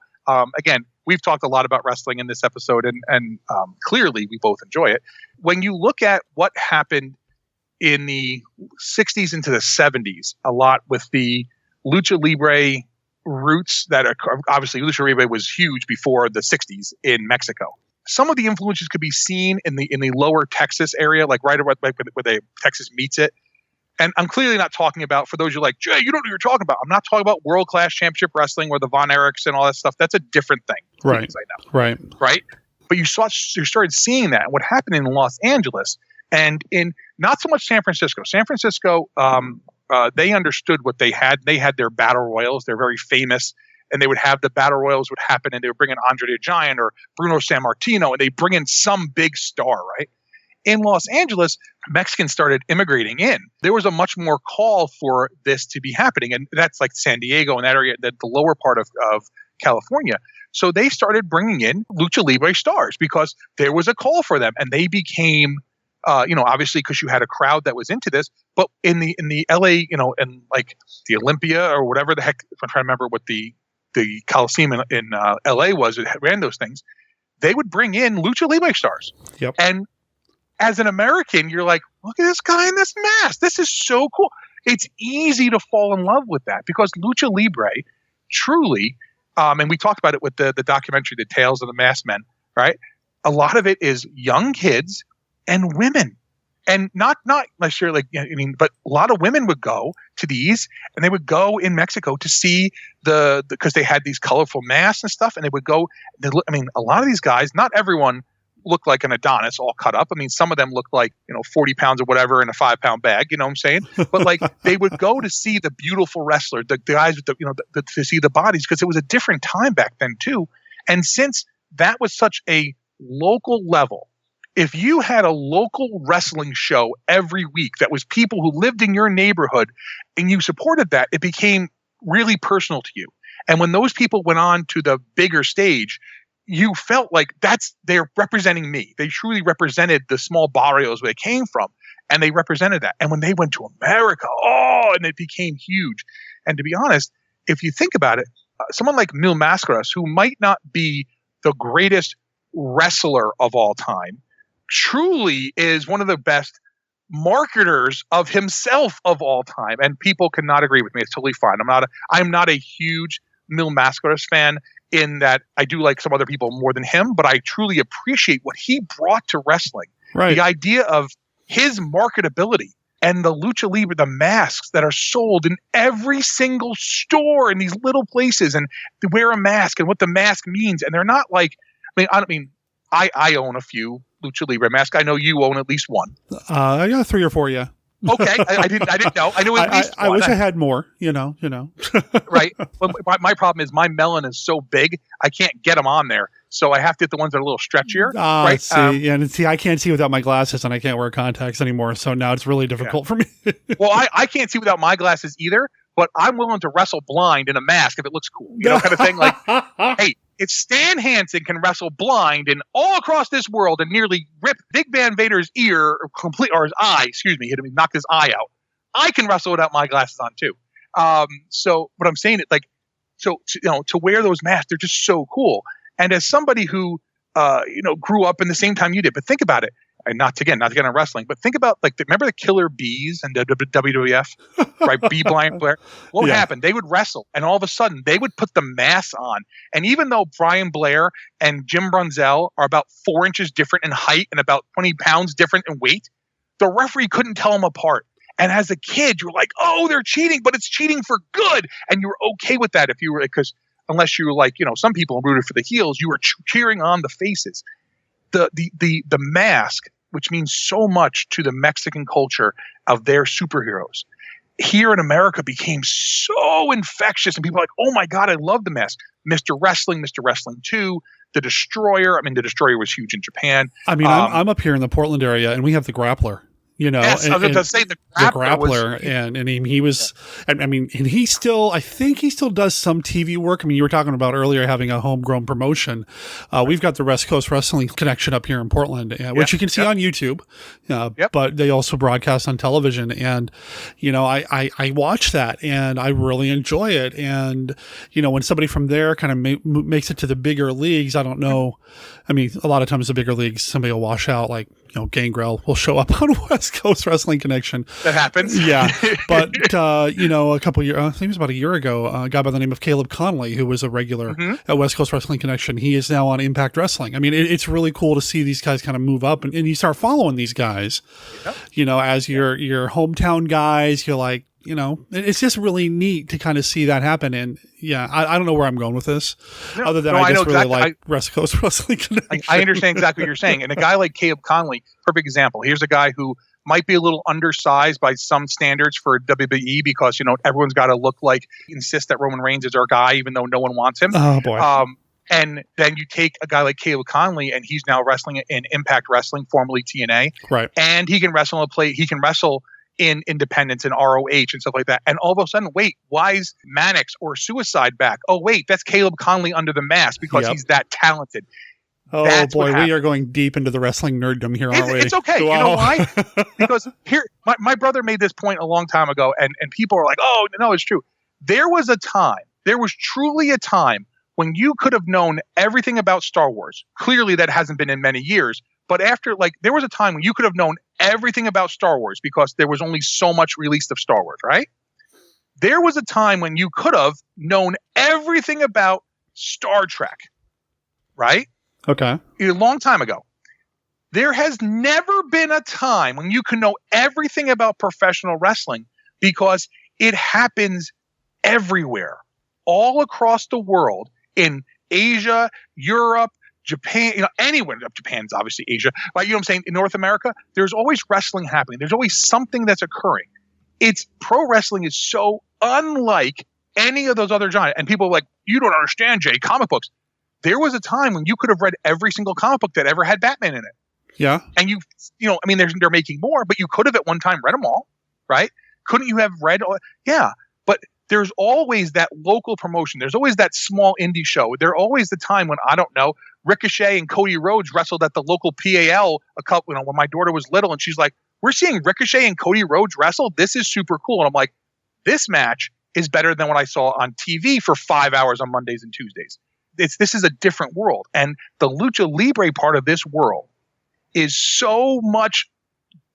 again, we've talked a lot about wrestling in this episode, and clearly we both enjoy it. When you look at what happened in the 60s into the 70s, a lot with the Lucha Libre roots that are obviously Lucha Libre was huge before the 60s in Mexico. Some of the influences could be seen in the lower Texas area, like right where Texas meets it. And I'm clearly not talking about, for those you're like, Jay, you don't know what you're talking about. I'm not talking about world-class championship wrestling or the Von Erichs and all that stuff. That's a different thing. Right. Right. But you started seeing that. What happened in Los Angeles and in not so much San Francisco. San Francisco, they understood what they had. They had their battle royals. They're very famous. And they would have the battle royals would happen, and they would bring in Andre the Giant or Bruno Sammartino, and they bring in some big star, right? In Los Angeles, Mexicans started immigrating in. There was a much more call for this to be happening. And that's like San Diego and that area, the lower part of California. So they started bringing in Lucha Libre stars because there was a call for them. And they became, obviously because you had a crowd that was into this. But in the LA, and like the Olympia or whatever the heck, I'm trying to remember what the Coliseum in LA was, it ran those things. They would bring in Lucha Libre stars. Yep. And as an American, you're like, look at this guy in this mask. This is so cool. It's easy to fall in love with that because Lucha Libre truly, and we talked about it with the documentary, The Tales of the Masked Men, right? A lot of it is young kids and women. And not necessarily but a lot of women would go to these, and they would go in Mexico to see because they had these colorful masks and stuff, and they would go. A lot of these guys, not everyone looked like an Adonis all cut up. I mean, some of them looked like 40 pounds or whatever in a 5-pound bag. You know what I'm saying? But like they would go to see the beautiful wrestler, the guys with to see the bodies, because it was a different time back then too. And since that was such a local level. If you had a local wrestling show every week that was people who lived in your neighborhood and you supported that, it became really personal to you. And when those people went on to the bigger stage, you felt like they're representing me. They truly represented the small barrios where they came from, and they represented that. And when they went to America, and it became huge. And to be honest, if you think about it, someone like Mil Máscaras, who might not be the greatest wrestler of all time, truly is one of the best marketers of himself of all time. And people cannot agree with me. It's totally fine. I'm not a huge Mil Máscaras fan in that I do like some other people more than him, but I truly appreciate what he brought to wrestling. Right. The idea of his marketability and the Lucha Libre, the masks that are sold in every single store in these little places, and to wear a mask and what the mask means. And they're not like, I own a few Lucha Libre masks. I know you own at least one. I got 3 or 4, yeah. Okay, I didn't know. I knew at least one. I wish I had more. Right. Well, my problem is my melon is so big, I can't get them on there. So I have to get the ones that are a little stretchier. Right. See, I can't see without my glasses, and I can't wear contacts anymore. So now it's really difficult for me. Well, I can't see without my glasses either. But I'm willing to wrestle blind in a mask if it looks cool. Kind of thing. Like, hey, If Stan Hansen can wrestle blind and all across this world and nearly rip Big Van Vader's ear or his eye, hit him, knock his eye out, I can wrestle without my glasses on too. So what I'm saying is to wear those masks, they're just so cool. And as somebody who, grew up in the same time you did, but think about it. And not to get on wrestling, but think about remember the Killer Bees and the WWF, right? Bee Blind Blair. What happened? They would wrestle, and all of a sudden they would put the masks on. And even though Brian Blair and Jim Brunzell are about 4 inches different in height and about 20 pounds different in weight, the referee couldn't tell them apart. And as a kid, you're like, oh, they're cheating, but it's cheating for good, and you were okay with that if you were because unless you were some people rooted for the heels, you were cheering on the faces. The mask, which means so much to the Mexican culture of their superheroes, here in America became so infectious, and people are like, oh my God, I love the mask. Mr. Wrestling 2, The Destroyer. I mean, The Destroyer was huge in Japan. I mean, I'm up here in the Portland area, and we have the Grappler. Yes, I was going to say the Grappler and he was, and he still, I think he still does some TV work. I mean, you were talking about earlier having a homegrown promotion. We've got the West Coast Wrestling Connection up here in Portland, which you can see on YouTube, but they also broadcast on television. And, I watch that and I really enjoy it. And, when somebody from there kind of makes it to the bigger leagues, I don't know. I mean, a lot of times the bigger leagues, somebody will wash out, like, Gangrel will show up on West Coast Wrestling Connection. That happens. Yeah. But, a couple years, I think it was about a year ago, a guy by the name of Caleb Conley, who was a regular at West Coast Wrestling Connection, he is now on Impact Wrestling. I mean, it's really cool to see these guys kind of move up and you start following these guys, as your hometown guys, you're like, it's just really neat to kind of see that happen. And I don't know where I'm going with this, other than I just really like West Coast Wrestling Connection. I understand exactly what you're saying. And a guy like Caleb Conley, perfect example. Here's a guy who might be a little undersized by some standards for WWE because, everyone's got to look like, insist that Roman Reigns is our guy, even though no one wants him. Oh, boy. And then you take a guy like Caleb Conley, and he's now wrestling in Impact Wrestling, formerly TNA. Right. And he can wrestle in independence and ROH and stuff like that. And all of a sudden, wait, why is Mannix or Suicide back? Oh, wait, that's Caleb Conley under the mask because he's that talented. Oh, that's boy, we are going deep into the wrestling nerddom here, aren't we? It's okay. Wow. You know why? Because here, my brother made this point a long time ago, and people are like, oh, no, it's true. There was truly a time when you could have known everything about Star Wars. Clearly, that hasn't been in many years. But there was a time when you could have known everything about Star Wars because there was only so much released of Star Wars, right? There was a time when you could have known everything about Star Trek, right? Okay. A long time ago. There has never been a time when you can know everything about professional wrestling because it happens everywhere, all across the world, in Asia, Europe, Japan, anywhere. Japan's obviously Asia, but you know what I'm saying? In North America, there's always wrestling happening. There's always something that's occurring. Pro wrestling is so unlike any of those other genres. And people are like, you don't understand, Jay, comic books. There was a time when you could have read every single comic book that ever had Batman in it. Yeah. And they're making more, but you could have at one time read them all, right? Couldn't you have read all? Yeah. But there's always that local promotion. There's always that small indie show. There's always the time when, I don't know, Ricochet and Cody Rhodes wrestled at the local PAL when my daughter was little, and she's like, we're seeing Ricochet and Cody Rhodes wrestle. This is super cool. And I'm like, this match is better than what I saw on TV for 5 hours on Mondays and Tuesdays. This is a different world. And the Lucha Libre part of this world is so much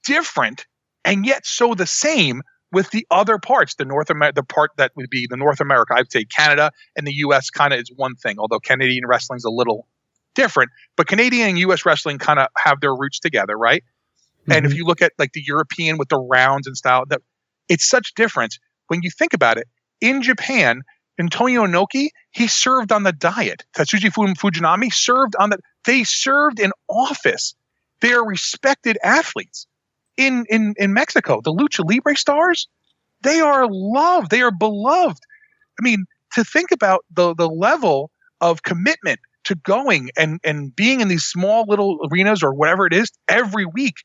different and yet so the same with the other parts. The part that would be the North America, I'd say Canada and the US kind of is one thing, although Canadian wrestling is a little different. But Canadian and US wrestling kind of have their roots together, right? Mm-hmm. And if you look at like the European with the rounds and style, that it's such difference. When you think about it, in Japan, Antonio Inoki, he served on the Diet. Tatsuji Fujinami they served in office. They are respected athletes. In Mexico, the Lucha Libre stars, they are loved. They are beloved. I mean, to think about the level of commitment to going and being in these small little arenas or whatever it is every week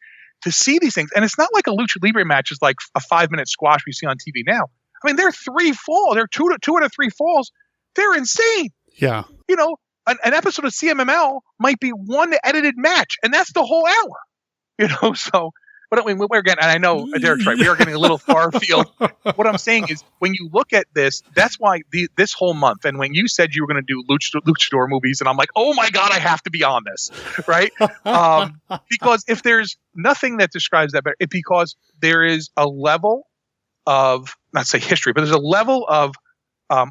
to see these things. And it's not like a Lucha Libre match is like a 5-minute squash we see on TV now. I mean, they're 3 falls. They're two out of 3 falls. They're insane. Yeah. an episode of CMML might be one edited match, and that's the whole hour. So. But we're getting, and I know Derek's right, we are getting a little far afield. What I'm saying is, when you look at this, that's why this whole month, and when you said you were going to do luchador movies, and I'm like, oh my God, I have to be on this, right? Because if there's nothing that describes that better, it's because there is a level of, not say history, but there's a level of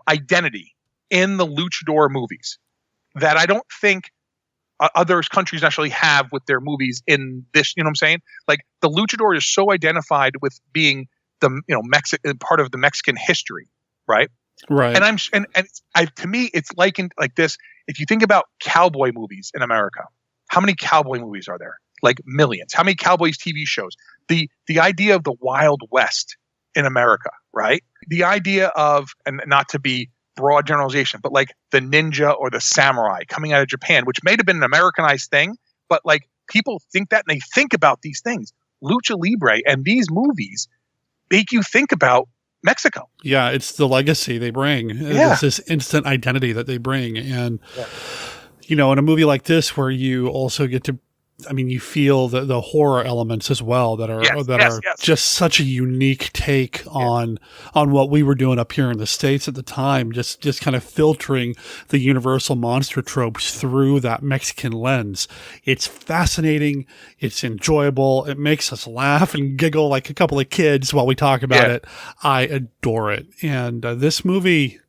identity in the luchador movies that I don't think other countries actually have with their movies in this, you know what I'm saying? Like the luchador is so identified with being the, part of the Mexican history, right? Right. And to me, it's likened like this. If you think about cowboy movies in America, how many cowboy movies are there? Like millions. How many Cowboys TV shows? The idea of the Wild West in America, right? The idea of, and not to be broad generalization, but like the ninja or the samurai coming out of Japan, which may have been an Americanized thing, but like people think that and they think about these things. Lucha Libre and these movies make you think about Mexico. Yeah, it's the legacy they bring. Yeah. It's this instant identity that they bring. And, in a movie like this where you also get to, you feel the horror elements as well that are just such a unique take on what we were doing up here in the States at the time, just kind of filtering the universal monster tropes through that Mexican lens. It's fascinating. It's enjoyable. It makes us laugh and giggle like a couple of kids while we talk about it. I adore it. And this movie...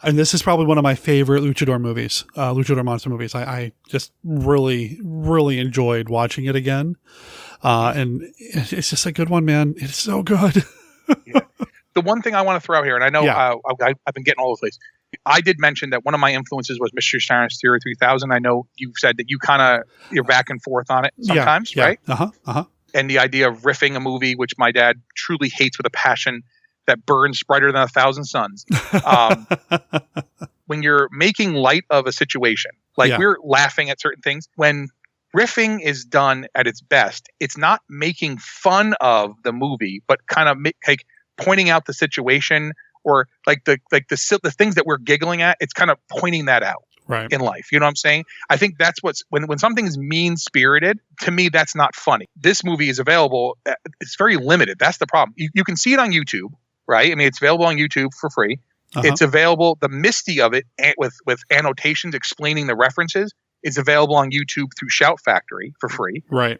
And this is probably one of my favorite luchador movies, luchador monster movies. I just really, really enjoyed watching it again. And it's just a good one, man. It's so good. The one thing I want to throw out here, and I know I've been getting all over the place. I did mention that one of my influences was Mystery Science Theory 3000. I know you've said that you're back and forth on it sometimes, right? And the idea of riffing a movie, which my dad truly hates with a passion, that burns brighter than 1,000 suns. When you're making light of a situation, like we're laughing at certain things, when riffing is done at its best, it's not making fun of the movie, but kind of like pointing out the situation or like the things that we're giggling at. It's kind of pointing that out in life. You know what I'm saying? I think that's what's when something is mean spirited, to me, that's not funny. This movie is available. It's very limited. That's the problem. You can see it on YouTube. Right? It's available on YouTube for free. It's available. The Misty of it with annotations explaining the references is available on YouTube through Shout Factory for free. Right.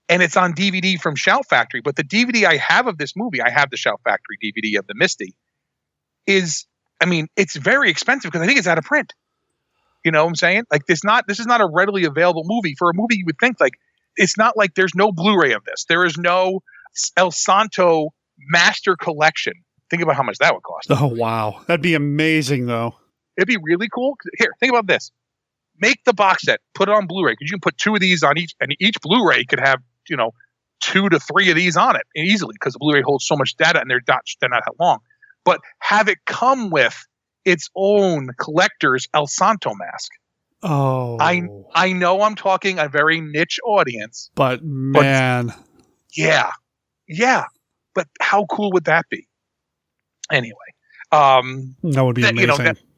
And it's on DVD from Shout Factory. But the DVD I have of this movie, I have the Shout Factory DVD of the Misty, it's very expensive because I think it's out of print. You know what I'm saying? Like this is not a readily available movie. For a movie you would think like it's not like there's no Blu-ray of this. There is no El Santo Master Collection. Think about how much that would cost. Oh, wow. That'd be amazing, though. It'd be really cool. Here, think about this. Make the box set. Put it on Blu-ray. Because you can put 2 of these on each. And each Blu-ray could have, 2 to 3 of these on it easily. Because the Blu-ray holds so much data and they're not that long. But have it come with its own collector's El Santo mask. Oh. I know I'm talking a very niche audience. But man. Yeah. But how cool would that be? Anyway, that would be amazing.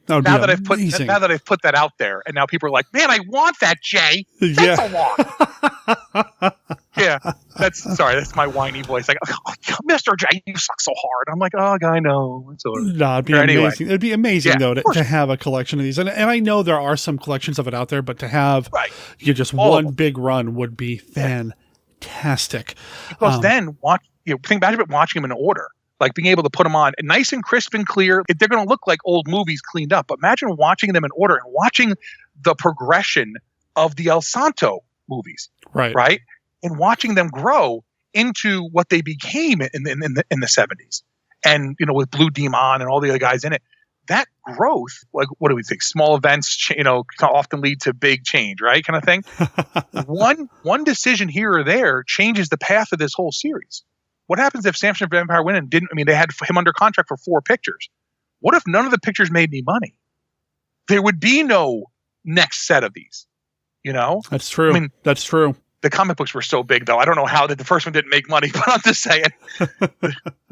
Now that I've put that out there, and now people are like, "Man, I want that, Jay. That's a lot." That's my whiny voice. Like, oh, Mr. J, you suck so hard. I'm like, oh, I know. It'd be amazing. It'd be amazing though to have a collection of these, and I know there are some collections of it out there, but to have just one big run would be fantastic. Because then think about watching them in order. Like being able to put them on nice and crisp and clear. They're going to look like old movies cleaned up. But imagine watching them in order and watching the progression of the El Santo movies. Right? And watching them grow into what they became in the 70s. And, with Blue Demon and all the other guys in it. That growth, like, what do we think? Small events, often lead to big change, right? Kind of thing. One decision here or there changes the path of this whole series. What happens if Samson Vampire went and didn't? They had him under contract for 4 pictures. What if none of the pictures made any money? There would be no next set of these. That's true. That's true. The comic books were so big, though. I don't know how the first one didn't make money, but I'm just saying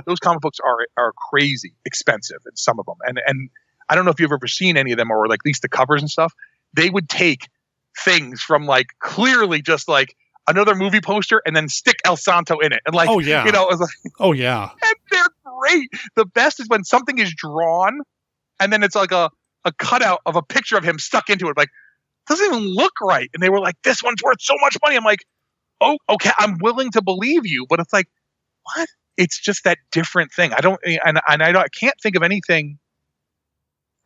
those comic books are crazy expensive in some of them. And I don't know if you've ever seen any of them or like at least the covers and stuff. they would take things from like clearly just like another movie poster and then stick El Santo in it. And like, oh yeah, you know, it was like, oh yeah. And they're great. The best is when something is drawn and then it's like a cutout of a picture of him stuck into it. Like, doesn't even look right. And they were like, this one's worth so much money. I'm like, oh, okay, I'm willing to believe you. But it's like, what? It's just that different thing. I can't think of anything.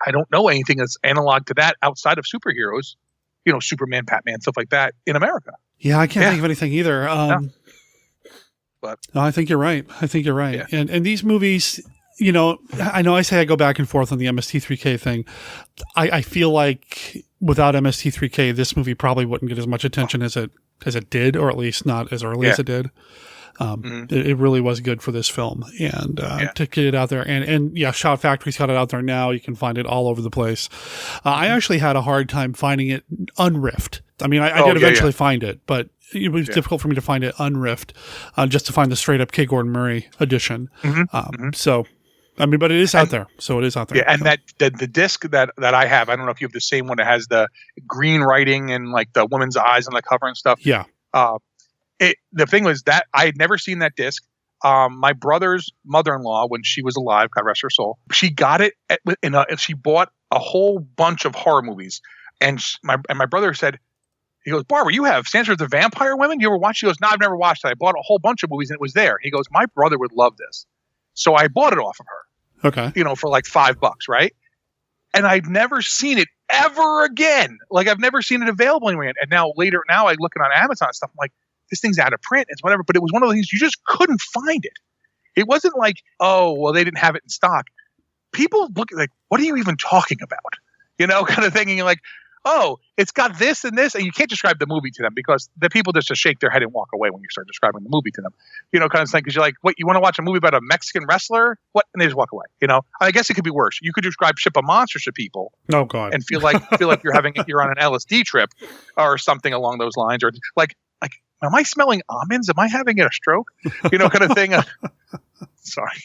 I don't know anything that's analog to that outside of superheroes, you know, Superman, Batman, stuff like that in America. Yeah, I can't think of anything either. But no, I think you're right. Yeah. And these movies, you know I say I go back and forth on the MST3K thing. I feel like without MST3K, this movie probably wouldn't get as much attention as it did, or at least not as early as it did. It really was good for this film, and to get it out there, and Shout Factory's got it out there now. You can find it all over the place. I actually had a hard time finding it unriffed. I mean, I did eventually find it, but it was difficult for me to find it unriffed, just to find the straight up K. Gordon Murray edition. So, I mean, but it is out there. So it is out there. Yeah, and that the disc that I have, I don't know if you have the same one that has the green writing and like the woman's eyes on the cover and stuff. Yeah. The thing was that I had never seen that disc. My brother's mother-in-law, when she was alive, God rest her soul, she got it she bought a whole bunch of horror movies. And my brother said, he goes, Barbara, you have Santos the Vampire Women? You ever watch? She goes, no, I've never watched it. I bought a whole bunch of movies and it was there. He goes, my brother would love this. So I bought it off of her. Okay. You know, for like $5, right? And I'd never seen it ever again. Like I've never seen it available anywhere. And now I look it on Amazon and stuff. I'm like, this thing's out of print. It's whatever. But it was one of those things you just couldn't find it. It wasn't like, oh, well, they didn't have it in stock. People look like, what are you even talking about? You know, kind of thing. And you're like, oh, it's got this and this. And you can't describe the movie to them because the people just shake their head and walk away when you start describing the movie to them. You know, kind of thing. Because you're like, what, you want to watch a movie about a Mexican wrestler? What? And they just walk away. You know, I guess it could be worse. You could describe Ship of Monsters to people. Oh, God. And feel like you're on an LSD trip or something along those lines. Or like, am I smelling almonds? Am I having a stroke? You know, kind of thing. Sorry,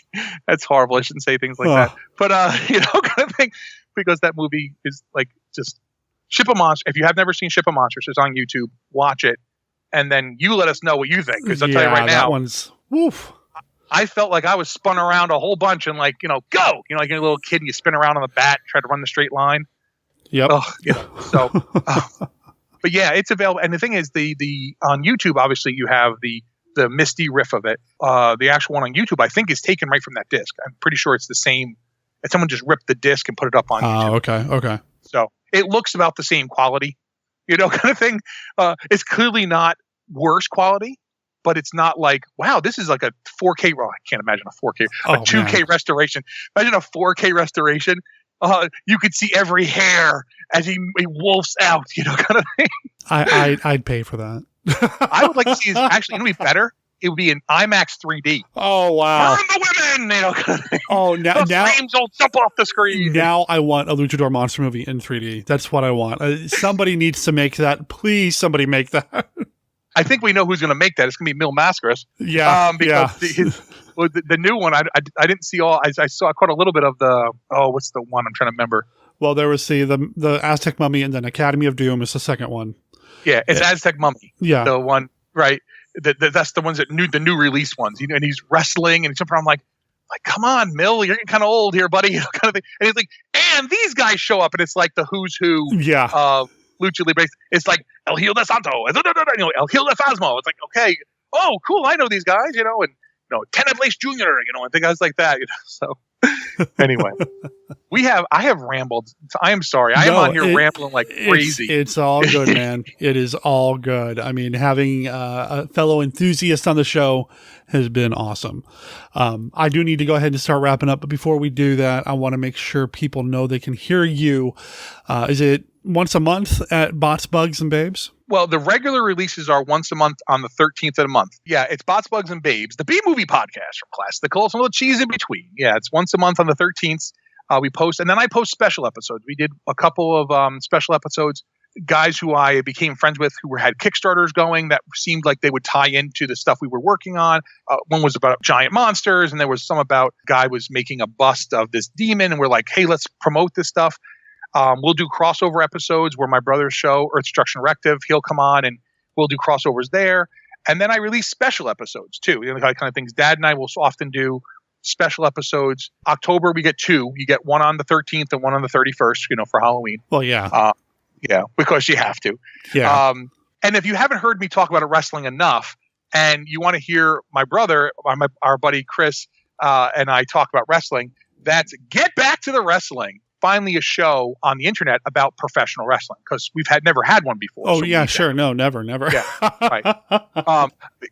that's horrible. I shouldn't say things like that. But, you know, kind of thing. Because that movie is like just Ship of Monsters. If you have never seen Ship of Monsters, it's on YouTube. Watch it. And then you let us know what you think. Because I'll tell you right now. That one's, woof. I felt like I was spun around a whole bunch and like, you know, go. You know, like a little kid, you spin around on the bat, try to run the straight line. Yep. Oh, you know, so. But yeah, it's available. And the thing is, the on YouTube, obviously, you have the Misty riff of it. The actual one on YouTube, I think, is taken right from that disc. I'm pretty sure it's the same. And someone just ripped the disc and put it up on YouTube. Okay. So it looks about the same quality, you know, kind of thing. It's clearly not worse quality, but it's not like, wow, this is like a 4K. Well, I can't imagine a 4K, a 2K restoration. Imagine a 4K restoration. You could see every hair as he wolfs out, you know, kind of thing. I'd pay for that. I would like to see his, actually, it would be better. It would be in IMAX 3D. Oh, wow. Burn the women! You know, kind of thing. Oh, now flames will jump off the screen. Now I want a Luchador monster movie in 3D. That's what I want. Somebody needs to make that. Please, somebody make that. I think we know who's going to make that. It's going to be Mil Mascaras. Yeah. Because the new one, I didn't see all. I saw quite a little bit of the. Oh, what's the one I'm trying to remember? Well, there was the Aztec Mummy, and then Academy of Doom is the second one. Yeah, it's Aztec Mummy. Yeah, the one, right? That's the ones the new release ones. You know, and he's wrestling and he's jumping around. I'm like, come on, Mil, you're getting kind of old here, buddy. You know, kind of thing. And he's like, and these guys show up, and it's like the who's who. Yeah. Lucha Libre. It's like El Hijo de Santo. You know, El Hijo de Phasmo. It's like, okay, oh, cool, I know these guys. You know, and you know, Tenet Place Jr. You know, and the guys like that. You know, so. Anyway, I have rambled. I am sorry. I am on here rambling like crazy. It's all good, man. It is all good. I mean, having a fellow enthusiast on the show has been awesome. I do need to go ahead and start wrapping up. But before we do that, I want to make sure people know they can hear you. Is it once a month at Bots, Bugs, and Babes? Well, the regular releases are once a month on the 13th of the month. Yeah, it's Bots, Bugs, and Babes, the B-movie podcast from Classical, some little cheese in between. Yeah, it's once a month on the 13th. We post, and then I post special episodes. We did a couple of special episodes. Guys who I became friends with who had Kickstarters going that seemed like they would tie into the stuff we were working on. One was about giant monsters, and there was some about a guy was making a bust of this demon, and we're like, hey, let's promote this stuff. We'll do crossover episodes where my brother's show, Earth Destruction Rective, he'll come on and we'll do crossovers there. And then I release special episodes too, the kind of things. Dad and I will often do special episodes. October, we get 2. You get one on the 13th and one on the 31st, for Halloween. Well, yeah. Because you have to. Yeah. And if you haven't heard me talk about wrestling enough and you want to hear my brother, our buddy Chris, and I talk about wrestling, that's Get Back to the Wrestling. Finally a show on the internet about professional wrestling, because we've never had one before. Oh, yeah, sure. No, never. Yeah, right.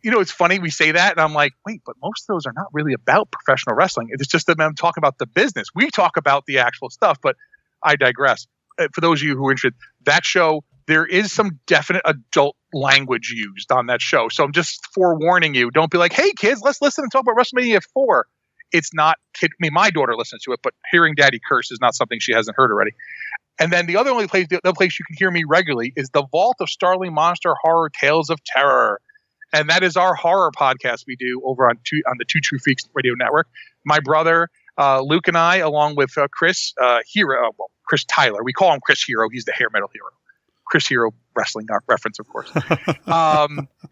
It's funny we say that, and I'm like, wait, but most of those are not really about professional wrestling. It's just that I'm talking about the business. We talk about the actual stuff, but I digress. For those of you who are interested, that show, there is some definite adult language used on that show. So I'm just forewarning you. Don't be like, hey, kids, let's listen and talk about WrestleMania 4. It's not kid. I mean, my daughter listens to it, but hearing Daddy curse is not something she hasn't heard already. And then the other place you can hear me regularly is the Vault of Starling Monster Horror Tales of Terror, and that is our horror podcast we do over on the Two True Freaks Radio Network. My brother Luke and I, along with Chris Chris Tyler, we call him Chris Hero. He's the hair metal hero. Chris Hero wrestling reference, of course.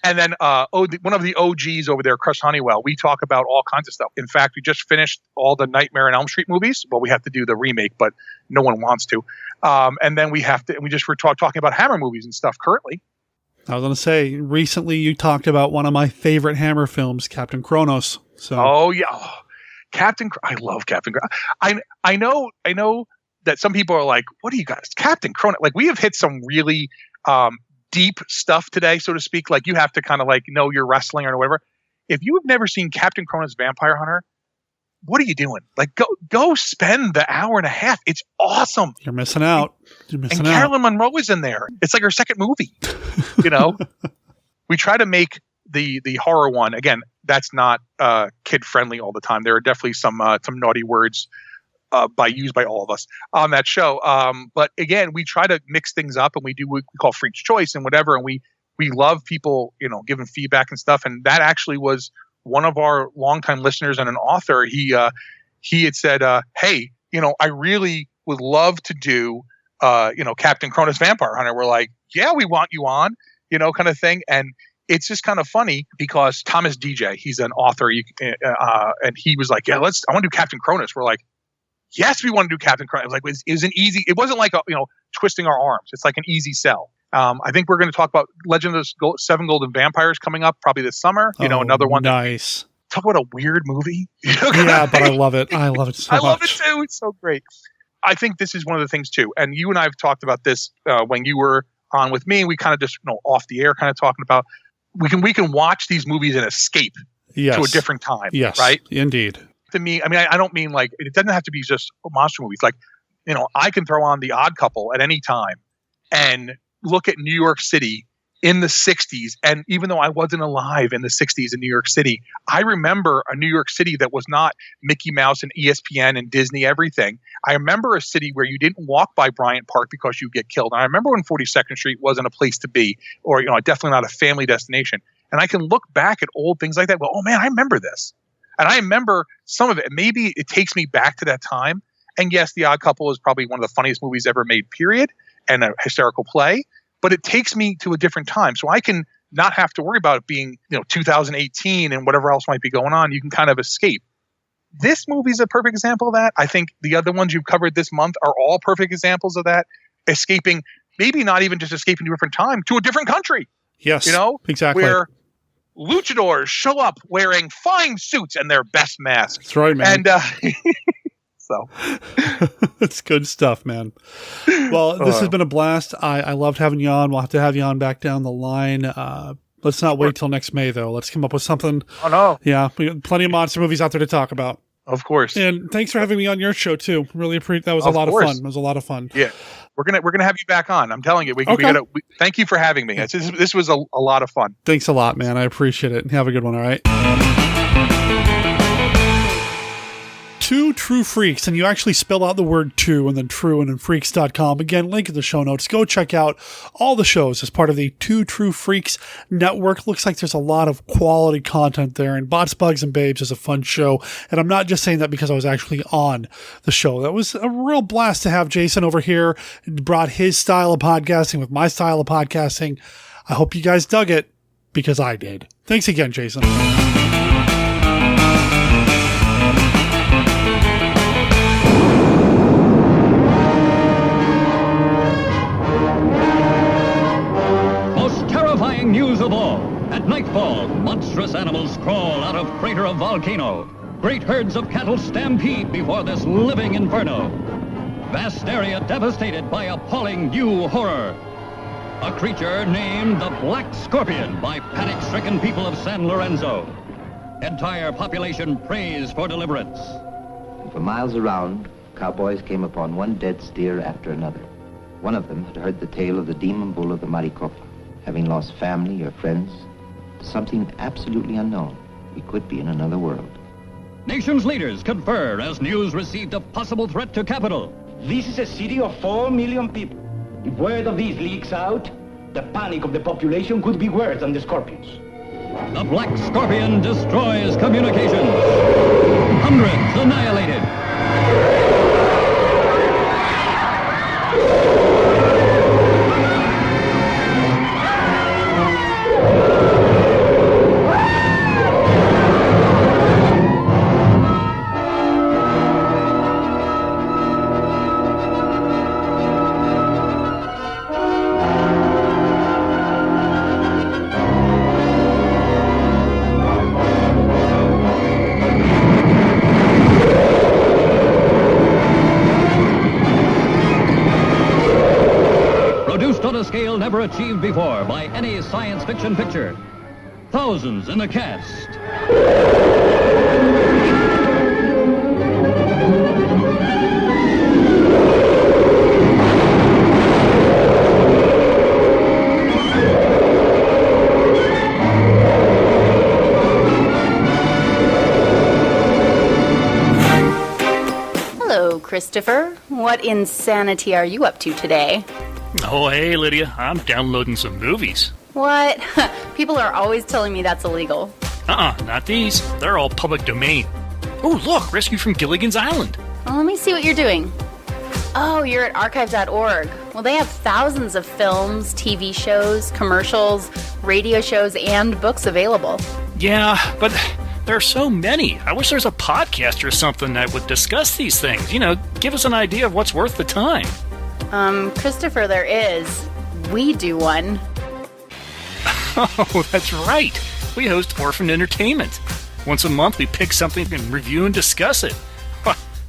And then one of the OGs over there, Chris Honeywell, we talk about all kinds of stuff. In fact, we just finished all the Nightmare on Elm Street movies. Well, we have to do the remake, but no one wants to. And then we're talking about Hammer movies and stuff currently. I was going to say, recently you talked about one of my favorite Hammer films, Captain Kronos. So. Oh, yeah. I love Captain Kronos. I know that some people are like, what are you guys, Captain Kronos? Like, we have hit some really deep stuff today, so to speak. Like, you have to kind of know your wrestling or whatever. If you have never seen Captain Kronos Vampire Hunter, what are you doing? Like, go spend the hour and a half. It's awesome. You're missing out. And Carolyn Monroe is in there. It's like her second movie. We try to make the horror one. Again, that's not kid friendly all the time. There are definitely some naughty words used by all of us on that show. But again, we try to mix things up, and we do what we call Freak's Choice and whatever. And we love people, giving feedback and stuff. And that actually was one of our longtime listeners and an author. He had said, hey, I really would love to do, Captain Kronos Vampire Hunter. We're like, yeah, we want you on, kind of thing. And it's just kind of funny because Thomas DJ, he's an author, and he was like, yeah, I want to do Captain Kronos. We're like, yes, we want to do Captain Kronos. Like, it wasn't like twisting our arms. It's like an easy sell. I think we're going to talk about Legend of the Seven Golden Vampires coming up probably this summer. Another one. Nice. Talk about a weird movie. Yeah, but I love it. I love it so much. I love it too. It's so great. I think this is one of the things too. And you and I have talked about this when you were on with me. We kind of just off the air kind of talking about we can watch these movies and escape to a different time. Yes, right? Indeed. To me, I don't mean like it doesn't have to be just monster movies. Like, I can throw on The Odd Couple at any time and look at New York City in the 60s. And even though I wasn't alive in the 60s in New York City, I remember a New York City that was not Mickey Mouse and ESPN and Disney everything. I remember a city where you didn't walk by Bryant Park because you get killed. And I remember when 42nd Street wasn't a place to be, or definitely not a family destination. And I can look back at old things like that. Well, oh man, I remember this. And I remember some of it. Maybe it takes me back to that time. And yes, The Odd Couple is probably one of the funniest movies ever made, period, and a hysterical play. But it takes me to a different time. So I can not have to worry about it being, 2018 and whatever else might be going on. You can kind of escape. This movie is a perfect example of that. I think the other ones you've covered this month are all perfect examples of that. Escaping, maybe not even just escaping to a different time, to a different country. Yes, exactly. Where luchadors show up wearing fine suits and their best masks. That's right, man. And so it's good stuff, man. Well, this has been a blast. I loved having you on. We'll have to have you on back down the line. Let's not wait till next May, though. Let's come up with something. Oh, no. Yeah, we got plenty of monster movies out there to talk about. Of course. And thanks for having me on your show, too. Really appreciate that. Was a lot of fun. It was a lot of fun. Yeah. We're gonna have you back on. I'm telling you. Thank you for having me. This was a lot of fun. Thanks a lot, man. I appreciate it. Have a good one, all right? Two True Freaks, and you actually spell out the word two and then true and then freaks.com. Again, link in the show notes. Go check out all the shows as part of the Two True Freaks network. Looks like there's a lot of quality content there, and Bots, Bugs, and Babes is a fun show. And I'm not just saying that because I was actually on the show. That was a real blast to have Jason over here. It brought his style of podcasting with my style of podcasting. I hope you guys dug it, because I did. Thanks again, Jason. News of all. At nightfall, monstrous animals crawl out of crater of volcano. Great herds of cattle stampede before this living inferno. Vast area devastated by appalling new horror. A creature named the Black Scorpion by panic-stricken people of San Lorenzo. Entire population prays for deliverance. For miles around, cowboys came upon one dead steer after another. One of them had heard the tale of the demon bull of the Maricopa. Having lost family or friends to something absolutely unknown, we could be in another world. Nation's leaders confer as news received of possible threat to capital. This is a city of 4 million people. If word of these leaks out, the panic of the population could be worse than the scorpions. The Black Scorpion destroys communications. Hundreds annihilated. Scale never achieved before by any science fiction picture. Thousands in the cast. Hello, Christopher. What insanity are you up to today? Oh, hey, Lydia. I'm downloading some movies. What? People are always telling me that's illegal. Not these. They're all public domain. Oh, look, Rescue from Gilligan's Island. Well, let me see what you're doing. Oh, you're at archive.org. Well, they have thousands of films, TV shows, commercials, radio shows, and books available. Yeah, but there are so many. I wish there's a podcast or something that would discuss these things. You know, give us an idea of what's worth the time. Christopher, there is. We do one. Oh, that's right. We host Orphan Entertainment. Once a month, we pick something and review and discuss it.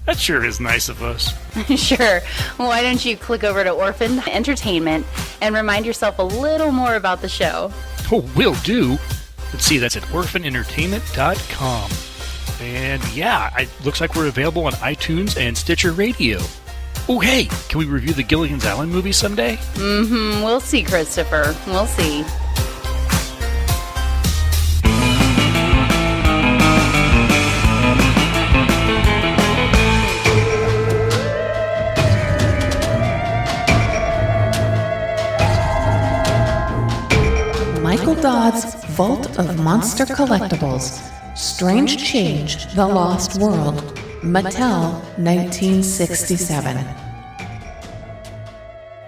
That sure is nice of us. Sure. Well, why don't you click over to Orphan Entertainment and remind yourself a little more about the show? Oh, will do. Let's see, that's at orphanentertainment.com. And yeah, it looks like we're available on iTunes and Stitcher Radio. Oh, hey, can we review the Gilligan's Island movie someday? We'll see, Christopher. We'll see. Michael Dodd's Vault of Monster Collectibles. Strange Change, The Lost World. Mattel, 1967.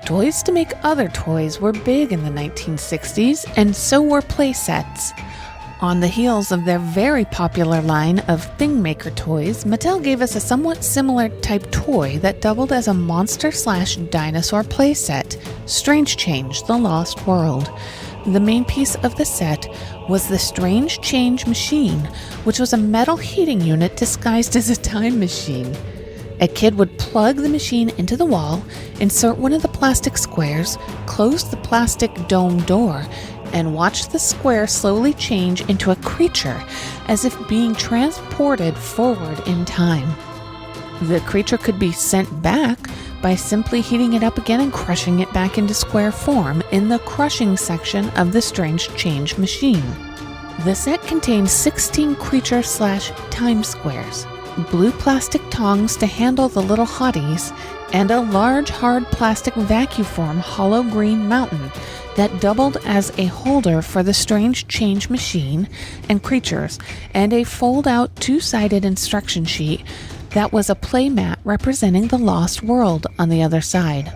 Toys to make other toys were big in the 1960s, and so were playsets. On the heels of their very popular line of Thingmaker toys, Mattel gave us a somewhat similar type toy that doubled as a monster/dinosaur playset, Strange Change, The Lost World. The main piece of the set was the Strange Change machine, which was a metal heating unit disguised as a time machine. A kid would plug the machine into the wall, insert one of the plastic squares, close the plastic dome door, and watch the square slowly change into a creature, as if being transported forward in time. The creature could be sent back by simply heating it up again and crushing it back into square form in the crushing section of the Strange Change machine. The set contained 16 creature/time squares. blue plastic tongs to handle the little hotties, and a large hard plastic vacuum form hollow green mountain that doubled as a holder for the strange change machine and creatures, and a fold-out two-sided instruction sheet that was a play mat representing the lost world on the other side.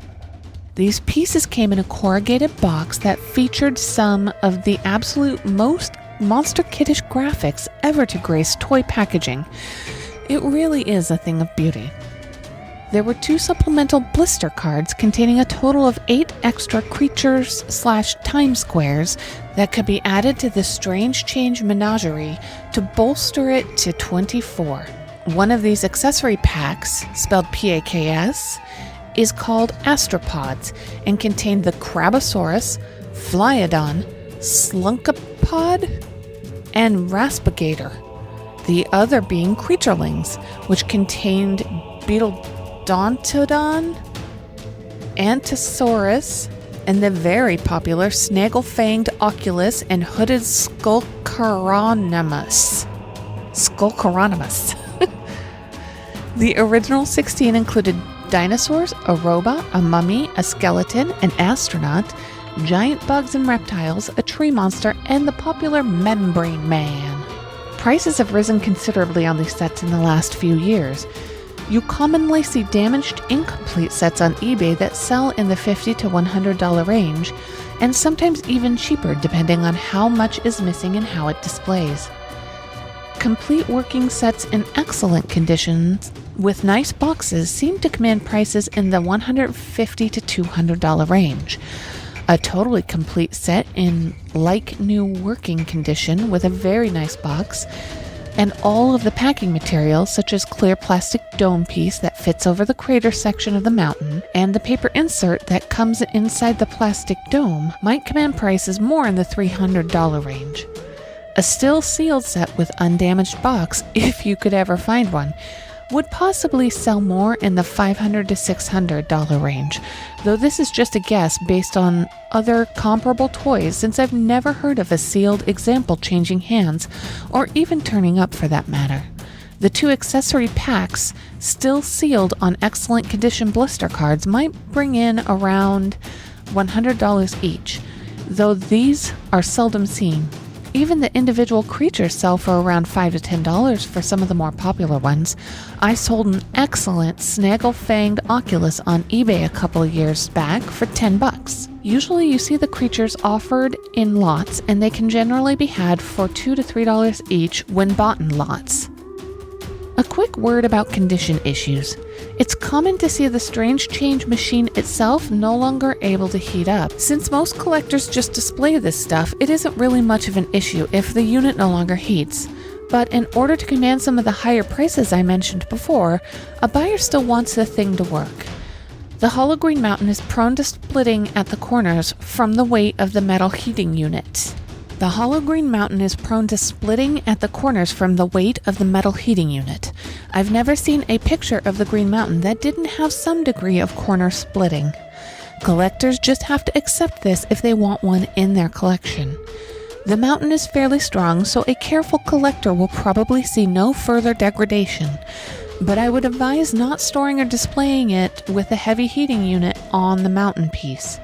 These pieces came in a corrugated box that featured some of the absolute most monster kiddish graphics ever to grace toy packaging. It really is a thing of beauty. There were 2 supplemental blister cards containing a total of 8 extra creatures/time squares that could be added to the Strange Change menagerie to bolster it to 24. One of these accessory packs, spelled PAKS, is called Astropods and contained the Crabosaurus, Flyodon, Slunkapod, and Raspigator. The other being Creaturelings, which contained Beetledontodon, Antisaurus, and the very popular Snaggle-Fanged Oculus and Hooded Skullcaronimus. The original 16 included dinosaurs, a robot, a mummy, a skeleton, an astronaut, giant bugs and reptiles, a tree monster, and the popular Membrane Man. Prices have risen considerably on these sets in the last few years. You commonly see damaged, incomplete sets on eBay that sell in the $50 to $100 range, and sometimes even cheaper depending on how much is missing and how it displays. Complete working sets in excellent conditions with nice boxes seem to command prices in the $150 to $200 range. A totally complete set in like-new working condition with a very nice box and all of the packing materials such as clear plastic dome piece that fits over the crater section of the mountain and the paper insert that comes inside the plastic dome might command prices more in the $300 range. A still sealed set with undamaged box, if you could ever find one, would possibly sell more in the $500 to $600 range, though this is just a guess based on other comparable toys since I've never heard of a sealed example changing hands or even turning up for that matter. The 2 accessory packs, still sealed on excellent condition blister cards, might bring in around $100 each, though these are seldom seen. Even the individual creatures sell for around $5 to $10 for some of the more popular ones. I sold an excellent Snaggle-Fanged Oculus on eBay a couple of years back for $10. Usually you see the creatures offered in lots, and they can generally be had for $2 to $3 each when bought in lots. A quick word about condition issues. It's common to see the Strange Change machine itself no longer able to heat up. Since most collectors just display this stuff, it isn't really much of an issue if the unit no longer heats. But in order to command some of the higher prices I mentioned before, a buyer still wants the thing to work. The hollow green mountain is prone to splitting at the corners from the weight of the metal heating unit. The hollow green mountain is prone to splitting at the corners from the weight of the metal heating unit. I've never seen a picture of the green mountain that didn't have some degree of corner splitting. Collectors just have to accept this if they want one in their collection. The mountain is fairly strong, so a careful collector will probably see no further degradation, but I would advise not storing or displaying it with a heavy heating unit on the mountain piece.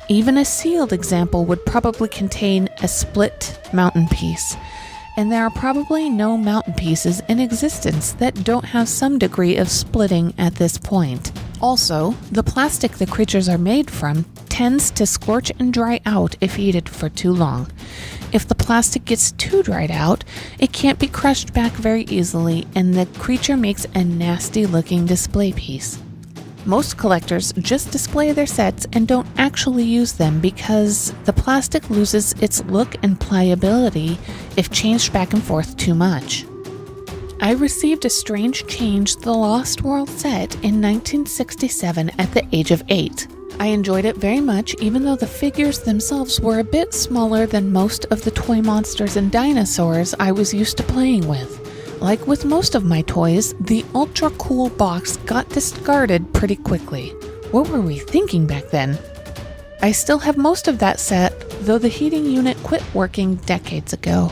Even a sealed example would probably contain a split mountain piece, and there are probably no mountain pieces in existence that don't have some degree of splitting at this point. Also, the plastic the creatures are made from tends to scorch and dry out if heated for too long. If the plastic gets too dried out, it can't be crushed back very easily, and the creature makes a nasty looking display piece. Most collectors just display their sets and don't actually use them because the plastic loses its look and pliability if changed back and forth too much. I received a Strange Change The Lost World set in 1967 at the age of 8. I enjoyed it very much, even though the figures themselves were a bit smaller than most of the toy monsters and dinosaurs I was used to playing with. Like with most of my toys, the ultra cool box got discarded pretty quickly. What were we thinking back then? I still have most of that set, though the heating unit quit working decades ago.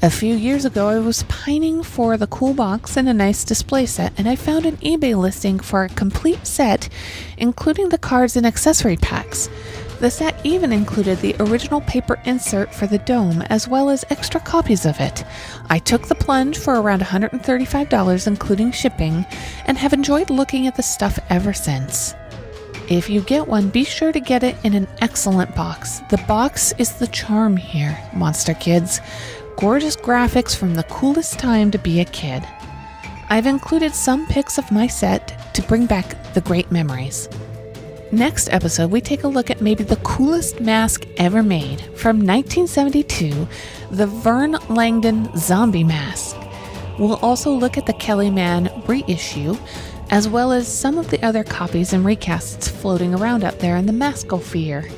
A few years ago, I was pining for the cool box and a nice display set, and I found an eBay listing for a complete set, including the cards and accessory packs. The set even included the original paper insert for the dome, as well as extra copies of it. I took the plunge for around $135, including shipping, and have enjoyed looking at the stuff ever since. If you get one, be sure to get it in an excellent box. The box is the charm here, Monster Kids. Gorgeous graphics from the coolest time to be a kid. I've included some pics of my set to bring back the great memories. Next episode, we take a look at maybe the coolest mask ever made. From 1972, the Vern Langdon zombie mask. We'll also look at the Kelly Man reissue, as well as some of the other copies and recasts floating around out there in the Maskosphere.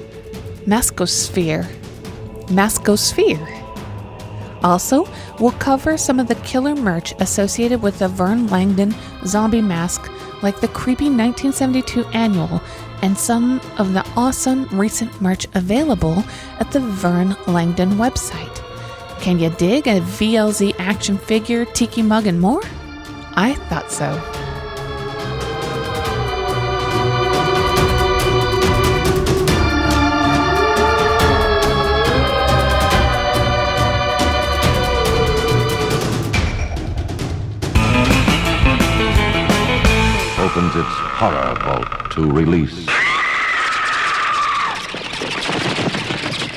Also, we'll cover some of the killer merch associated with the Vern Langdon zombie mask, like the creepy 1972 annual, and some of the awesome recent merch available at the Vern Langdon website. Can you dig a VLZ action figure, tiki mug, and more? I thought so. Opens its horror vault to release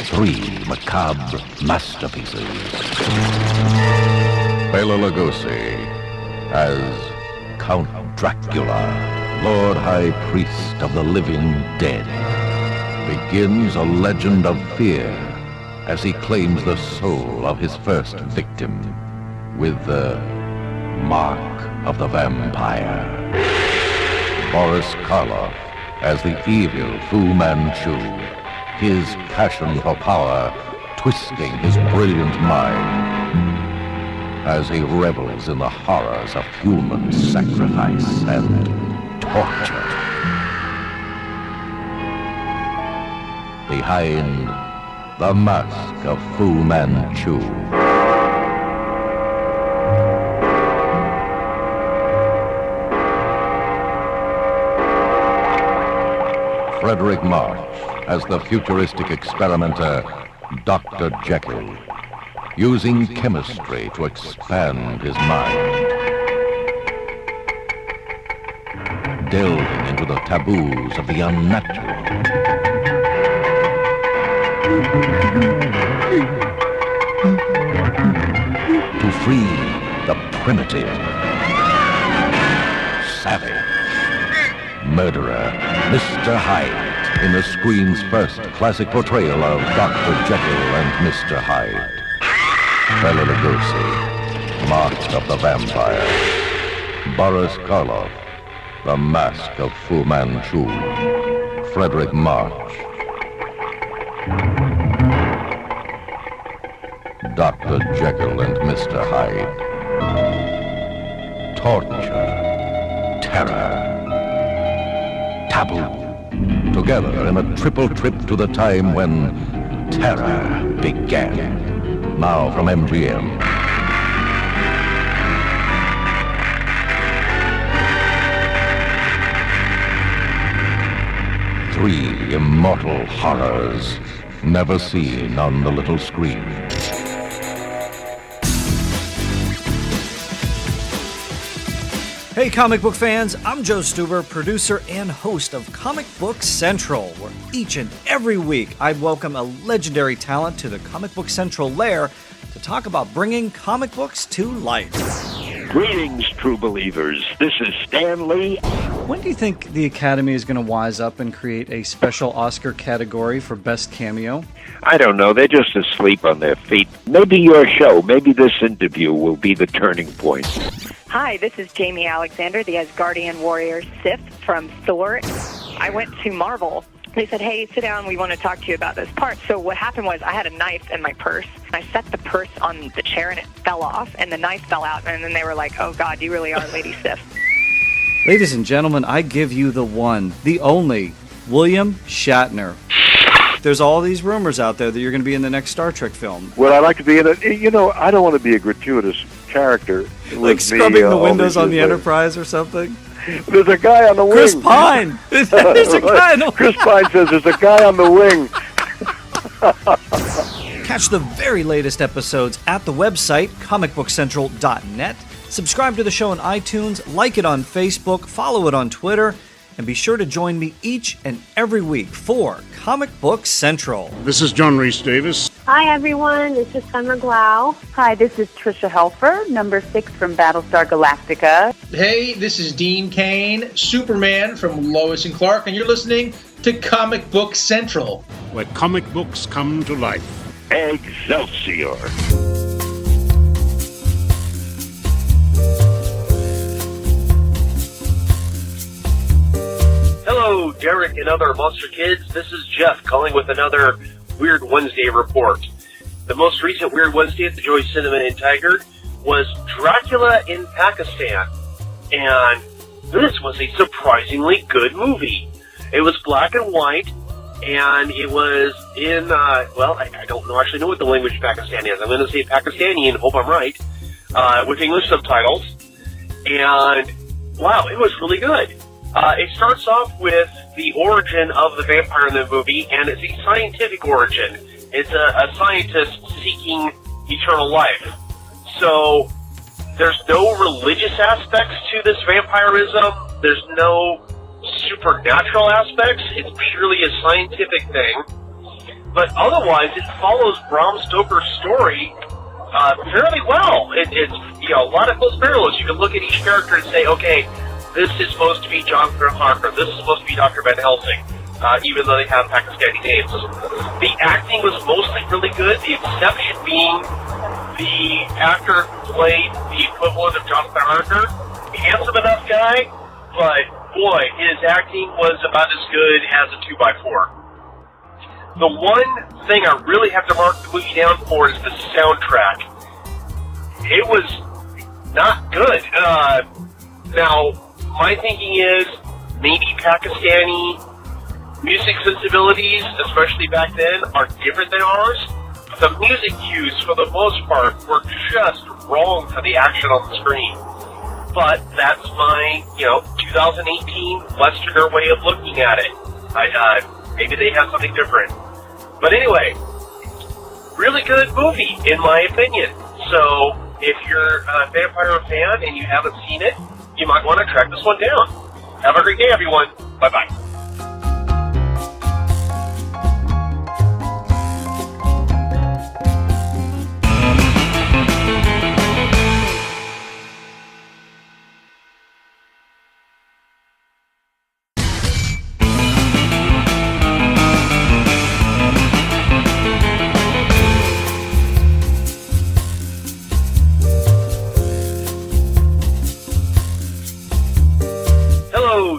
3 macabre masterpieces. Bela Lugosi as Count Dracula, Lord High Priest of the living dead, begins a legend of fear as he claims the soul of his first victim with the mark of the vampire. Boris Karloff as the evil Fu Manchu, his passion for power twisting his brilliant mind as he revels in the horrors of human sacrifice and torture. Behind the mask of Fu Manchu. Frederick March as the futuristic experimenter Dr. Jekyll, using chemistry to expand his mind, delving into the taboos of the unnatural, to free the primitive, savage, murderer, Mr. Hyde, in the screen's first classic portrayal of Dr. Jekyll and Mr. Hyde. Bela Lugosi, Mark of the Vampire. Boris Karloff, The Mask of Fu Manchu. Frederick March. Dr. Jekyll and Mr. Hyde. Torture, terror, taboo, together in a triple trip to the time when terror began. Now from MGM. Three immortal horrors never seen on the little screen. Hey comic book fans, I'm Joe Stuber, producer and host of Comic Book Central, where each and every week I welcome a legendary talent to the Comic Book Central lair to talk about bringing comic books to life. Greetings, true believers. This is Stan Lee. When do you think the Academy is going to wise up and create a special Oscar category for Best Cameo? I don't know. They're just asleep on their feet. Maybe your show, maybe this interview will be the turning point. Hi, this is Jamie Alexander, the Asgardian warrior Sif from Thor. I went to Marvel. They said, hey, sit down, we want to talk to you about this part. So what happened was I had a knife in my purse. I set the purse on the chair and it fell off, and the knife fell out. And then they were like, oh, God, you really are Lady Sif. Ladies and gentlemen, I give you the one, the only, William Shatner. there's all these rumors out there that you're going to be in the next Star Trek film. Would I like to be in it? You know, I don't want to be a gratuitous character. Like scrubbing the windows on the Enterprise or something? There's a guy on the wing. Chris Pine! There's a guy on the wing. Chris Pine says there's a guy on the wing. Catch the very latest episodes at the website, comicbookcentral.net. Subscribe to the show on iTunes, like it on Facebook, follow it on Twitter, and be sure to join me each and every week for Comic Book Central. This is John Rhys Davis. Hi, everyone. This is Summer Glau. Hi, this is Trisha Helfer, number 6 from Battlestar Galactica. Hey, this is Dean Cain, Superman from Lois and Clark, and you're listening to Comic Book Central, where comic books come to life. Excelsior. Hello, Derek and other Monster Kids. This is Jeff calling with another Weird Wednesday report. The most recent Weird Wednesday at the Joy Cinema in Tigard was Dracula in Pakistan. And this was a surprisingly good movie. It was black and white, and it was in, I don't actually know what the language Pakistani is. I'm going to say Pakistani and hope I'm right, with English subtitles. And, wow, it was really good. It starts off with the origin of the vampire in the movie, and it's a scientific origin. It's a scientist seeking eternal life. So, there's no religious aspects to this vampirism. There's no supernatural aspects. It's purely a scientific thing. But otherwise, it follows Bram Stoker's story fairly well. It's a lot of close parallels. You can look at each character and say, okay, this is supposed to be John Harker, this is supposed to be Dr. Van Helsing, even though they have Pakistani names. The acting was mostly really good, the exception being the actor who played the equivalent of Jonathan Harker. Handsome enough guy, but boy, his acting was about as good as a 2x4. The one thing I really have to mark the movie down for is the soundtrack. It was not good. Now, my thinking is maybe Pakistani music sensibilities, especially back then, are different than ours. The music cues, for the most part, were just wrong for the action on the screen. But that's my, 2018 Westerner way of looking at it. Maybe they have something different. But anyway, really good movie, in my opinion. So, if you're a vampire fan and you haven't seen it, you might want to track this one down. Have a great day, everyone. Bye-bye.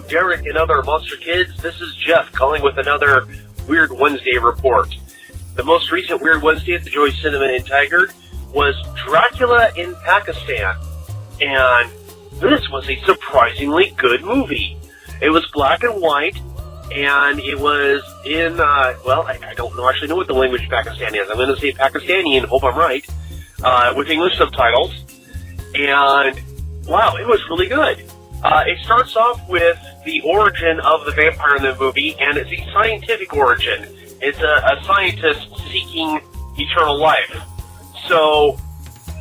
Derek and other Monster Kids, this is Jeff calling with another Weird Wednesday report. The most recent Weird Wednesday at the Joy Cinema in Tigard was Dracula in Pakistan. And this was a surprisingly good movie. It was black and white, and it was in, I don't actually know what the language Pakistani is. I'm going to say Pakistani and hope I'm right, with English subtitles. And, wow, it was really good. It starts off with the origin of the vampire in the movie, and it's a scientific origin. It's a scientist seeking eternal life. So,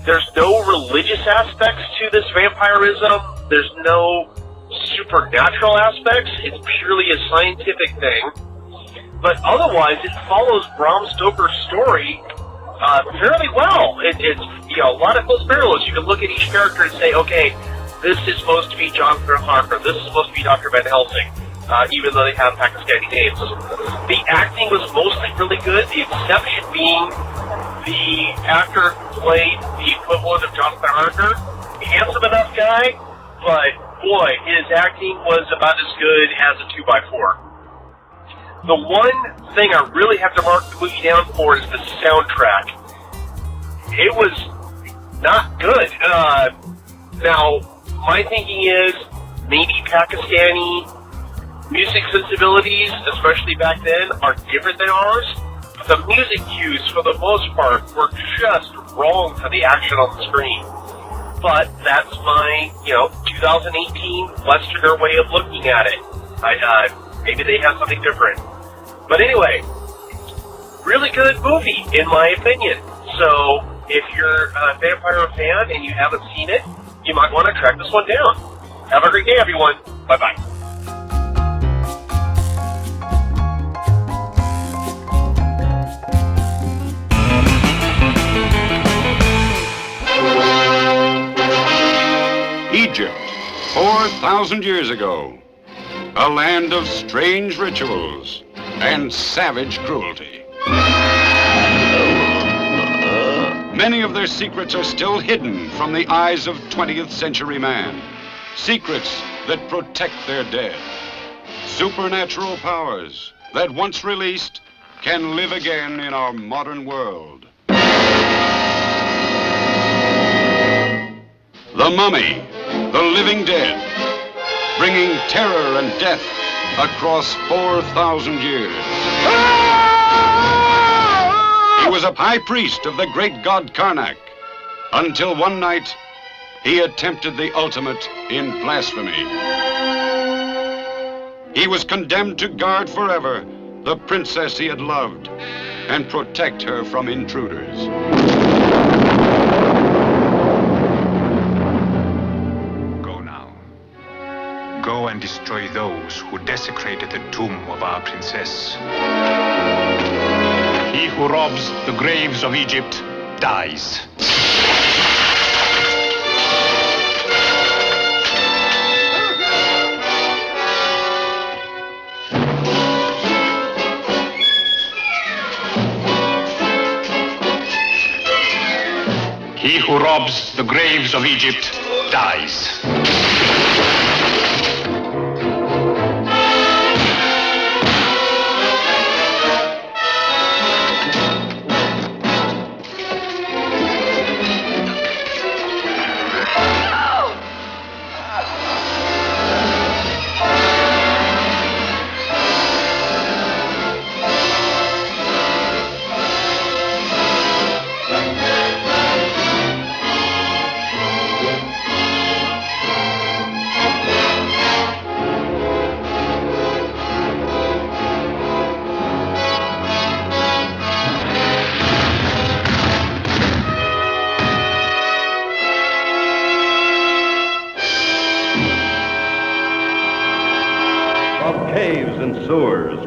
there's no religious aspects to this vampirism. There's no supernatural aspects. It's purely a scientific thing. But otherwise, it follows Bram Stoker's story fairly well. It's a lot of close parallels. You can look at each character and say, okay, this is supposed to be John Harker, this is supposed to be Dr. Van Helsing, even though they have Pakistani names. The acting was mostly really good, the exception being the actor who played the equivalent of Jonathan Harker. Handsome enough guy, but boy, his acting was about as good as a 2x4. The one thing I really have to mark the movie down for is the soundtrack. It was not good. Now, my thinking is maybe Pakistani music sensibilities, especially back then, are different than ours. The music cues, for the most part, were just wrong for the action on the screen. But that's my, 2018 Westerner way of looking at it. Maybe they have something different. But anyway, really good movie, in my opinion. So, if you're a vampire fan and you haven't seen it, you might want to track this one down. Have a great day, everyone. Bye-bye. Egypt, 4,000 years ago. A land of strange rituals and savage cruelty. Many of their secrets are still hidden from the eyes of 20th century man. Secrets that protect their dead. Supernatural powers that once released can live again in our modern world. The Mummy, the living dead, bringing terror and death across 4,000 years. He was a high priest of the great god Karnak, until one night he attempted the ultimate in blasphemy. He was condemned to guard forever the princess he had loved and protect her from intruders. Go and destroy those who desecrated the tomb of our princess. He who robs the graves of Egypt dies. He who robs the graves of Egypt dies.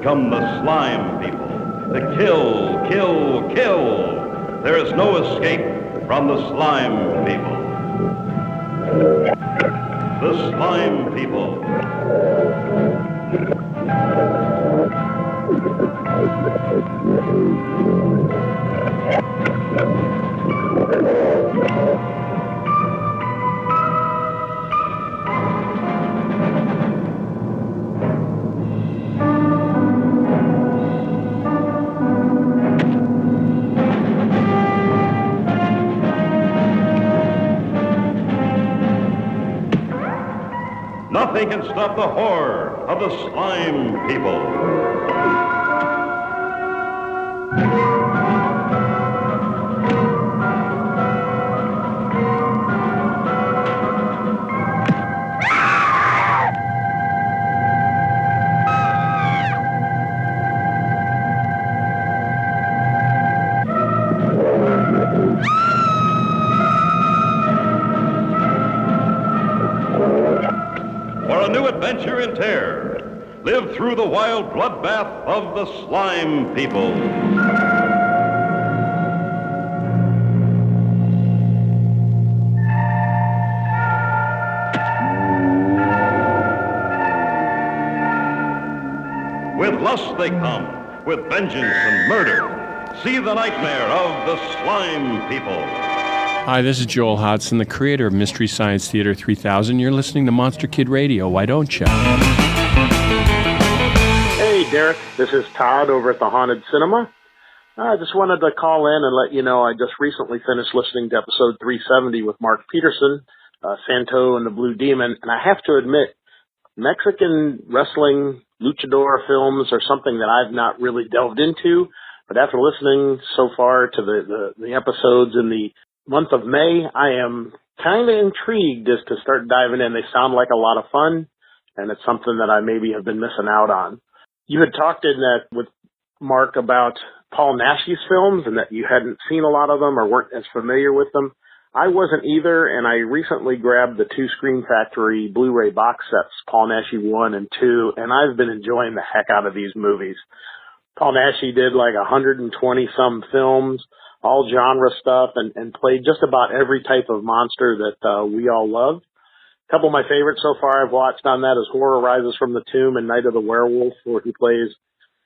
Come the slime people, the kill, kill, kill. There is no escape from the slime people. The slime people. Nothing can stop the horror of the slime people. Adventure in terror. Live through the wild bloodbath of the slime people. With lust they come, with vengeance and murder. See the nightmare of the slime people. Hi, this is Joel Hodson, the creator of Mystery Science Theater 3000. You're listening to Monster Kid Radio. Why don't you? Hey, Derek. This is Todd over at the Haunted Cinema. I just wanted to call in and let you know I just recently finished listening to episode 370 with Mark Peterson, Santo and the Blue Demon, and I have to admit, Mexican wrestling luchador films are something that I've not really delved into, but after listening so far to the episodes in the month of May, I am kind of intrigued as to start diving in. They sound like a lot of fun, and it's something that I maybe have been missing out on. You had talked in that with Mark about Paul Naschy's films and that you hadn't seen a lot of them or weren't as familiar with them. I wasn't either, and I recently grabbed the 2 Scream Factory Blu-ray box sets, Paul Naschy 1 and 2, and I've been enjoying the heck out of these movies. Paul Naschy did like 120-some films, all genre stuff, and played just about every type of monster that we all love. A couple of my favorites so far I've watched on that is Horror Rises from the Tomb and Night of the Werewolf, where he plays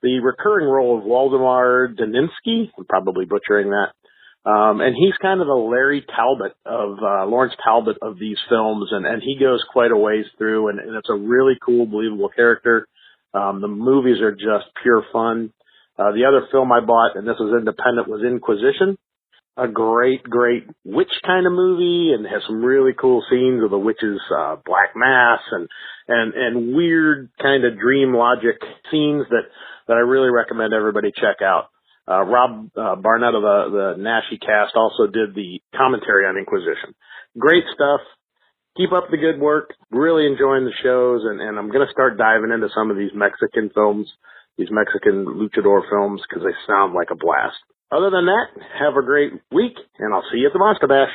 the recurring role of Waldemar Daninsky. I'm probably butchering that. And he's kind of the Larry Talbot of, Lawrence Talbot of these films, and he goes quite a ways through, and it's a really cool, believable character. The movies are just pure fun. The other film I bought, and this was independent, was Inquisition. A great witch kind of movie, and has some really cool scenes of the witch's black mass and weird kind of dream logic scenes that I really recommend everybody check out. Rob Barnett of the Naschy cast also did the commentary on Inquisition. Great stuff. Keep up the good work. Really enjoying the shows, and I'm going to start diving into some of these Mexican films, these Mexican luchador films, because they sound like a blast. Other than that, have a great week, and I'll see you at the Monster Bash.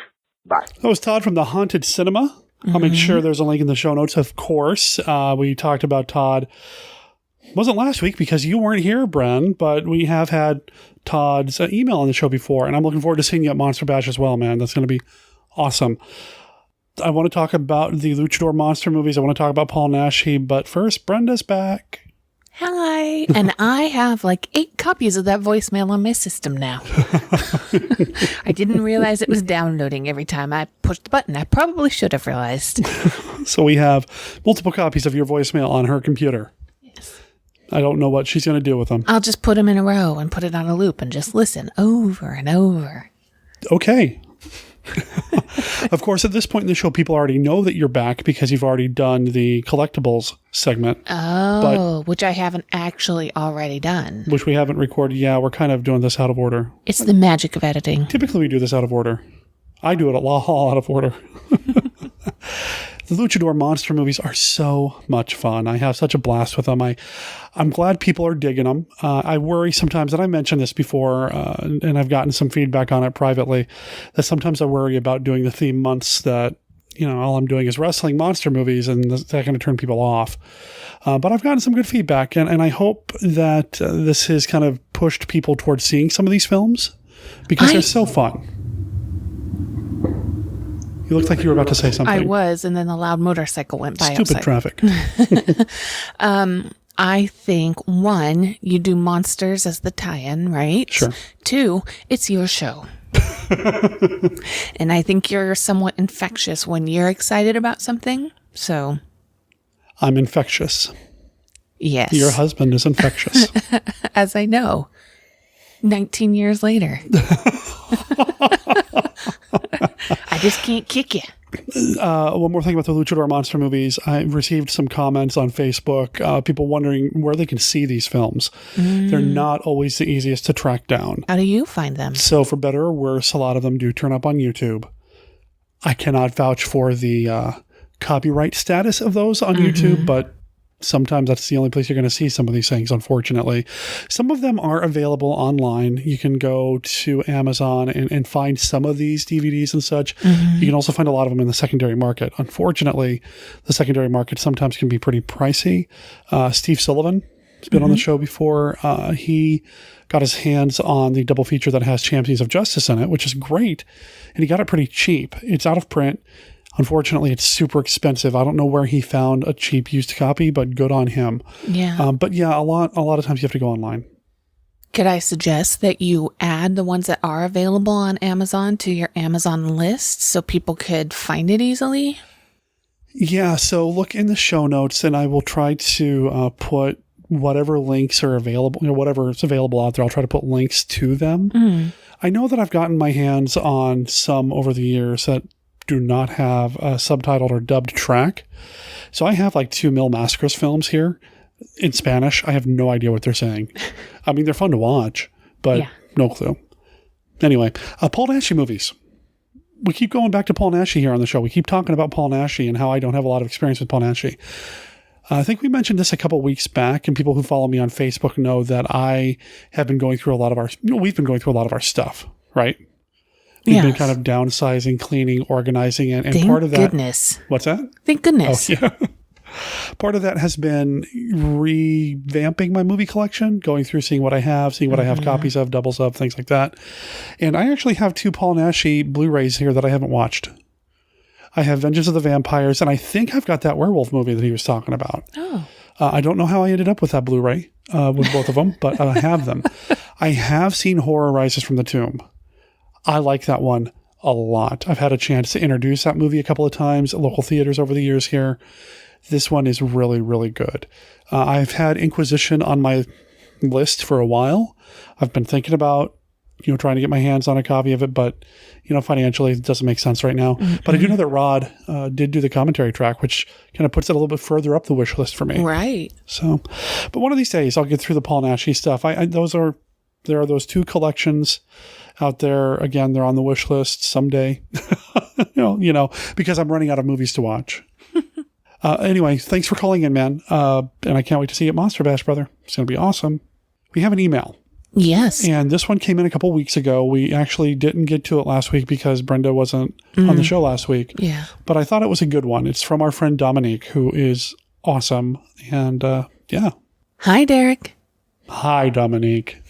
Bye. That was Todd from the Haunted Cinema. I'll make sure there's a link in the show notes, of course. We talked about Todd. Wasn't last week because you weren't here, Bren, but we have had Todd's email on the show before, and I'm looking forward to seeing you at Monster Bash as well, man. That's going to be awesome. I want to talk about the Luchador monster movies. I want to talk about Paul Naschy, but first, Brenda's back. Hi. And I have like 8 copies of that voicemail on my system now. I didn't realize it was downloading every time I pushed the button. I probably should have realized. So we have multiple copies of your voicemail on her computer. Yes. I don't know what she's going to do with them. I'll just put them in a row and put it on a loop and just listen over and over. Okay. Of course, at this point in the show, people already know that you're back because you've already done the collectibles segment. Oh, which I haven't actually already done. Which we haven't recorded. Yeah, we're kind of doing this out of order. It's the magic of editing. Typically, we do this out of order. I do it all out of order. The Luchador monster movies are so much fun. I have such a blast with them. I'm glad people are digging them. I worry sometimes, and I mentioned this before, and I've gotten some feedback on it privately, that sometimes I worry about doing the theme months that, all I'm doing is wrestling monster movies, and that's going to turn people off. But I've gotten some good feedback, and I hope that this has kind of pushed people towards seeing some of these films, because they're so fun. You looked like you were about to say something. I was, and then the loud motorcycle went by. Stupid traffic. I think, 1, you do monsters as the tie-in, right? Sure. 2, it's your show. And I think you're somewhat infectious when you're excited about something, so. I'm infectious. Yes. Your husband is infectious. As I know. 19 years later. I just can't kick you. One more thing about the Luchador monster movies. I received some comments on Facebook, people wondering where they can see these films. They're not always the easiest to track down. How do you find them? So for better or worse, a lot of them do turn up on YouTube. I cannot vouch for the copyright status of those on YouTube, but sometimes that's the only place you're going to see some of these things, unfortunately. Some of them are available online. You can go to Amazon and find some of these DVDs and such. You can also find a lot of them in the secondary market. Unfortunately, the secondary market sometimes can be pretty pricey. Steve Sullivan has been on the show before. He got his hands on the double feature that has Champions of Justice in it, which is great. And he got it pretty cheap. It's out of print. Unfortunately, it's super expensive. I don't know where he found a cheap used copy, but good on him. Yeah. But yeah, a lot of times you have to go online. Could I suggest that you add the ones that are available on Amazon to your Amazon list so people could find it easily? Yeah, so look in the show notes, and I will try to put whatever links are available, whatever is available out there. I'll try to put links to them. I know that I've gotten my hands on some over the years that do not have a subtitled or dubbed track. So I have like 2 Mil Mascaras films here in Spanish. I have no idea what they're saying. I mean, they're fun to watch, but no clue. Anyway, Paul Naschy movies. We keep going back to Paul Naschy here on the show. We keep talking about Paul Naschy and how I don't have a lot of experience with Paul Naschy. I think we mentioned this a couple weeks back, and people who follow me on Facebook know that I have been going through a lot of our, we've been going through a lot of our stuff, right? We've been kind of downsizing, cleaning, organizing, and part of that. Thank goodness. What's that? Thank goodness. Oh, yeah. Part of that has been revamping my movie collection, going through, seeing what I have, seeing what I have copies of, doubles of, things like that. And I actually have 2 Paul Naschy Blu-rays here that I haven't watched. I have Vengeance of the Vampires, and I think I've got that werewolf movie that he was talking about. Oh. I don't know how I ended up with that Blu-ray with both of them, but I have them. I have seen Horror Rises from the Tomb. I like that one a lot. I've had a chance to introduce that movie a couple of times at local theaters over the years here. This one is really, really good. I've had Inquisition on my list for a while. I've been thinking about, trying to get my hands on a copy of it, but, financially it doesn't make sense right now. Mm-hmm. But I do know that Rod did do the commentary track, which kind of puts it a little bit further up the wish list for me. Right. So, but one of these days I'll get through the Paul Naschy stuff. There are those 2 collections out there. Again, they're on the wish list someday, because I'm running out of movies to watch. Anyway, thanks for calling in, man. And I can't wait to see you at Monster Bash, brother. It's going to be awesome. We have an email. Yes. And this one came in a couple weeks ago. We actually didn't get to it last week because Brenda wasn't on the show last week. Yeah. But I thought it was a good one. It's from our friend Dominique, who is awesome. And yeah. Hi, Derek. Hi, Dominique.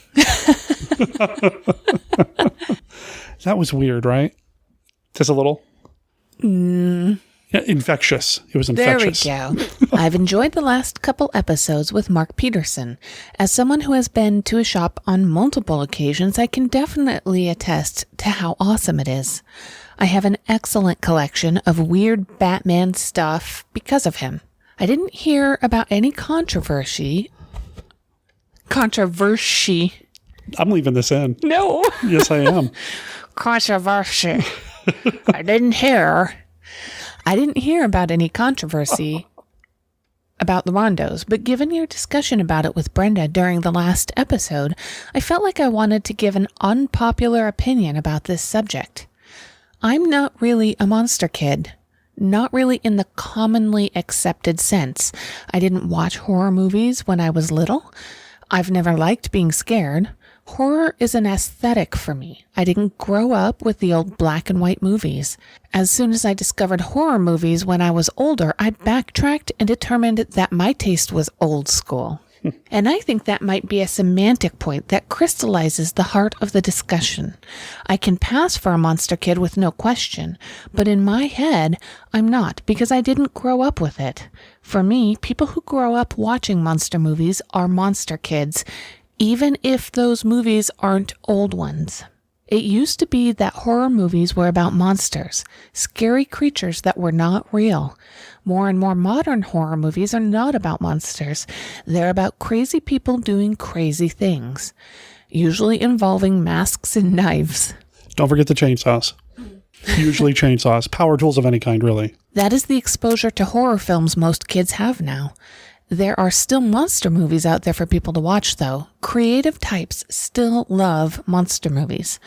That was weird, right? Just a little? Yeah, infectious. It was infectious. There we go. I've enjoyed the last couple episodes with Mark Peterson. As someone who has been to a shop on multiple occasions, I can definitely attest to how awesome it is. I have an excellent collection of weird Batman stuff because of him. I didn't hear about any controversy. I'm leaving this in. No. Yes, I am. Controversy. I didn't hear about any controversy about the Rondos, but given your discussion about it with Brenda during the last episode, I felt like I wanted to give an unpopular opinion about this subject. I'm not really a monster kid. Not really in the commonly accepted sense. I didn't watch horror movies when I was little. I've never liked being scared. Horror is an aesthetic for me. I didn't grow up with the old black and white movies. As soon as I discovered horror movies when I was older, I backtracked and determined that my taste was old school. And I think that might be a semantic point that crystallizes the heart of the discussion. I can pass for a monster kid with no question, but in my head, I'm not because I didn't grow up with it. For me, people who grow up watching monster movies are monster kids, even if those movies aren't old ones. It used to be that horror movies were about monsters, scary creatures that were not real. More and more modern horror movies are not about monsters. They're about crazy people doing crazy things, usually involving masks and knives. Don't forget the chainsaws. Usually chainsaws, power tools of any kind, really. That is the exposure to horror films most kids have now. There are still monster movies out there for people to watch, though. Creative types still love monster movies.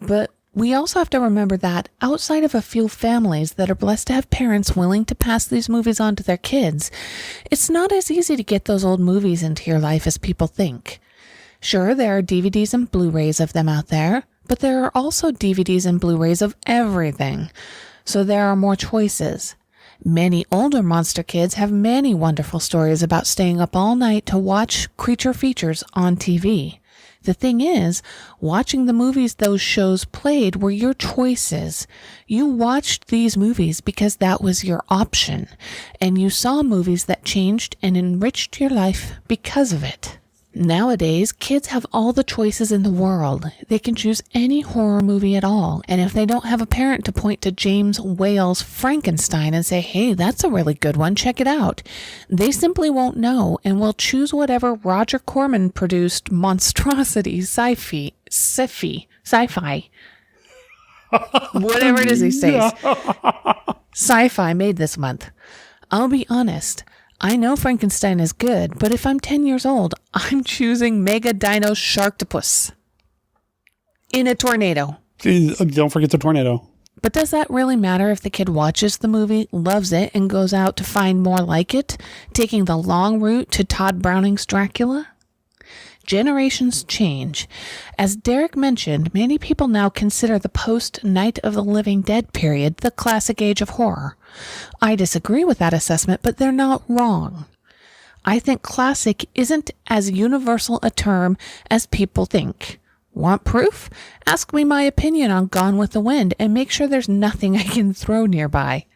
But we also have to remember that outside of a few families that are blessed to have parents willing to pass these movies on to their kids, it's not as easy to get those old movies into your life as people think. Sure, there are DVDs and Blu-rays of them out there, but there are also DVDs and Blu-rays of everything. So there are more choices. Many older monster kids have many wonderful stories about staying up all night to watch creature features on TV. The thing is, watching the movies those shows played were your choices. You watched these movies because that was your option, and you saw movies that changed and enriched your life because of it. Nowadays, kids have all the choices in the world. They can choose any horror movie at all. And if they don't have a parent to point to James Whale's Frankenstein and say, hey, that's a really good one, check it out, they simply won't know and will choose whatever Roger Corman produced monstrosity sci-fi. Whatever it is he says. Sci-fi made this month. I'll be honest. I know Frankenstein is good, but if I'm 10 years old, I'm choosing Mega Dino Sharktopus in a tornado. Don't forget the tornado. But does that really matter if the kid watches the movie, loves it, and goes out to find more like it, taking the long route to Todd Browning's Dracula? Generations change. As Derek mentioned, many people now consider the post-Night of the Living Dead period the classic age of horror. I disagree with that assessment, but they're not wrong. I think classic isn't as universal a term as people think. Want proof? Ask me my opinion on Gone with the Wind and make sure there's nothing I can throw nearby.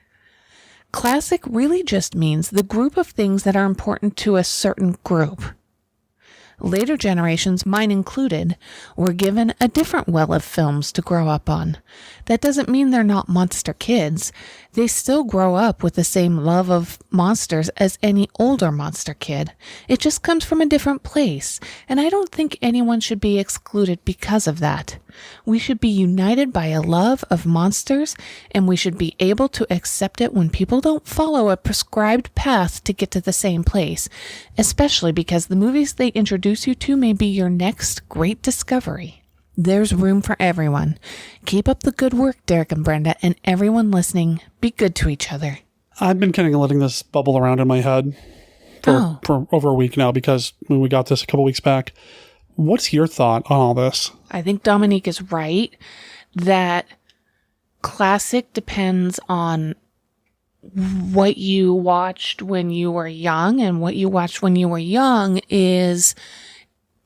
Classic really just means the group of things that are important to a certain group. Later generations, mine included, were given a different well of films to grow up on. That doesn't mean they're not monster kids. They still grow up with the same love of monsters as any older monster kid. It just comes from a different place, and I don't think anyone should be excluded because of that. We should be united by a love of monsters, and we should be able to accept it when people don't follow a prescribed path to get to the same place, especially because the movies they introduce you to may be your next great discovery. There's room for everyone. Keep up the good work, Derek and Brenda, and everyone listening, be good to each other. I've been kind of letting this bubble around in my head for over a week now because when we got this a couple weeks back. What's your thought on all this? I think Dominique is right that classic depends on what you watched when you were young, and what you watched when you were young is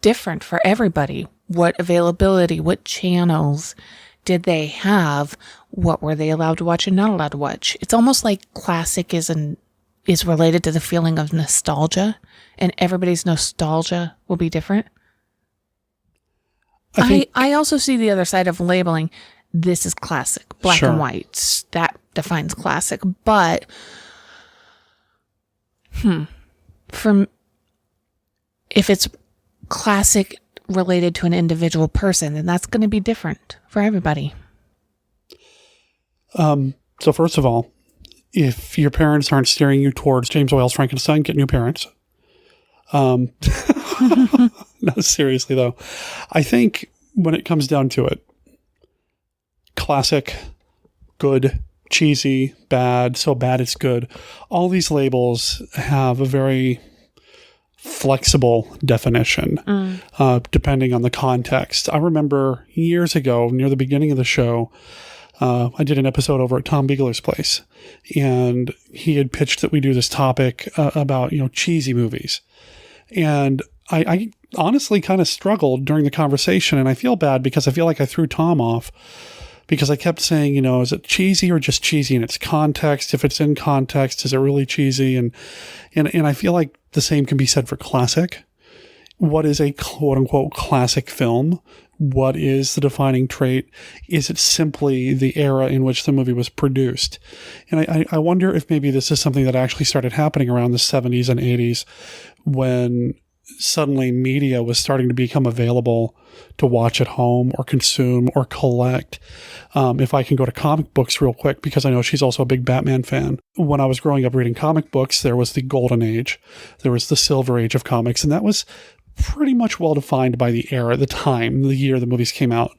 different for everybody. What availability, what channels did they have? What were they allowed to watch and not allowed to watch? It's almost like classic is related to the feeling of nostalgia, and everybody's nostalgia will be different. I also see the other side of labeling. This is classic, black and white. That defines classic. But, if it's classic related to an individual person, then that's going to be different for everybody. So first of all, if your parents aren't steering you towards James Whale's Frankenstein, get new parents. No, seriously though, I think when it comes down to it, classic, good, cheesy, bad, so bad it's good, all these labels have a very flexible definition, depending on the context. I remember years ago, near the beginning of the show, I did an episode over at Tom Beagler's place, and he had pitched that we do this topic about, cheesy movies. And I honestly kind of struggled during the conversation, and I feel bad because I feel like I threw Tom off because I kept saying, is it cheesy or just cheesy in its context? If it's in context, is it really cheesy? And I feel like the same can be said for classic. What is a quote unquote classic film? What is the defining trait? Is it simply the era in which the movie was produced? And I wonder if maybe this is something that actually started happening around the 70s and 80s when suddenly media was starting to become available to watch at home or consume or collect. If I can go to comic books real quick, because I know she's also a big Batman fan. When I was growing up reading comic books, there was the golden age, there was the silver age of comics, and that was pretty much well defined by the era, the time, the year the movies came out.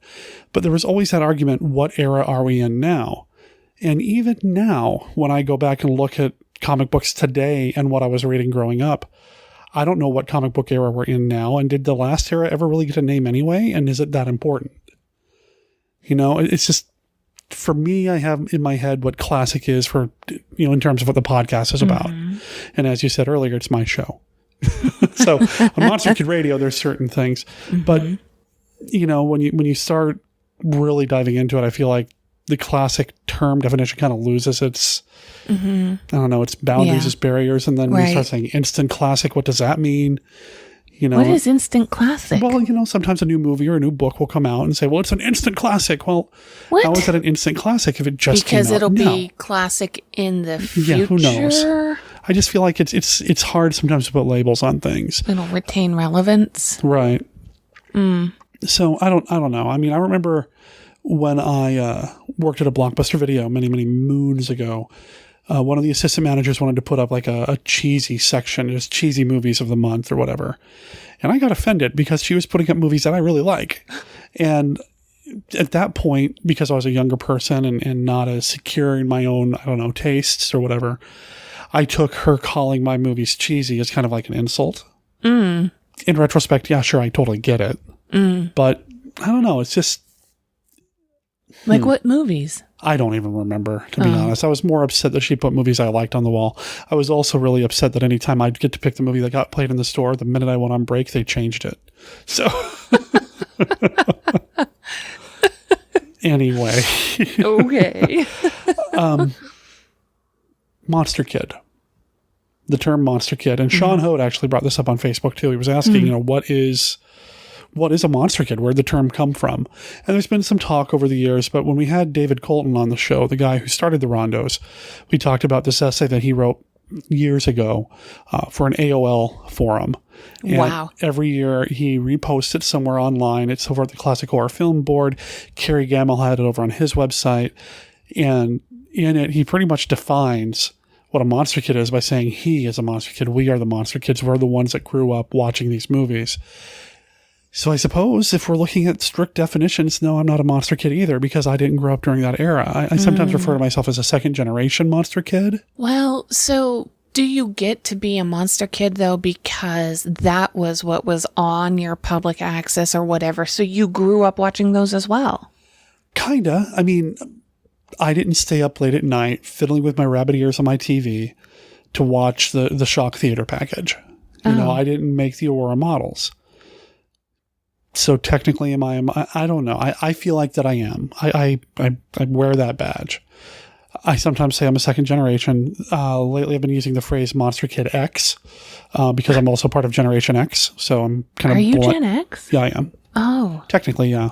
But there was always that argument, what era are we in now? And even now, when I go back and look at comic books today and what I was reading growing up, I don't know what comic book era we're in now. And did the last era ever really get a name anyway? And is it that important? It's just, for me, I have in my head what classic is for, in terms of what the podcast is about. Mm-hmm. And as you said earlier, it's my show. So on Monster Kid Radio, there's certain things, but when you start really diving into it, I feel like the classic term definition kind of loses its, I don't know, its boundaries, its barriers. And then when you start saying instant classic, what does that mean? What is instant classic? Well, sometimes a new movie or a new book will come out and say, well, it's an instant classic. Well, how is it an instant classic if it just came out? Because it'll be classic in the future. Yeah, who knows? I just feel like it's hard sometimes to put labels on things. It'll retain relevance. Right. So I don't know. I mean, I remember when I worked at a Blockbuster Video many, many moons ago, one of the assistant managers wanted to put up like a cheesy section, just cheesy movies of the month or whatever. And I got offended because she was putting up movies that I really like. And at that point, because I was a younger person and not as secure in my own, I don't know, tastes or whatever, I took her calling my movies cheesy as kind of like an insult. In retrospect, yeah, sure, I totally get it. But I don't know, it's just... Like what movies? I don't even remember, to be honest. I was more upset that she put movies I liked on the wall. I was also really upset that anytime I'd get to pick the movie that got played in the store, the minute I went on break, they changed it. So... Anyway. Okay. Monster Kid. The term Monster Kid. And Sean Hoad actually brought this up on Facebook too. He was asking, what is a Monster Kid? Where'd the term come from? And there's been some talk over the years, but when we had David Colton on the show, the guy who started the Rondos, we talked about this essay that he wrote years ago for an AOL forum. And wow. Every year he reposts it somewhere online. It's over at the Classic Horror Film Board. Kerry Gamble had it over on his website. And in it, he pretty much defines what a monster kid is by saying he is a monster kid. We are the monster kids. We're the ones that grew up watching these movies. So I suppose if we're looking at strict definitions, no, I'm not a monster kid either because I didn't grow up during that era. I sometimes refer to myself as a second generation monster kid. Well, so do you get to be a monster kid though because that was what was on your public access or whatever, so you grew up watching those as well? Kinda. I mean, I didn't stay up late at night fiddling with my rabbit ears on my TV to watch the Shock Theater package. You know, I didn't make the Aurora models. So technically, I don't know. I feel like that I am. I wear that badge. I sometimes say I'm a second generation. Lately, I've been using the phrase Monster Kid X because I'm also part of Generation X. So I'm kind of... Are you Gen X? Yeah, I am. Oh. Technically, yeah.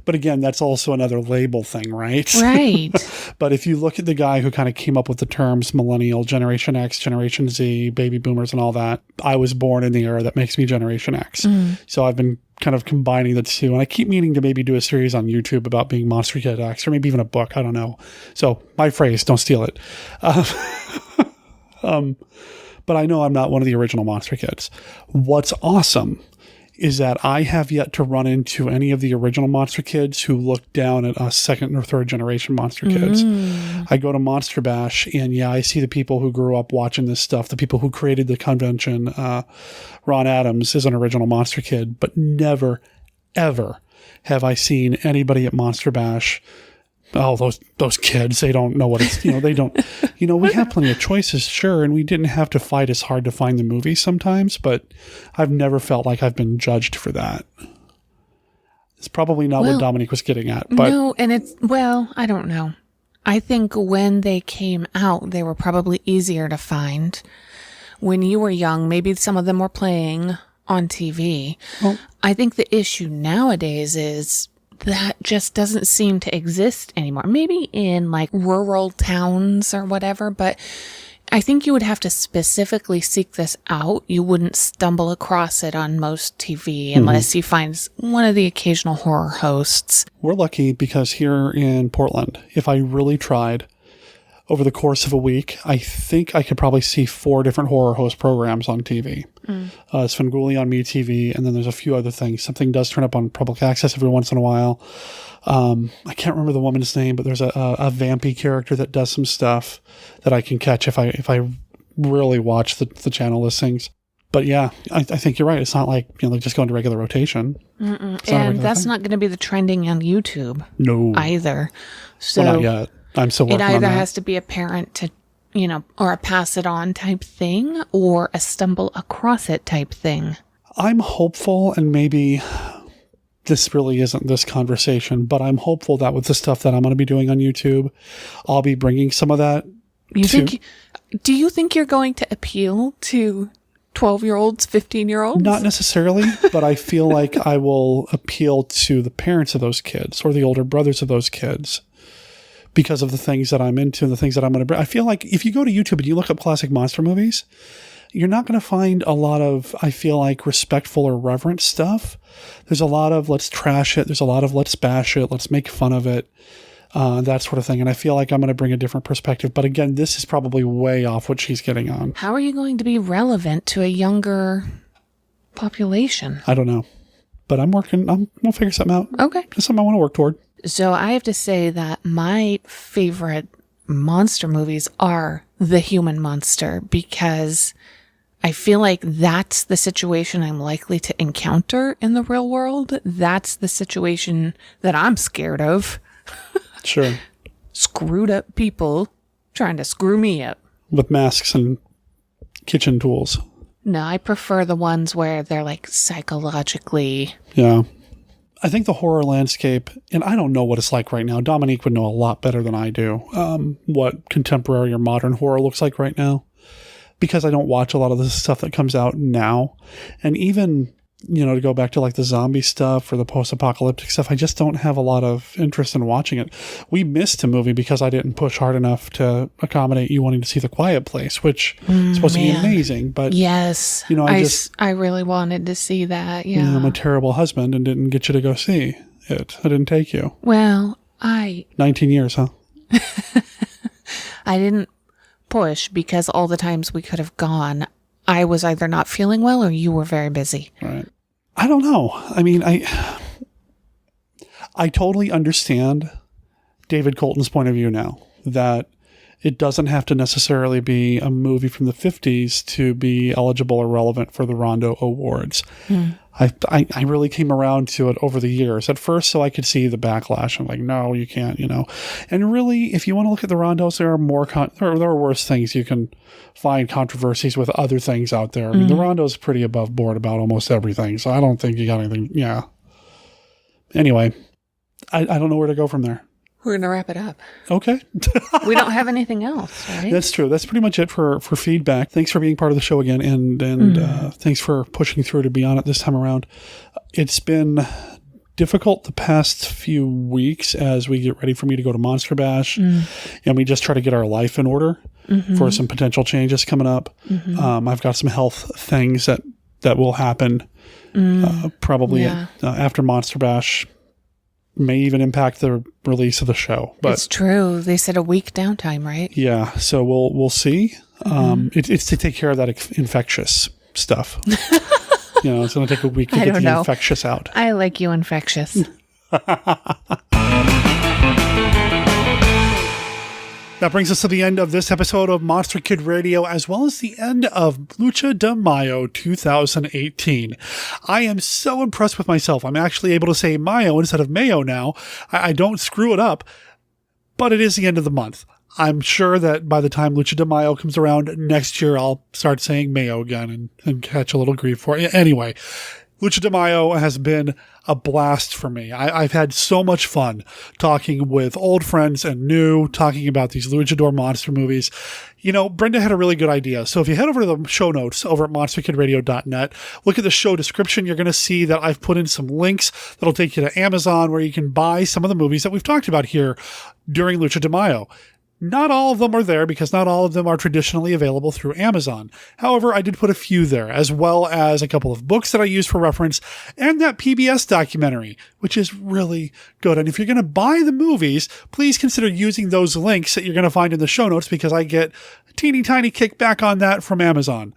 But again, that's also another label thing, right? Right. But if you look at the guy who kind of came up with the terms Millennial, Generation X, Generation Z, Baby Boomers, and all that, I was born in the era that makes me Generation X. So I've been kind of combining the two. And I keep meaning to maybe do a series on YouTube about being Monster Kid X, or maybe even a book. I don't know. So my phrase, don't steal it. But I know I'm not one of the original Monster Kids. What's awesome is that I have yet to run into any of the original Monster Kids who look down at us second or third generation Monster Kids. I go to Monster Bash and yeah, I see the people who grew up watching this stuff, the people who created the convention. Ron Adams is an original Monster Kid, but never, ever have I seen anybody at Monster Bash. Oh, those kids, they don't know what it's, they don't, we have plenty of choices, sure, and we didn't have to fight as hard to find the movie sometimes, but I've never felt like I've been judged for that. It's probably not what Dominique was getting at, but... No, and I don't know. I think when they came out, they were probably easier to find. When you were young, maybe some of them were playing on TV. Well, I think the issue nowadays is... that just doesn't seem to exist anymore. Maybe in like rural towns or whatever, but I think you would have to specifically seek this out. You wouldn't stumble across it on most TV unless you find one of the occasional horror hosts. We're lucky because here in Portland, if I really tried over the course of a week, I think I could probably see 4 different horror host programs on TV. Svengoolie on MeTV, and then there's a few other things. Something does turn up on public access every once in a while. I can't remember the woman's name, but there's a vampy character that does some stuff that I can catch if I really watch the channel listings. But yeah, I think you're right. It's not like they just go into regular rotation. And that's not going to be the trending on YouTube. No. Either. So not yet. I'm still working on that. It either has to be apparent to, or a pass it on type thing or a stumble across it type thing. I'm hopeful, and maybe this really isn't this conversation, but I'm hopeful that with the stuff that I'm going to be doing on YouTube, I'll be bringing some of that. Do you think you're going to appeal to 12-year-olds, 15-year-olds? Not necessarily, but I feel like I will appeal to the parents of those kids or the older brothers of those kids because of the things that I'm into and the things that I'm going to bring. I feel like if you go to YouTube and you look up classic monster movies, you're not going to find a lot of, I feel like, respectful or reverent stuff. There's a lot of let's trash it. There's a lot of let's bash it. Let's make fun of it. that sort of thing. And I feel like I'm going to bring a different perspective. But again, this is probably way off what she's getting on. How are you going to be relevant to a younger population? I don't know. But I'm working. We'll figure something out. Okay. It's something I want to work toward. So I have to say that my favorite monster movies are The Human Monster, because I feel like that's the situation I'm likely to encounter in the real world. That's the situation that I'm scared of. Sure. Screwed up people trying to screw me up. With masks and kitchen tools. No, I prefer the ones where they're like psychologically. Yeah. I think the horror landscape, and I don't know what it's like right now. Dominique would know a lot better than I do what contemporary or modern horror looks like right now, because I don't watch a lot of the stuff that comes out now. And even, to go back to like the zombie stuff or the post-apocalyptic stuff, I just don't have a lot of interest in watching it. We missed a movie because I didn't push hard enough to accommodate you wanting to see The Quiet Place, which is supposed to be amazing. But yes, I really wanted to see that. Yeah, I'm a terrible husband and didn't get you to go see it. I didn't take you. Well, 19 years, huh? I didn't push because all the times we could have gone, I was either not feeling well or you were very busy. Right. I don't know. I mean, I totally understand David Colton's point of view now, that it doesn't have to necessarily be a movie from the 50s to be eligible or relevant for the Rondo Awards. I really came around to it over the years. At first, so I could see the backlash. I'm like, no, you can't, And really, if you want to look at the Rondos, there are more there are worse things. You can find controversies with other things out there. I mean, the Rondo's pretty above board about almost everything, so I don't think you got anything. Yeah. Anyway, I don't know where to go from there. We're going to wrap it up. Okay. We don't have anything else, right? That's true. That's pretty much it for feedback. Thanks for being part of the show again, and thanks for pushing through to be on it this time around. It's been difficult the past few weeks as we get ready for me to go to Monster Bash, and we just try to get our life in order for some potential changes coming up. I've got some health things that will happen probably after Monster Bash. May even impact the release of the show. But it's true. They said a week downtime, right? Yeah. So we'll see. It's to take care of that infectious stuff. It's going to take a week to get the infectious out. I like you infectious. That brings us to the end of this episode of Monster Kid Radio, as well as the end of Lucha DeMaio 2018. I am so impressed with myself. I'm actually able to say Mayo instead of Mayo now. I don't screw it up, but it is the end of the month. I'm sure that by the time Lucha DeMaio comes around next year, I'll start saying Mayo again and catch a little grief for it. Anyway, Lucha DeMaio has been a blast for me. I've had so much fun talking with old friends and new, talking about these luchador monster movies. Brenda had a really good idea. So if you head over to the show notes over at monsterkidradio.net, look at the show description, you're going to see that I've put in some links that'll take you to Amazon where you can buy some of the movies that we've talked about here during Lucha DeMaio. Not all of them are there because not all of them are traditionally available through Amazon. However, I did put a few there, as well as a couple of books that I used for reference and that PBS documentary, which is really good. And if you're going to buy the movies, please consider using those links that you're going to find in the show notes because I get a teeny tiny kickback on that from Amazon.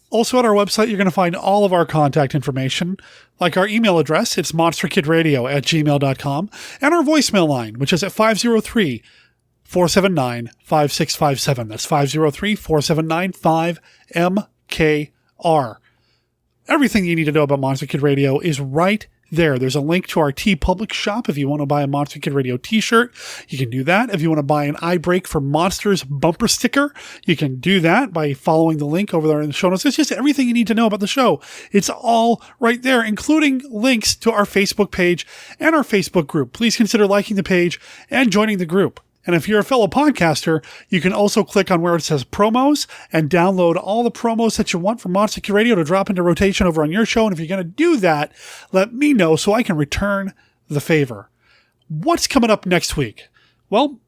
Also at our website, you're going to find all of our contact information, like our email address, it's monsterkidradio@gmail.com, and our voicemail line, which is at 503-479-5657. That's 503-479-5MKR. Everything you need to know about Monster Kid Radio is right there. There's a link to our TeePublic shop if you want to buy a Monster Kid Radio t-shirt. You can do that. If you want to buy an I Break for Monsters bumper sticker, you can do that by following the link over there in the show notes. It's just everything you need to know about the show. It's all right there, including links to our Facebook page and our Facebook group. Please consider liking the page and joining the group. And if you're a fellow podcaster, you can also click on where it says promos and download all the promos that you want from Monster Kid Radio to drop into rotation over on your show. And if you're going to do that, let me know so I can return the favor. What's coming up next week? Well,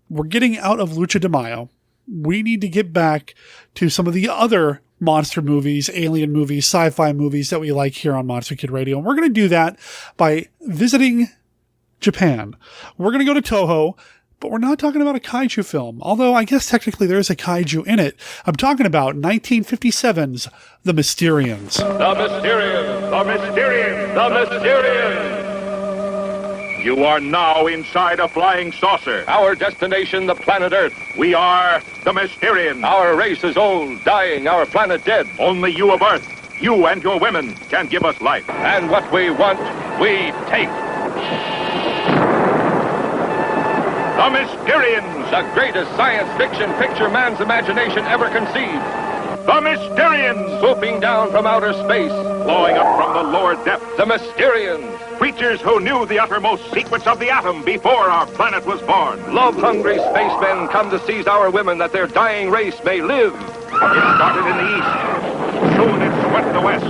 we're getting out of Lucha DeMaio. We need to get back to some of the other monster movies, alien movies, sci-fi movies that we like here on Monster Kid Radio. And we're going to do that by visiting Japan. We're going to go to Toho, but we're not talking about a kaiju film, although I guess technically there is a kaiju in it. I'm talking about 1957's The Mysterians. The Mysterians! The Mysterians! The Mysterians! You are now inside a flying saucer. Our destination, the planet Earth. We are the Mysterians. Our race is old, dying, our planet dead. Only you of Earth, you and your women, can give us life. And what we want, we take. The Mysterians! The greatest science fiction picture man's imagination ever conceived. The Mysterians! Swooping down from outer space. Flowing up from the lower depths. The Mysterians! Creatures who knew the uttermost secrets of the atom before our planet was born. Love-hungry spacemen come to seize our women that their dying race may live. It started in the east. Soon it swept the west.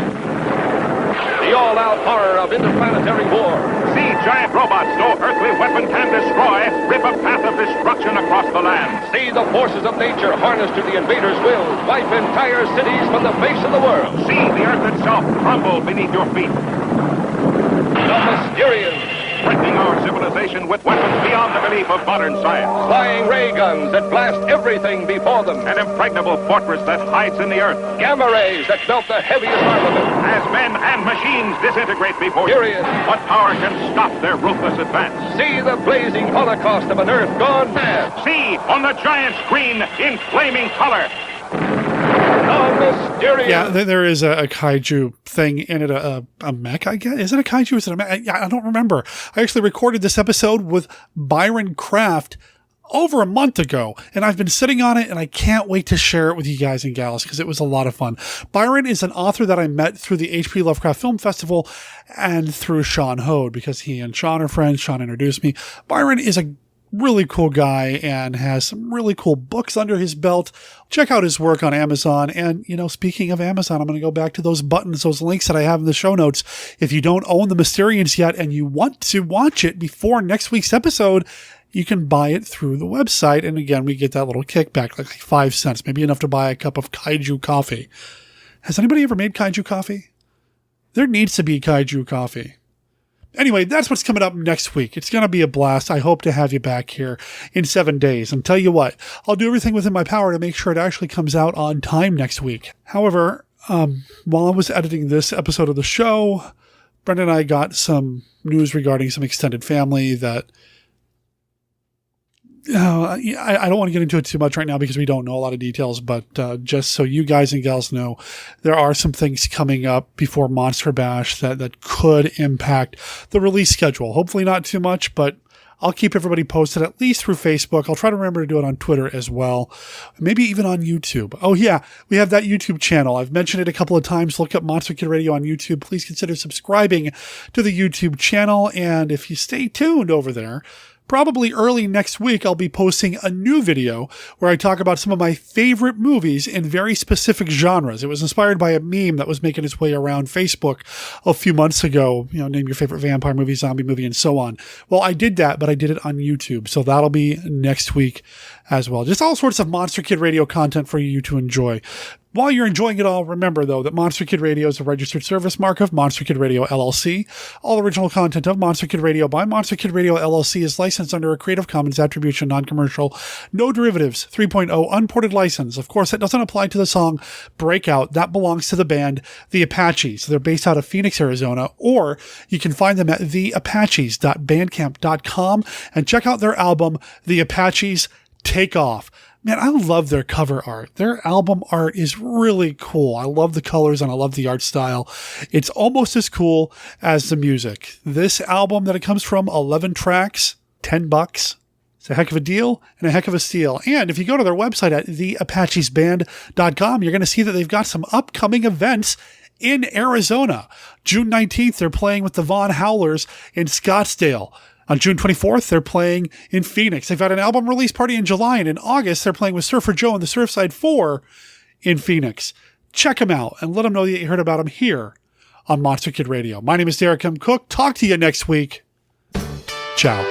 The all-out horror of interplanetary war. See giant robots no earthly weapon can destroy rip a path of destruction across the land. See the forces of nature harnessed to the invader's will, wipe entire cities from the face of the world. See the earth itself crumble beneath your feet. The Mysterians, threatening our civilization with weapons beyond the belief of modern science. Flying ray guns that blast everything before them. An impregnable fortress that hides in the earth. Gamma rays that melt the heaviest armament. As men and machines disintegrate before you, what power can stop their ruthless advance? See the blazing holocaust of an earth gone mad. See on the giant screen in flaming color. Yeah, there is a kaiju thing in it, a mech, I guess. Is it a kaiju? Is it a mech? I don't remember. I actually recorded this episode with Byron Craft over a month ago, and I've been sitting on it, and I can't wait to share it with you guys and gals because it was a lot of fun. Byron is an author that I met through the H.P. Lovecraft Film Festival and through Sean Hode because he and Sean are friends. Sean introduced me. Byron is a really cool guy and has some really cool books under his belt. Check out his work on Amazon. And, speaking of Amazon, I'm going to go back to those buttons, those links that I have in the show notes. If you don't own The Mysterians yet and you want to watch it before next week's episode, you can buy it through the website. And again, we get that little kickback, like 5 cents, maybe enough to buy a cup of kaiju coffee. Has anybody ever made kaiju coffee? There needs to be kaiju coffee. Anyway, that's what's coming up next week. It's going to be a blast. I hope to have you back here in 7 days. And tell you what, I'll do everything within my power to make sure it actually comes out on time next week. However, while I was editing this episode of the show, Brenda and I got some news regarding some extended family that I don't want to get into it too much right now because we don't know a lot of details, but just so you guys and gals know, there are some things coming up before Monster Bash that could impact the release schedule. Hopefully not too much, but I'll keep everybody posted at least through Facebook. I'll try to remember to do it on Twitter as well. Maybe even on YouTube. Oh yeah, we have that YouTube channel. I've mentioned it a couple of times. Look up Monster Kid Radio on YouTube. Please consider subscribing to the YouTube channel. And if you stay tuned over there, probably early next week, I'll be posting a new video where I talk about some of my favorite movies in very specific genres. It was inspired by a meme that was making its way around Facebook a few months ago. Name your favorite vampire movie, zombie movie, and so on. Well, I did that, but I did it on YouTube. So that'll be next week as well. Just all sorts of Monster Kid Radio content for you to enjoy. While you're enjoying it all, remember, though, that Monster Kid Radio is a registered service mark of Monster Kid Radio, LLC. All original content of Monster Kid Radio by Monster Kid Radio, LLC is licensed under a Creative Commons Attribution, Non-Commercial, No Derivatives 3.0 unported license. Of course, that doesn't apply to the song Breakout. That belongs to the band The Apaches. They're based out of Phoenix, Arizona, or you can find them at theapaches.bandcamp.com and check out their album, The Apaches Take Off. Man, I love their cover art. Their album art is really cool. I love the colors and I love the art style. It's almost as cool as the music. This album that it comes from, 11 tracks, $10. It's a heck of a deal and a heck of a steal. And if you go to their website at theapachesband.com, you're going to see that they've got some upcoming events in Arizona. June 19th, they're playing with the Von Howlers in Scottsdale. On June 24th, they're playing in Phoenix. They've got an album release party in July, and in August, they're playing with Surfer Joe and the Surfside 4 in Phoenix. Check them out and let them know that you heard about them here on Monster Kid Radio. My name is Derek M. Cook. Talk to you next week. Ciao.